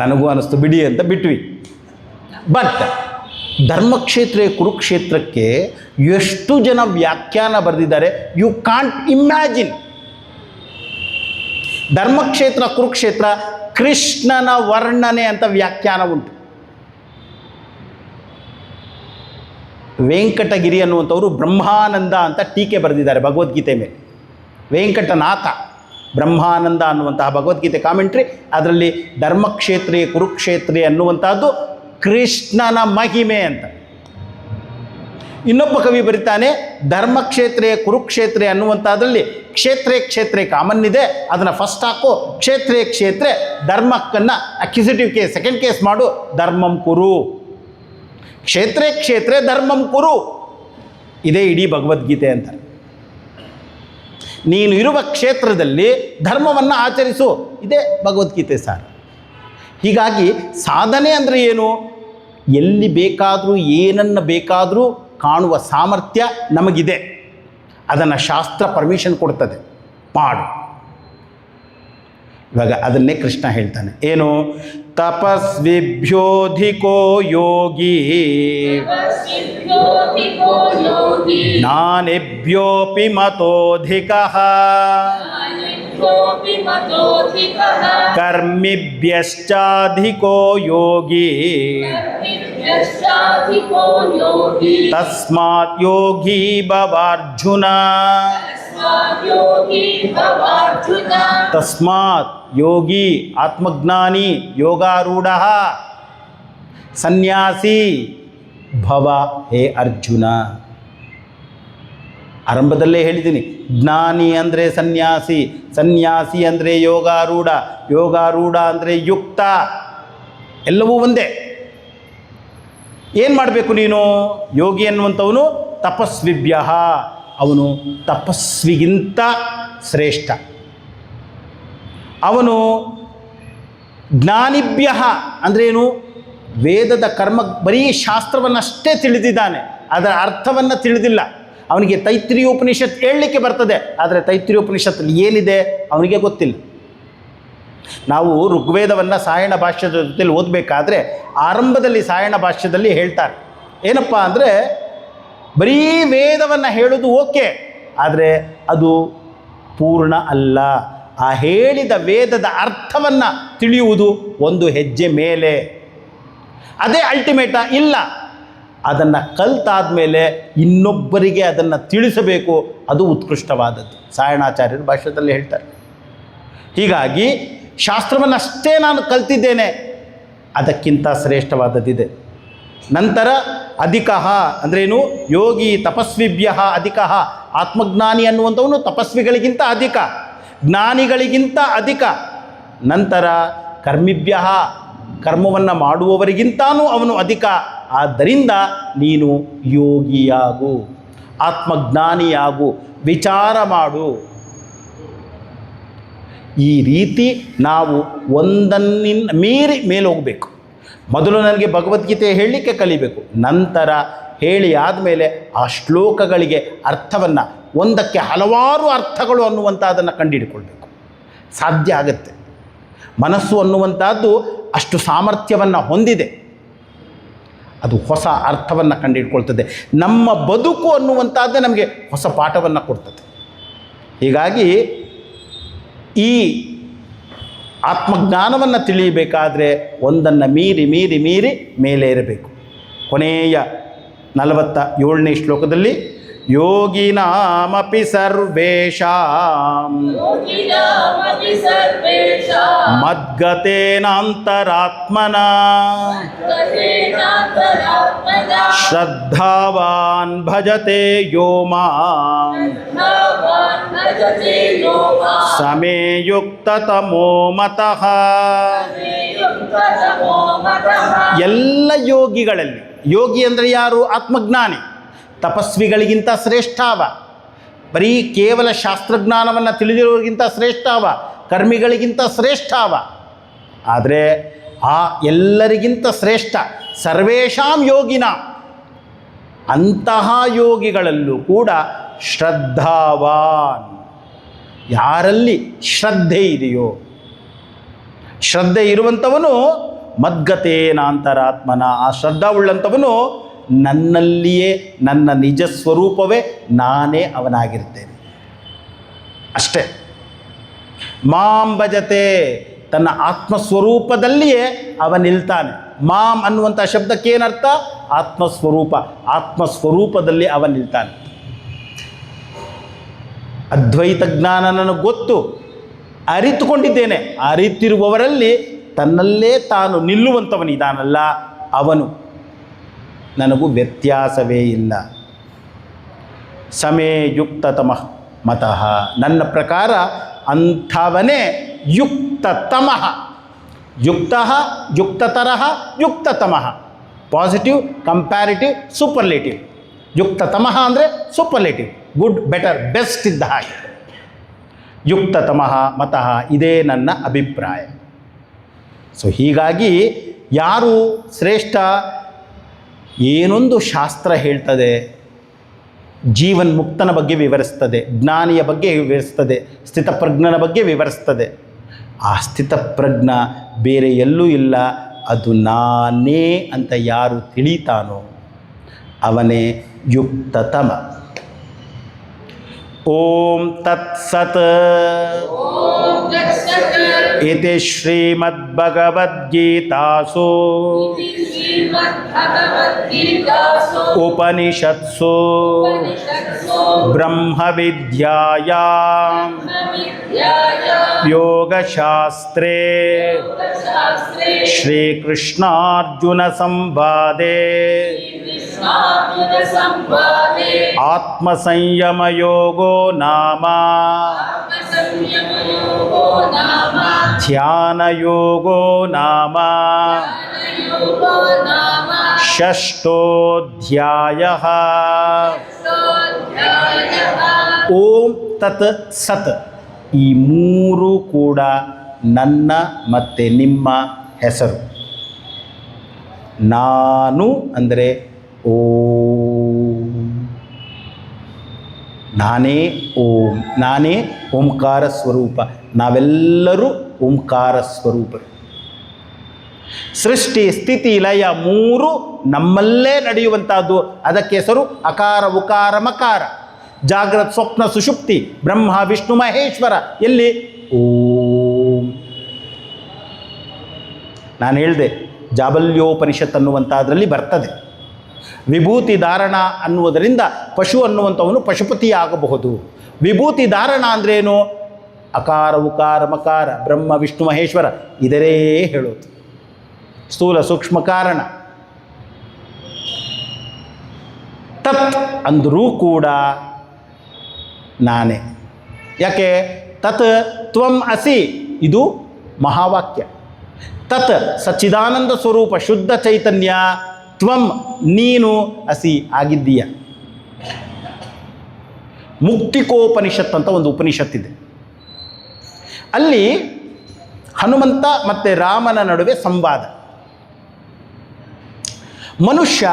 ನನಗೂ ಅನ್ನಿಸ್ತು, ಬಿಡಿ ಅಂತ ಬಿಟ್ವಿ. ಬಟ್ ಧರ್ಮಕ್ಷೇತ್ರ ಕುರುಕ್ಷೇತ್ರಕ್ಕೆ ಎಷ್ಟು ಜನ ವ್ಯಾಖ್ಯಾನ ಬರೆದಿದ್ದಾರೆ, ಯು ಕಾಂಟ್ ಇಮ್ಯಾಜಿನ್. ಧರ್ಮಕ್ಷೇತ್ರ ಕುರುಕ್ಷೇತ್ರ ಕೃಷ್ಣನ ವರ್ಣನೆ ಅಂತ ವ್ಯಾಖ್ಯಾನ ಉಂಟು. ವೆಂಕಟಗಿರಿ ಅನ್ನುವಂಥವರು ಬ್ರಹ್ಮಾನಂದ ಅಂತ ಟೀಕೆ ಬರೆದಿದ್ದಾರೆ ಭಗವದ್ಗೀತೆ ಮೇಲೆ. ವೆಂಕಟನಾಥ ಬ್ರಹ್ಮಾನಂದ ಅನ್ನುವಂತಹ ಭಗವದ್ಗೀತೆ ಕಾಮೆಂಟ್ರಿ, ಅದರಲ್ಲಿ ಧರ್ಮಕ್ಷೇತ್ರೇ ಕುರುಕ್ಷೇತ್ರೇ ಅನ್ನುವಂಥದ್ದು ಕೃಷ್ಣನ ಮಹಿಮೆ ಅಂತ. ಇನ್ನೊಬ್ಬ ಕವಿ ಬರೀತಾನೆ, ಧರ್ಮಕ್ಷೇತ್ರೇ ಕುರುಕ್ಷೇತ್ರೇ ಅನ್ನುವಂಥದ್ರಲ್ಲಿ ಕ್ಷೇತ್ರೇ ಕಾಮನ್ ಇದೆ, ಅದನ್ನು ಫಸ್ಟ್ ಹಾಕು, ಕ್ಷೇತ್ರೇ ಧರ್ಮಕ್ಕನ್ನು ಅಕ್ಯುಸಿಟಿವ್ ಕೇಸ್, ಸೆಕೆಂಡ್ ಕೇಸ್ ಮಾಡು, ಧರ್ಮಂ ಕುರು. ಕ್ಷೇತ್ರೇ ಧರ್ಮಂ ಕುರು, ಇದೇ ಇಡೀ ಭಗವದ್ಗೀತೆ ಅಂತ. ನೀನು ಇರುವ ಕ್ಷೇತ್ರದಲ್ಲಿ ಧರ್ಮವನ್ನು ಆಚರಿಸು, ಇದೇ ಭಗವದ್ಗೀತೆ ಸಾರ್. ಹೀಗಾಗಿ ಸಾಧನೆ ಅಂದರೆ ಏನು? ಎಲ್ಲಿ ಬೇಕಾದರೂ ಏನನ್ನು ಬೇಕಾದರೂ ಕಾಣುವ ಸಾಮರ್ಥ್ಯ ನಮಗಿದೆ. ಅದನ್ನು ಶಾಸ್ತ್ರ ಪರ್ಮಿಷನ್ ಕೊಡ್ತದೆ, ಮಾಡು. ಇವಾಗ ಅದನ್ನೇ ಕೃಷ್ಣ ಹೇಳ್ತಾನೆ, ಏನು? ತಪಸ್ವಿಭ್ಯೋಧಿಕೋ ಯೋಗಿ ಜ್ಞಾನಿಭ್ಯೋಪಿ ಮತೋಧಿಕಃ ಕರ್ಮಿಭ್ಯಶ್ಚಾಧಿಕೋ ಯೋಗಿ ತಸ್ಮಾತ್ ಯೋಗಿ ಭವಾರ್ಜುನ. ತಸ್ಮಾತ್ ಯೋಗಿ ಆತ್ಮಜ್ಞಾನಿ, ಯೋಗಾರೂಢ, ಸನ್ಯಾಸಿ ಭವ ಹೇ ಅರ್ಜುನ. ಆರಂಭದಲ್ಲೇ ಹೇಳಿದ್ದೀನಿ, ಜ್ಞಾನಿ ಅಂದರೆ ಸನ್ಯಾಸಿ, ಸನ್ಯಾಸಿ ಅಂದರೆ ಯೋಗಾರೂಢ, ಯೋಗಾರೂಢ ಅಂದರೆ ಯುಕ್ತ, ಎಲ್ಲವೂ ಒಂದೇ. ಏನು ಮಾಡಬೇಕು ನೀನು? ಯೋಗಿ ಅನ್ನುವಂಥವನು ತಪಸ್ವಿಭ್ಯ, ಅವನು ತಪಸ್ವಿಗಿಂತ ಶ್ರೇಷ್ಠ. ಅವನು ಜ್ಞಾನಿಭ್ಯ ಅಂದ್ರೇನು? ವೇದದ ಕರ್ಮ, ಬರೀ ಶಾಸ್ತ್ರವನ್ನಷ್ಟೇ ತಿಳಿದಿದ್ದಾನೆ, ಅದರ ಅರ್ಥವನ್ನು ತಿಳಿದಿಲ್ಲ. ಅವನಿಗೆ ತೈತ್ರಿಯೋಪನಿಷತ್ ಹೇಳಲಿಕ್ಕೆ ಬರ್ತದೆ, ಆದರೆ ತೈತ್ರಿಯೋಪನಿಷತ್ತಲ್ಲಿ ಏನಿದೆ ಅವನಿಗೆ ಗೊತ್ತಿಲ್ಲ. ನಾವು ಋಗ್ವೇದವನ್ನು ಸಾಯಣ ಭಾಷ್ಯದ ಜೊತೆಲಿ ಓದಬೇಕಾದ್ರೆ ಆರಂಭದಲ್ಲಿ ಸಾಯಣ ಭಾಷ್ಯದಲ್ಲಿ ಹೇಳ್ತಾರೆ, ಏನಪ್ಪ ಅಂದರೆ ಬರೀ ವೇದವನ್ನು ಹೇಳೋದು ಓಕೆ, ಆದರೆ ಅದು ಪೂರ್ಣ ಅಲ್ಲ. ಆ ಹೇಳಿದ ವೇದದ ಅರ್ಥವನ್ನು ತಿಳಿಯುವುದು ಒಂದು ಹೆಜ್ಜೆ ಮೇಲೆ, ಅದೇ ಅಲ್ಟಿಮೇಟಾ? ಇಲ್ಲ. ಅದನ್ನು ಕಲ್ತಾದ ಮೇಲೆ ಇನ್ನೊಬ್ಬರಿಗೆ ಅದನ್ನು ತಿಳಿಸಬೇಕು, ಅದು ಉತ್ಕೃಷ್ಟವಾದದ್ದು. ಸಾಯಣಾಚಾರ್ಯರು ಭಾಷ್ಯದಲ್ಲಿ ಹೇಳ್ತಾರೆ. ಹೀಗಾಗಿ ಶಾಸ್ತ್ರವನ್ನಷ್ಟೇ ನಾನು ಕಲ್ತಿದ್ದೇನೆ, ಅದಕ್ಕಿಂತ ಶ್ರೇಷ್ಠವಾದದ್ದಿದೆ. ನಂತರ ಅಧಿಕಃ ಅಂದ್ರೇನು? ಯೋಗಿ ತಪಸ್ವಿಭ್ಯ ಅಧಿಕಃ, ಆತ್ಮಜ್ಞಾನಿ ಅನ್ನುವಂಥವನು ತಪಸ್ವಿಗಳಿಗಿಂತ ಅಧಿಕ, ಜ್ಞಾನಿಗಳಿಗಿಂತ ಅಧಿಕ. ನಂತರ ಕರ್ಮಿಭ್ಯ, ಕರ್ಮವನ್ನು ಮಾಡುವವರಿಗಿಂತನೂ ಅವನು ಅಧಿಕ. ಆದ್ದರಿಂದ ನೀನು ಯೋಗಿಯಾಗು, ಆತ್ಮಜ್ಞಾನಿಯಾಗು, ವಿಚಾರ ಮಾಡು. ಈ ರೀತಿ ನಾವು ಒಂದನ್ನಿಂದ ಮೀರಿ ಮೇಲೆ ಹೋಗಬೇಕು. ಮೊದಲು ನನಗೆ ಭಗವದ್ಗೀತೆ ಹೇಳಲಿಕ್ಕೆ ಕಲಿಬೇಕು, ನಂತರ ಹೇಳಿ ಆದಮೇಲೆ ಆ ಶ್ಲೋಕಗಳಿಗೆ ಅರ್ಥವನ್ನು, ಒಂದಕ್ಕೆ ಹಲವಾರು ಅರ್ಥಗಳು ಅನ್ನುವಂಥದ್ದನ್ನು ಕಂಡುಹಿಡ್ಕೊಳ್ಬೇಕು. ಸಾಧ್ಯ ಆಗುತ್ತೆ. ಮನಸ್ಸು ಅನ್ನುವಂಥದ್ದು ಅಷ್ಟು ಸಾಮರ್ಥ್ಯವನ್ನು ಹೊಂದಿದೆ. ಅದು ಹೊಸ ಅರ್ಥವನ್ನು ಕಂಡುಹಿಡ್ಕೊಳ್ತದೆ. ನಮ್ಮ ಬದುಕು ಅನ್ನುವಂಥದ್ದೇ ನಮಗೆ ಹೊಸ ಪಾಠವನ್ನು ಕೊಡ್ತದೆ. ಹೀಗಾಗಿ ಈ ಆತ್ಮಜ್ಞಾನವನ್ನು ತಿಳಿಯಬೇಕಾದ್ರೆ ಒಂದನ್ನು ಮೀರಿ ಮೀರಿ ಮೀರಿ ಮೇಲೆ ಇರಬೇಕು. ಕೊನೆಯ 47ನೇ ಶ್ಲೋಕದಲ್ಲಿ ಯೋಗಿನಾಮಪಿ ಸರ್ವೇಷಾಂ ಮದ್ಗತೇನಾಂತರಾತ್ಮನ ಶ್ರದ್ಧಾವಾನ್ ಭಜತೆ ಯೋ ಮಾಂ ಸಮೇ ಯುಕ್ತತಮೋ ಮತಃ. ಎಲ್ಲ ಯೋಗಿಗಳಲ್ಲಿ, ಯೋಗಿ ಅಂದರೆ ಯಾರು? ಆತ್ಮಜ್ಞಾನಿ. ತಪಸ್ವಿಗಳಿಗಿಂತ ಶ್ರೇಷ್ಠವ, ಬರೀ ಕೇವಲ ಶಾಸ್ತ್ರಜ್ಞಾನವನ್ನು ತಿಳಿದಿರೋರಿಗಿಂತ ಶ್ರೇಷ್ಠವ, ಕರ್ಮಿಗಳಿಗಿಂತ ಶ್ರೇಷ್ಠವ. ಆದರೆ ಆ ಎಲ್ಲರಿಗಿಂತ ಶ್ರೇಷ್ಠ ಸರ್ವೇಷಾಂ ಯೋಗಿನ, ಅಂತಹ ಯೋಗಿಗಳಲ್ಲೂ ಕೂಡ ಶ್ರದ್ಧಾವಾನ್, ಯಾರಲ್ಲಿ ಶ್ರದ್ಧೆ ಇದೆಯೋ, ಶ್ರದ್ಧೆ ಇರುವಂಥವನು ಮದ್ಗತೇನಾಂತರಾತ್ಮನ, ಆ ಶ್ರದ್ಧಾವುಳ್ಳಂಥವನು ನನ್ನಲ್ಲಿಯೇ, ನನ್ನ ನಿಜ ಸ್ವರೂಪವೇ ನಾನೇ ಅವನಾಗಿರ್ತೇನೆ ಅಷ್ಟೇ. ಮಾಂ ಭಜತೆ, ತನ್ನ ಆತ್ಮಸ್ವರೂಪದಲ್ಲಿಯೇ ಅವ ನಿಲ್ತಾನೆ. ಮಾಂ ಅನ್ನುವಂಥ ಶಬ್ದಕ್ಕೇನರ್ಥ? ಆತ್ಮಸ್ವರೂಪ. ಆತ್ಮಸ್ವರೂಪದಲ್ಲಿ ಅವ ನಿಲ್ತಾನೆ. ಅದ್ವೈತ ಜ್ಞಾನ ನನಗೆ ಗೊತ್ತು, ಅರಿತುಕೊಂಡಿದ್ದೇನೆ. ಅರಿತಿರುವವರಲ್ಲಿ ತನ್ನಲ್ಲೇ ತಾನು ನಿಲ್ಲುವಂಥವನಿದಾನಲ್ಲ, ಅವನು ನನಗೂ ವ್ಯತ್ಯಾಸವೇ ಇಲ್ಲ. ಸಮೇ ಯುಕ್ತತಮಃ ಮತಃ, ನನ್ನ ಪ್ರಕಾರ ಅಂಥವನೇ ಯುಕ್ತತಮಃ. ಯುಕ್ತಃ, ಯುಕ್ತತರಃ, ಯುಕ್ತತಮಃ. Positive, comparative, superlative. ಯುಕ್ತತಮಃ ಅಂದರೆ ಸೂಪರ್ಲೇಟಿವ್, ಗುಡ್, ಬೆಟರ್, ಬೆಸ್ಟ್ ಇದ್ದ ಹಾಗೆ. ಯುಕ್ತತಮಃ ಮತಃ, ಇದೇ ನನ್ನ ಅಭಿಪ್ರಾಯ. ಸೊ ಹೀಗಾಗಿ ಯಾರು ಶ್ರೇಷ್ಠ? ಏನೊಂದು ಶಾಸ್ತ್ರ ಹೇಳ್ತದೆ, ಜೀವನ್ಮುಕ್ತನ ಬಗ್ಗೆ ವಿವರಿಸ್ತದೆ, ಜ್ಞಾನಿಯ ಬಗ್ಗೆ ವಿವರಿಸ್ತದೆ, ಸ್ಥಿತಪ್ರಜ್ಞನ ಬಗ್ಗೆ ವಿವರಿಸ್ತದೆ. ಆ ಸ್ಥಿತಪ್ರಜ್ಞ ಬೇರೆ ಎಲ್ಲೂ ಇಲ್ಲ, ಅದು ನಾನೇ ಅಂತ ಯಾರು ತಿಳಿತಾನೋ ಅವನೇ ಯುಕ್ತತಮ. ಓಂ ತತ್ಸತ್. ಇತಿ ಶ್ರೀಮದ್ಭಗವದ್ಗೀತಾಸು ಉಪನಿಷತ್ಸು ಬ್ರಹ್ಮವಿದ್ಯಾಯಾಂ ಯೋಗಶಾಸ್ತ್ರೇ ಶ್ರೀಕೃಷ್ಣಾರ್ಜುನ ಸಂವಾದೇ ಆತ್ಮಸಂಯಮಯೋಗೋ ನಾಮ ಧ್ಯಾನಯೋಗೋ ನಾಮ ಷಷ್ಠೋಧ್ಯಾಯಃ. ಓಂ ತತ್ ಸತ್, ಈ ಮೂರು ಕೂಡ ನನ್ನ ಮತ್ತು ನಿಮ್ಮ ಹೆಸರು. ನಾನು ಅಂದರೆ ಓಂ, ನಾನೇ ಓಂ, ನಾನೇ ಓಂಕಾರ ಸ್ವರೂಪ. ನಾವೆಲ್ಲರೂ ಓಂಕಾರ ಸ್ವರೂಪರು. ಸೃಷ್ಟಿ ಸ್ಥಿತಿ ಲಯ ಮೂರು ನಮ್ಮಲ್ಲೇ ನಡೆಯುವಂಥದ್ದು. ಅದಕ್ಕೆ ಹೆಸರು ಅಕಾರ ಉಕಾರ ಮಕಾರ. ಜಾಗ್ರತ್ ಸ್ವಪ್ನ ಸುಷುಪ್ತಿ, ಬ್ರಹ್ಮ ವಿಷ್ಣು ಮಹೇಶ್ವರ, ಎಲ್ಲಿ? ಓಂ. ನಾನು ಹೇಳಿದೆ, ಜಾಬಲ್ಯೋಪನಿಷತ್ ಅನ್ನುವಂಥದ್ರಲ್ಲಿ ಬರ್ತದೆ. ವಿಭೂತಿ ಧಾರಣ ಅನ್ನುವುದರಿಂದ ಪಶು ಅನ್ನುವಂಥವನು ಪಶುಪತಿ ಆಗಬಹುದು. ವಿಭೂತಿ ಧಾರಣ ಅಂದ್ರೇನು? ಅಕಾರ ಉಕಾರ ಮಕಾರ, ಬ್ರಹ್ಮ ವಿಷ್ಣು ಮಹೇಶ್ವರ, ಇದರೇ ಹೇಳೋದು. ಸ್ಥೂಲ ಸೂಕ್ಷ್ಮ ಕಾರಣ. ತತ್ ಅಂದರೂ ಕೂಡ ನಾನೇ. ಯಾಕೆ? ತತ್ ತ್ವಂ ಅಸಿ, ಇದು ಮಹಾವಾಕ್ಯ. ತತ್ ಸಚ್ಚಿದಾನಂದ ಸ್ವರೂಪ ಶುದ್ಧ ಚೈತನ್ಯ, ತ್ವಂ ನೀನು ಅಸಿ ಆಗಿದ್ದೀಯ. ಮುಕ್ತಿಕೋಪನಿಷತ್ ಅಂತ ಒಂದು ಉಪನಿಷತ್ತಿದೆ. ಅಲ್ಲಿ ಹನುಮಂತ ಮತ್ತು ರಾಮನ ನಡುವೆ ಸಂವಾದ. ಮನುಷ್ಯ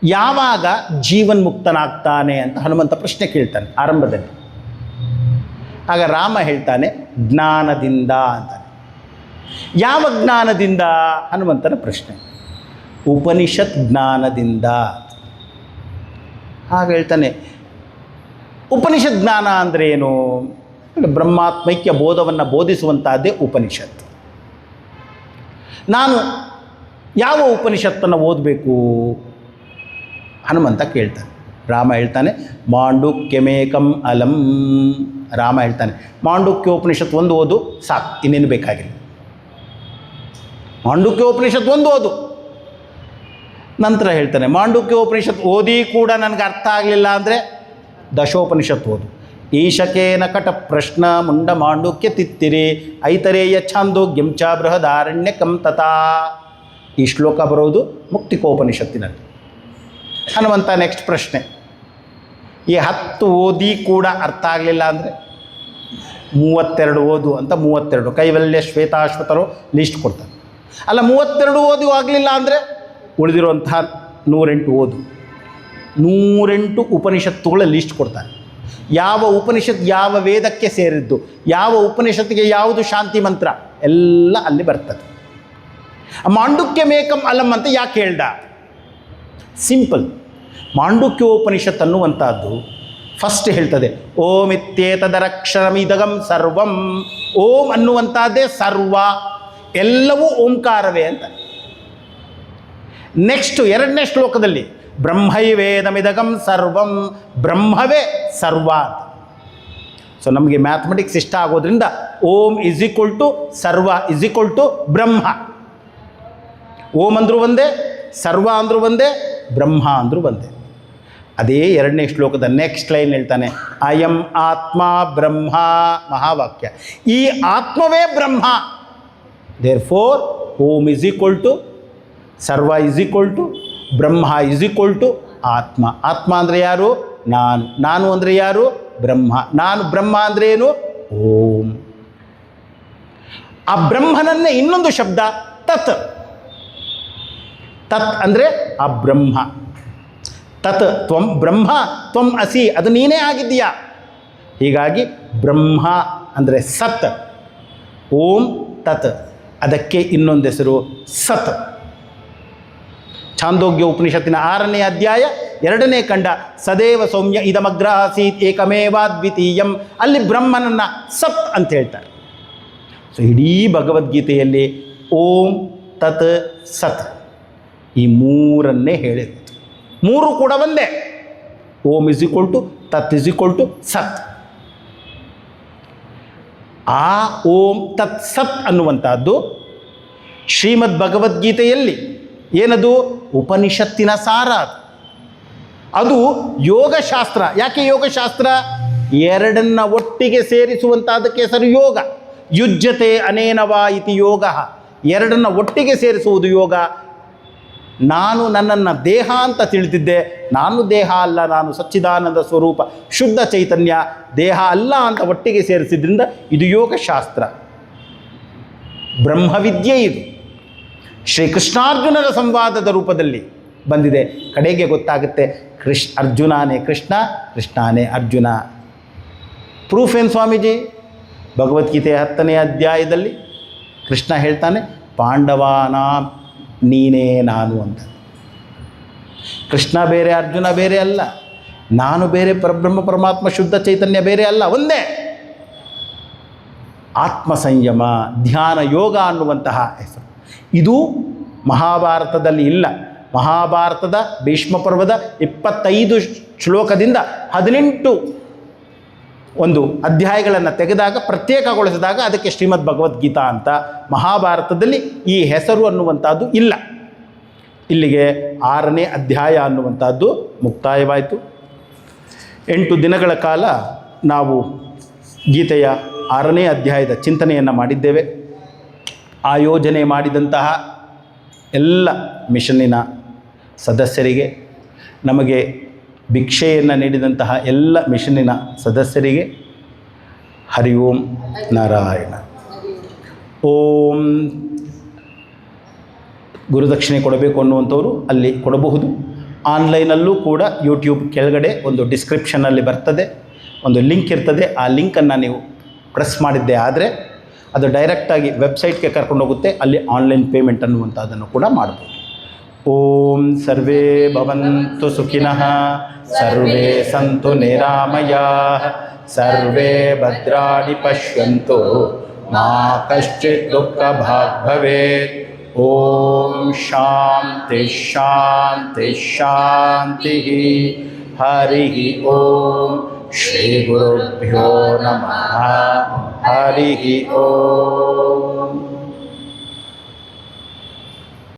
ಯಾವಾಗ ಜೀವನ್ಮುಕ್ತನಾಗ್ತಾನೆ ಅಂತ ಹನುಮಂತ ಪ್ರಶ್ನೆ ಕೇಳ್ತಾನೆ ಆರಂಭದಲ್ಲಿ. ಆಗ ರಾಮ ಹೇಳ್ತಾನೆ ಜ್ಞಾನದಿಂದ ಅಂತಾನೆ. ಯಾವ ಜ್ಞಾನದಿಂದ? ಹನುಮಂತನ ಪ್ರಶ್ನೆ. ಉಪನಿಷತ್ ಜ್ಞಾನದಿಂದ. ಆಗ ಹೇಳ್ತಾನೆ ಉಪನಿಷತ್ ಜ್ಞಾನ ಅಂದರೆ ಏನು? ಬ್ರಹ್ಮಾತ್ಮೈಕ್ಯ ಬೋಧವನ್ನು ಬೋಧಿಸುವಂತಹದ್ದೇ ಉಪನಿಷತ್. ನಾನು ಯಾವ ಉಪನಿಷತ್ತನ್ನು ಓದಬೇಕು? ಹನುಮಂತ ಕೇಳ್ತಾನೆ. ರಾಮ ಹೇಳ್ತಾನೆ ಮಾಂಡುಕ್ಯಮೇಕಂ ಅಲಂ. ರಾಮ ಹೇಳ್ತಾನೆ ಮಾಂಡುಕ್ಯೋಪನಿಷತ್ ಒಂದು ಓದು ಸಾಕು, ಇನ್ನೇನು ಬೇಕಾಗಿಲ್ಲ. ಮಾಂಡುಕ್ಯೋಪನಿಷತ್ ಒಂದು ಓದು. ನಂತರ ಹೇಳ್ತಾನೆ ಮಾಂಡುಕ್ಯೋಪನಿಷತ್ ಓದಿ ಕೂಡ ನನಗೆ ಅರ್ಥ ಆಗಲಿಲ್ಲ ಅಂದರೆ ದಶೋಪನಿಷತ್ ಓದು. ಈಶಕೇನ ಕಟ ಪ್ರಶ್ನ ಮುಂಡ ಮಾಂಡುಕ್ಯ ತಿತ್ತಿರಿ ಐತರೇಯ ಛಾಂದೋಗ್ಯಂ ಚ ಬೃಹದಾರಣ್ಯಕಂ ತಥಾ. ಈ ಶ್ಲೋಕ ಬರೋದು ಮುಕ್ತಿಕೋಪನಿಷತ್ತಿನಲ್ಲಿ. ಹನುಮಂತ ನೆಕ್ಸ್ಟ್ ಪ್ರಶ್ನೆ, ಈ 10 ಓದಿ ಕೂಡ ಅರ್ಥ ಆಗಲಿಲ್ಲ ಅಂದರೆ 32 ಓದು ಅಂತ 32 ಕೈವಲ್ಯ ಶ್ವೇತಾಶ್ವತರು ಲಿಸ್ಟ್ ಕೊಡ್ತಾರೆ. ಅಲ್ಲ 32 ಓದಿ ಆಗಲಿಲ್ಲ ಅಂದರೆ ಉಳಿದಿರುವಂತಹ 108 ಓದು. 108 ಉಪನಿಷತ್ತುಗಳ ಲಿಸ್ಟ್ ಕೊಡ್ತಾರೆ. ಯಾವ ಉಪನಿಷತ್ ಯಾವ ವೇದಕ್ಕೆ ಸೇರಿದ್ದು, ಯಾವ ಉಪನಿಷತ್ತಿಗೆ ಯಾವುದು ಶಾಂತಿ ಮಂತ್ರ ಎಲ್ಲ ಅಲ್ಲಿ ಬರ್ತದೆ. ಮಾಂಡುಕ್ಯಮೇಕಂ ಅಲಂ ಅಂತ ಯಾಕೆ ಹೇಳ್ದ? ಸಿಂಪಲ್. ಮಾಂಡುಕ್ಯೋಪನಿಷತ್ ಅನ್ನುವಂಥದ್ದು ಫಸ್ಟ್ ಹೇಳ್ತದೆ ಓಂ ಇತ್ಯೇತದರಕ್ಷರಮಿದಗಂ ಸರ್ವಂ. ಓಂ ಅನ್ನುವಂಥದ್ದೇ ಸರ್ವ, ಎಲ್ಲವೂ ಓಂಕಾರವೇ ಅಂತ. ನೆಕ್ಸ್ಟ್ 2ನೇ ಶ್ಲೋಕದಲ್ಲಿ ಬ್ರಹ್ಮೈವೇದಮಿದಗಂ ಸರ್ವಂ, ಬ್ರಹ್ಮವೇ ಸರ್ವ ಅಂತ. ಸೊ ನಮಗೆ ಮ್ಯಾಥಮೆಟಿಕ್ಸ್ ಇಷ್ಟ ಆಗೋದ್ರಿಂದ ಓಂ is equal to sarva is equal to ಬ್ರಹ್ಮ. ಓಂ ಅಂದರೂ ಒಂದೇ, ಸರ್ವ ಅಂದರೂ ಒಂದೇ, ಬ್ರಹ್ಮ ಅಂದರೂ ಒಂದೇ. ಅದೇ 2ನೇ ಶ್ಲೋಕದ ನೆಕ್ಸ್ಟ್ ಲೈನ್ ಹೇಳ್ತಾನೆ ಅಯಂ ಆತ್ಮ ಬ್ರಹ್ಮ, ಮಹಾವಾಕ್ಯ. ಈ ಆತ್ಮವೇ ಬ್ರಹ್ಮ. Therefore Om is equal to sarva is equal to Brahma is equal to atma. ಆತ್ಮ ಅಂದರೆ ಯಾರು? ನಾನು. ನಾನು ಅಂದರೆ ಯಾರು? ಬ್ರಹ್ಮ. ನಾನು ಬ್ರಹ್ಮ ಅಂದರೆ ಏನು? ಓಂ. ಆ ಬ್ರಹ್ಮನನ್ನೇ ಇನ್ನೊಂದು ಶಬ್ದ ತತ್. ತತ್ ಅಂದರೆ ಆ ಬ್ರಹ್ಮ. ತತ್ ತ್ವಂ ಬ್ರಹ್ಮ ತ್ವಂ ಅಸಿ, ಅದು ನೀನೇ ಆಗಿದ್ದೀಯಾ. ಹೀಗಾಗಿ ಬ್ರಹ್ಮ ಅಂದರೆ ಸತ್. ಓಂ ತತ್, ಅದಕ್ಕೆ ಇನ್ನೊಂದು ಹೆಸರು ಸತ್. ಛಾಂದೋಗ್ಯ ಉಪನಿಷತ್ತಿನ 6ನೇ ಅಧ್ಯಾಯ 2ನೇ ಖಂಡ ಸದೇವ ಸೌಮ್ಯ ಇದಮಗ್ರ ಆಸೀತ್ ಏಕಮೇವಾದ್ವಿತೀಯಂ, ಅಲ್ಲಿ ಬ್ರಹ್ಮನನ್ನು ಸತ್ ಅಂತ ಹೇಳ್ತಾರೆ. ಸೊ ಇಡೀ ಭಗವದ್ಗೀತೆಯಲ್ಲಿ ಓಂ ತತ್ ಸತ್ ಈ 3ಅನ್ನೇ ಹೇಳಿತ್ತು. 3 ಕೂಡ ಒಂದೇ. ಓಂ ಇಸ್ ಈಕ್ವಲ್ ಟು ತತ್ ಇಸ್ ಈಕ್ವಲ್ ಟು ಸತ್. ಆ ಓಂ ತತ್ ಸತ್ ಅನ್ನುವಂಥದ್ದು ಶ್ರೀಮದ್ ಭಗವದ್ಗೀತೆಯಲ್ಲಿ ಏನದು? ಉಪನಿಷತ್ತಿನ ಸಾರ. ಅದು ಯೋಗಶಾಸ್ತ್ರ. ಯಾಕೆ ಯೋಗಶಾಸ್ತ್ರ? 2ನ್ನ ಒಟ್ಟಿಗೆ ಸೇರಿಸುವಂಥದ್ದಕ್ಕೆ ಹೆಸರು ಯೋಗ. ಯುಜ್ಯತೆ ಅನೇನವಾ ಇತಿ ಯೋಗ. 2ನ್ನ ಒಟ್ಟಿಗೆ ಸೇರಿಸುವುದು ಯೋಗ. ನಾನು ನನ್ನನ್ನು ದೇಹ ಅಂತ ತಿಳಿದಿದ್ದೆ, ನಾನು ದೇಹ ಅಲ್ಲ, ನಾನು ಸಚ್ಚಿದಾನಂದ ಸ್ವರೂಪ ಶುದ್ಧ ಚೈತನ್ಯ, ದೇಹ ಅಲ್ಲ ಅಂತ ಒಟ್ಟಿಗೆ ಸೇರಿಸಿದ್ರಿಂದ ಇದು ಯೋಗಶಾಸ್ತ್ರ, ಬ್ರಹ್ಮವಿದ್ಯೆ. ಇದು ಶ್ರೀಕೃಷ್ಣಾರ್ಜುನರ ಸಂವಾದದ ರೂಪದಲ್ಲಿ ಬಂದಿದೆ. ಕಡೆಗೆ ಗೊತ್ತಾಗುತ್ತೆ ಅರ್ಜುನಾನೇ ಕೃಷ್ಣ, ಕೃಷ್ಣಾನೇ ಅರ್ಜುನ. ಪ್ರೂಫ್ ಏನು ಸ್ವಾಮೀಜಿ? ಭಗವದ್ಗೀತೆಯ 10ನೇ ಅಧ್ಯಾಯದಲ್ಲಿ ಕೃಷ್ಣ ಹೇಳ್ತಾನೆ ಪಾಂಡವಾನಾಂ ನೀನೇ ನಾನು ಅಂತ. ಕೃಷ್ಣ ಬೇರೆ ಅರ್ಜುನ ಬೇರೆ ಅಲ್ಲ, ನಾನು ಬೇರೆ, ಪರಬ್ರಹ್ಮ ಪರಮಾತ್ಮ ಶುದ್ಧ ಚೈತನ್ಯ ಬೇರೆ ಅಲ್ಲ, ಒಂದೇ. ಆತ್ಮ ಸಂಯಮ, ಧ್ಯಾನ, ಯೋಗ ಅನ್ನುವಂತಹ ಹೆಸರು ಇದು ಮಹಾಭಾರತದಲ್ಲಿ ಇಲ್ಲ. ಮಹಾಭಾರತದ ಭೀಷ್ಮ ಪರ್ವದ 25 ಶ್ಲೋಕದಿಂದ 18 ಒಂದು ಅಧ್ಯಾಯಗಳನ್ನು ತೆಗೆದಾಗ, ಪ್ರತ್ಯೇಕಗೊಳಿಸಿದಾಗ ಅದಕ್ಕೆ ಶ್ರೀಮದ್ ಭಗವದ್ಗೀತಾ ಅಂತ. ಮಹಾಭಾರತದಲ್ಲಿ ಈ ಹೆಸರು ಅನ್ನುವಂಥದ್ದು ಇಲ್ಲ. ಇಲ್ಲಿಗೆ 6ನೇ ಅಧ್ಯಾಯ ಅನ್ನುವಂಥದ್ದು ಮುಕ್ತಾಯವಾಯಿತು. 8 ದಿನಗಳ ಕಾಲ ನಾವು ಗೀತೆಯ 6ನೇ ಅಧ್ಯಾಯದ ಚಿಂತನೆಯನ್ನು ಮಾಡಿದ್ದೇವೆ. ಆಯೋಜನೆ ಮಾಡಿದಂತಹ ಎಲ್ಲ ಮಿಷನ್ನಿನ ಸದಸ್ಯರಿಗೆ, ನಮಗೆ ಭಿಕ್ಷೆಯನ್ನು ನೀಡಿದಂತಹ ಎಲ್ಲ ಮಿಷನ್ನಿನ ಸದಸ್ಯರಿಗೆ ಹರಿ ಓಂ ನಾರಾಯಣ. ಓಂ ಗುರುದಕ್ಷಿಣೆ ಕೊಡಬೇಕು ಅನ್ನುವಂಥವರು ಅಲ್ಲಿ ಕೊಡಬಹುದು. ಆನ್ಲೈನಲ್ಲೂ ಕೂಡ ಯೂಟ್ಯೂಬ್ ಕೆಳಗಡೆ ಒಂದು ಡಿಸ್ಕ್ರಿಪ್ಷನಲ್ಲಿ ಬರ್ತದೆ, ಒಂದು ಲಿಂಕ್ ಇರ್ತದೆ. ಆ ಲಿಂಕನ್ನು ನೀವು ಪ್ರೆಸ್ ಮಾಡಿದ್ದೇ ಆದರೆ ಅದು ಡೈರೆಕ್ಟಾಗಿ ವೆಬ್ಸೈಟ್ಗೆ ಕರ್ಕೊಂಡೋಗುತ್ತೆ. ಅಲ್ಲಿ ಆನ್ಲೈನ್ ಪೇಮೆಂಟ್ ಅನ್ನುವಂಥದ್ದನ್ನು ಕೂಡ ಮಾಡ್ಬೋದು. ಓಂ ಸರ್ವೇ ಭವಂತು ಸುಖಿನಃ, ಸರ್ವೇ ಸಂತು ನಿರಾಮಯಾಃ, ಸರ್ವೇ ಭದ್ರಾಣಿ ಪಶ್ಯಂತು, ಮಾ ಕಶ್ಚಿತ್ ದುಃಖ ಭಾಗ್ ಭವೇತ್. ಓಂ ಶಾಂತಿ ಶಾಂತಿ ಶಾಂತಿ. ಹರಿ ಓಂ. ಶ್ರೀ ಗುರುಭ್ಯೋ ನಮಃ. ಹರಿ ಓಂ.